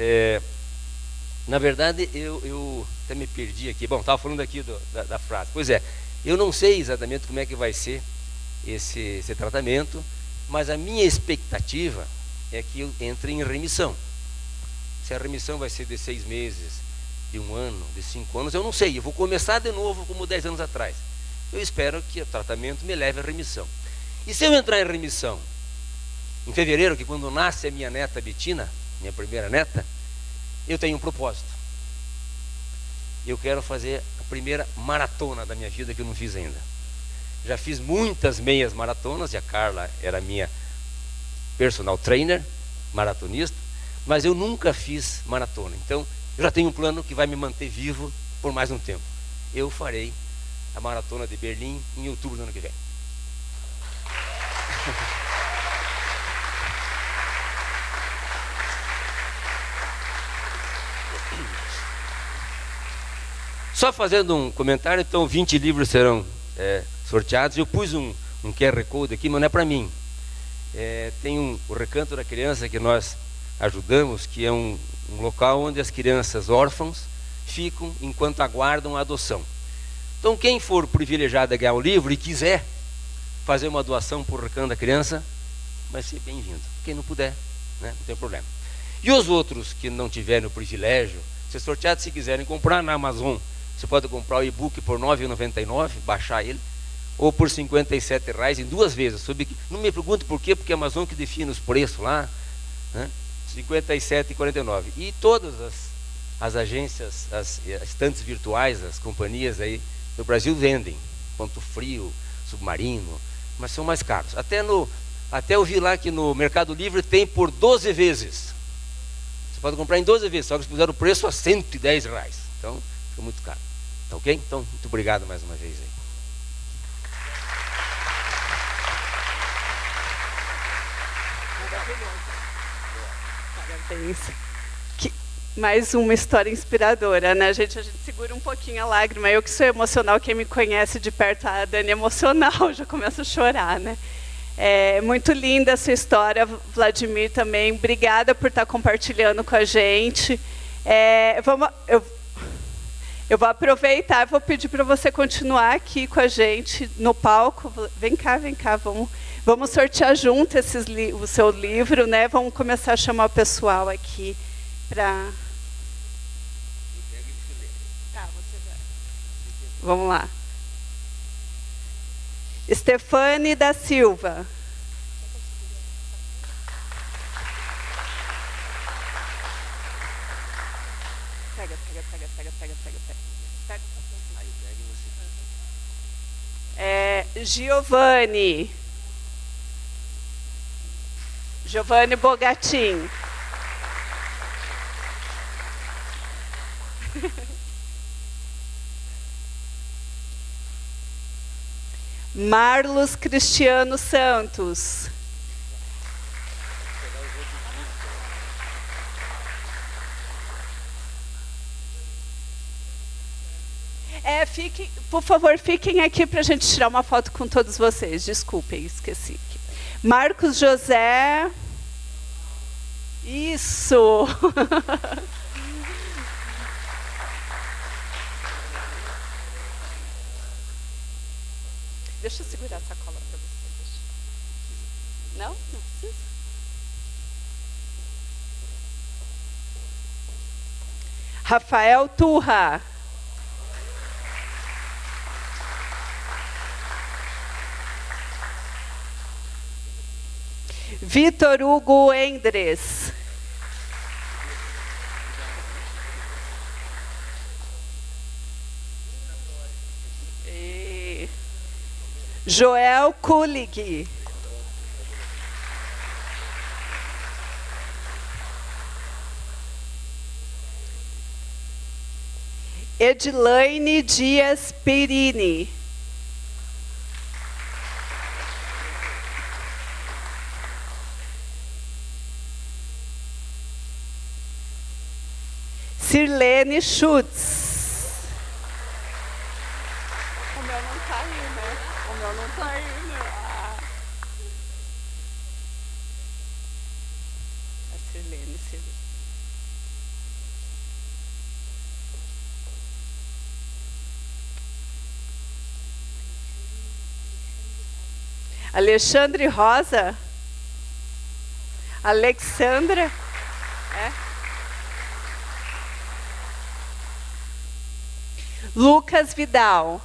na verdade eu até me perdi aqui. Bom, estava falando aqui da frase. Pois é, eu não sei exatamente como é que vai ser esse tratamento, mas a minha expectativa é que eu entre em remissão. Se a remissão vai ser de 6 meses, de 1 ano, de 5 anos, eu não sei. Eu vou começar de novo como 10 anos atrás. Eu espero que o tratamento me leve à remissão. E se eu entrar em remissão em fevereiro, que quando nasce a minha neta Betina, minha primeira neta, eu tenho um propósito. Eu quero fazer a primeira maratona da minha vida, que eu não fiz ainda. Já fiz muitas meias maratonas, e a Carla era minha personal trainer, maratonista, mas eu nunca fiz maratona. Então, eu já tenho um plano que vai me manter vivo por mais um tempo. Eu farei a maratona de Berlim em outubro do ano que vem. Só fazendo um comentário, então 20 livros serão sorteados. Eu pus um QR Code aqui, mas não é para mim. Tem o Recanto da Criança que nós ajudamos, que é um um local onde as crianças órfãs ficam enquanto aguardam a adoção. Então, quem for privilegiado a ganhar o livro e quiser fazer uma doação por recanto da criança, vai ser bem-vindo. Quem não puder, né, não tem problema. E os outros que não tiverem o privilégio, ser sorteado, se quiserem comprar na Amazon, você pode comprar o e-book por R$ 9,99, baixar ele, ou por R$ 57,00 em 2 vezes. Não me pergunte por quê, porque é a Amazon que define os preços lá, né? R$ 57,49. E todas as agências, as estantes virtuais, as companhias aí do Brasil vendem, Ponto Frio, Submarino, mas são mais caros. Até eu vi lá que no Mercado Livre tem por 12 vezes. Você pode comprar em 12 vezes, só que eles puseram o preço a R$ 110,00. Então, fica muito caro. Tá ok? Então, muito obrigado mais uma vez aí. Parabéns. Mais uma história inspiradora, né, gente? A gente segura um pouquinho a lágrima. Eu que sou emocional, quem me conhece de perto, a Dani é emocional, já começa a chorar, né? É muito linda essa história, Vladimir, também. Obrigada por estar compartilhando com a gente. Eu vou aproveitar e vou pedir para você continuar aqui com a gente no palco. Vem cá, vamos sortear junto o seu livro, né? Vamos começar a chamar o pessoal aqui para... Tá, você vai. Vamos lá. Stefane da Silva. Pega. Giovanni Bogatin. Marlos Cristiano Santos. Por favor, fiquem aqui para a gente tirar uma foto com todos vocês. Desculpem, esqueci. Marcos José. Isso! Deixa eu segurar a sacola para você. Não? Não precisa? Rafael Turra. Vitor Hugo Endres. Joel Kulig. Edilaine Dias Perini. Sirlene Schutz. O meu não tá aí, né? O meu não tá aí, né? A Sirlene. Alexandre Rosa. Alexandra. Lucas Vidal.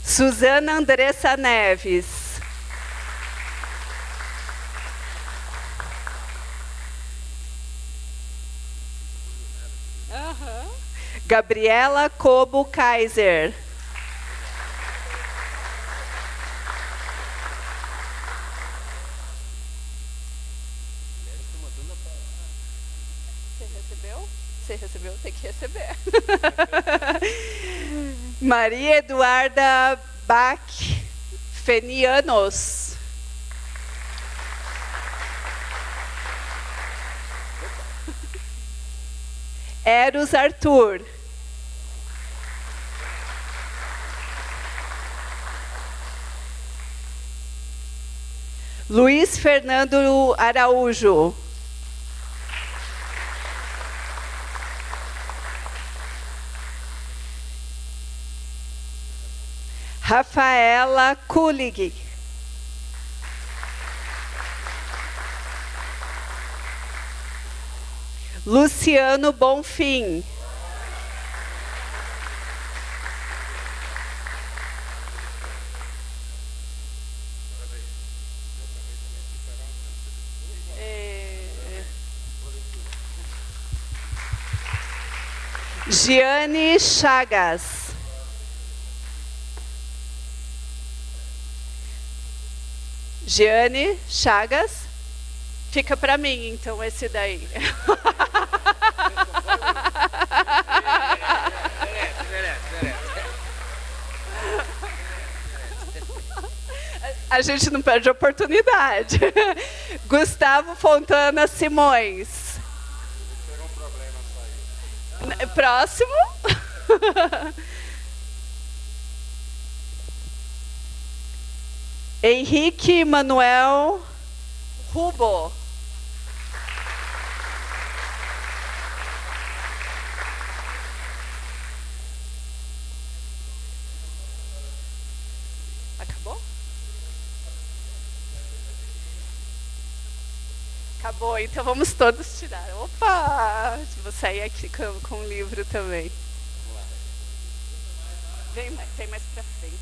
Suzana Andressa Neves. Gabriela Cobo Kaiser. Você recebeu? Você recebeu? Tem que receber. Maria Eduarda Bach Fenianos. Eros Arthur. Luiz Fernando Araújo. Rafaela Kulig. Luciano Bonfim. Giane Chagas. Giane Chagas. Fica para mim, então, esse daí. A gente não perde a oportunidade. Gustavo Fontana Simões. Próximo. Henrique Manuel Rubo. Acabou? Acabou, então vamos todos tirar. Opa! Vou sair aqui com o livro também. Tem mais pra frente.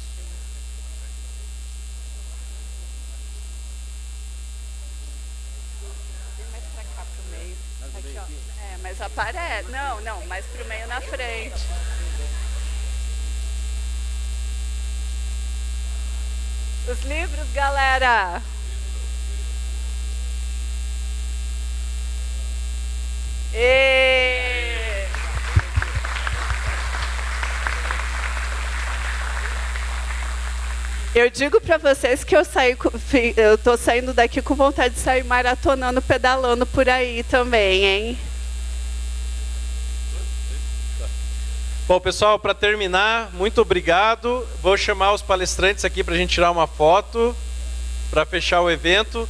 Vem mais pra cá, pro meio. Aqui, ó. É, mas aparece. Não, mais pro meio na frente. Os livros, galera! Eu digo para vocês que eu tô saindo daqui com vontade de sair maratonando, pedalando por aí também, hein? Bom, pessoal, para terminar, muito obrigado. Vou chamar os palestrantes aqui para a gente tirar uma foto para fechar o evento.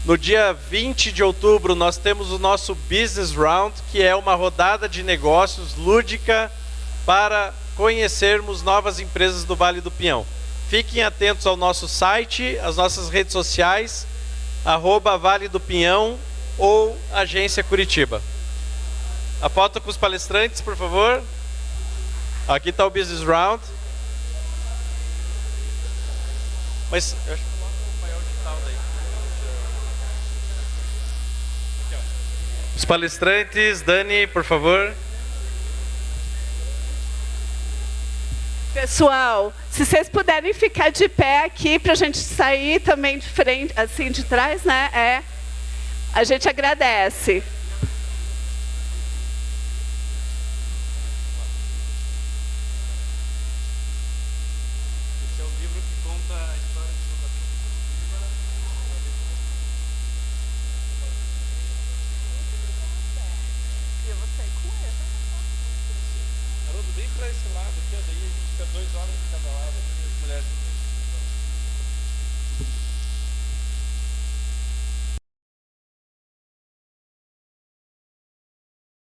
No dia 20 de outubro, nós temos o nosso Business Round, que é uma rodada de negócios lúdica para conhecermos novas empresas do Vale do Pinhão. Fiquem atentos ao nosso site, às nossas redes sociais, @Vale do Pinhão ou Agência Curitiba. A foto com os palestrantes, por favor. Aqui está o Business Round. Mas eu acho que coloca o maior digital daí. Os palestrantes, Dani, por favor. Pessoal, se vocês puderem ficar de pé aqui para a gente sair também de frente, assim de trás, né? A gente agradece. Esse é o livro que conta a história de Santa Cruz. Eu vou sair com ele. Haroldo, vem para esse lado aqui, daí a gente fica 2 horas de cada lado, aqui, as mulheres.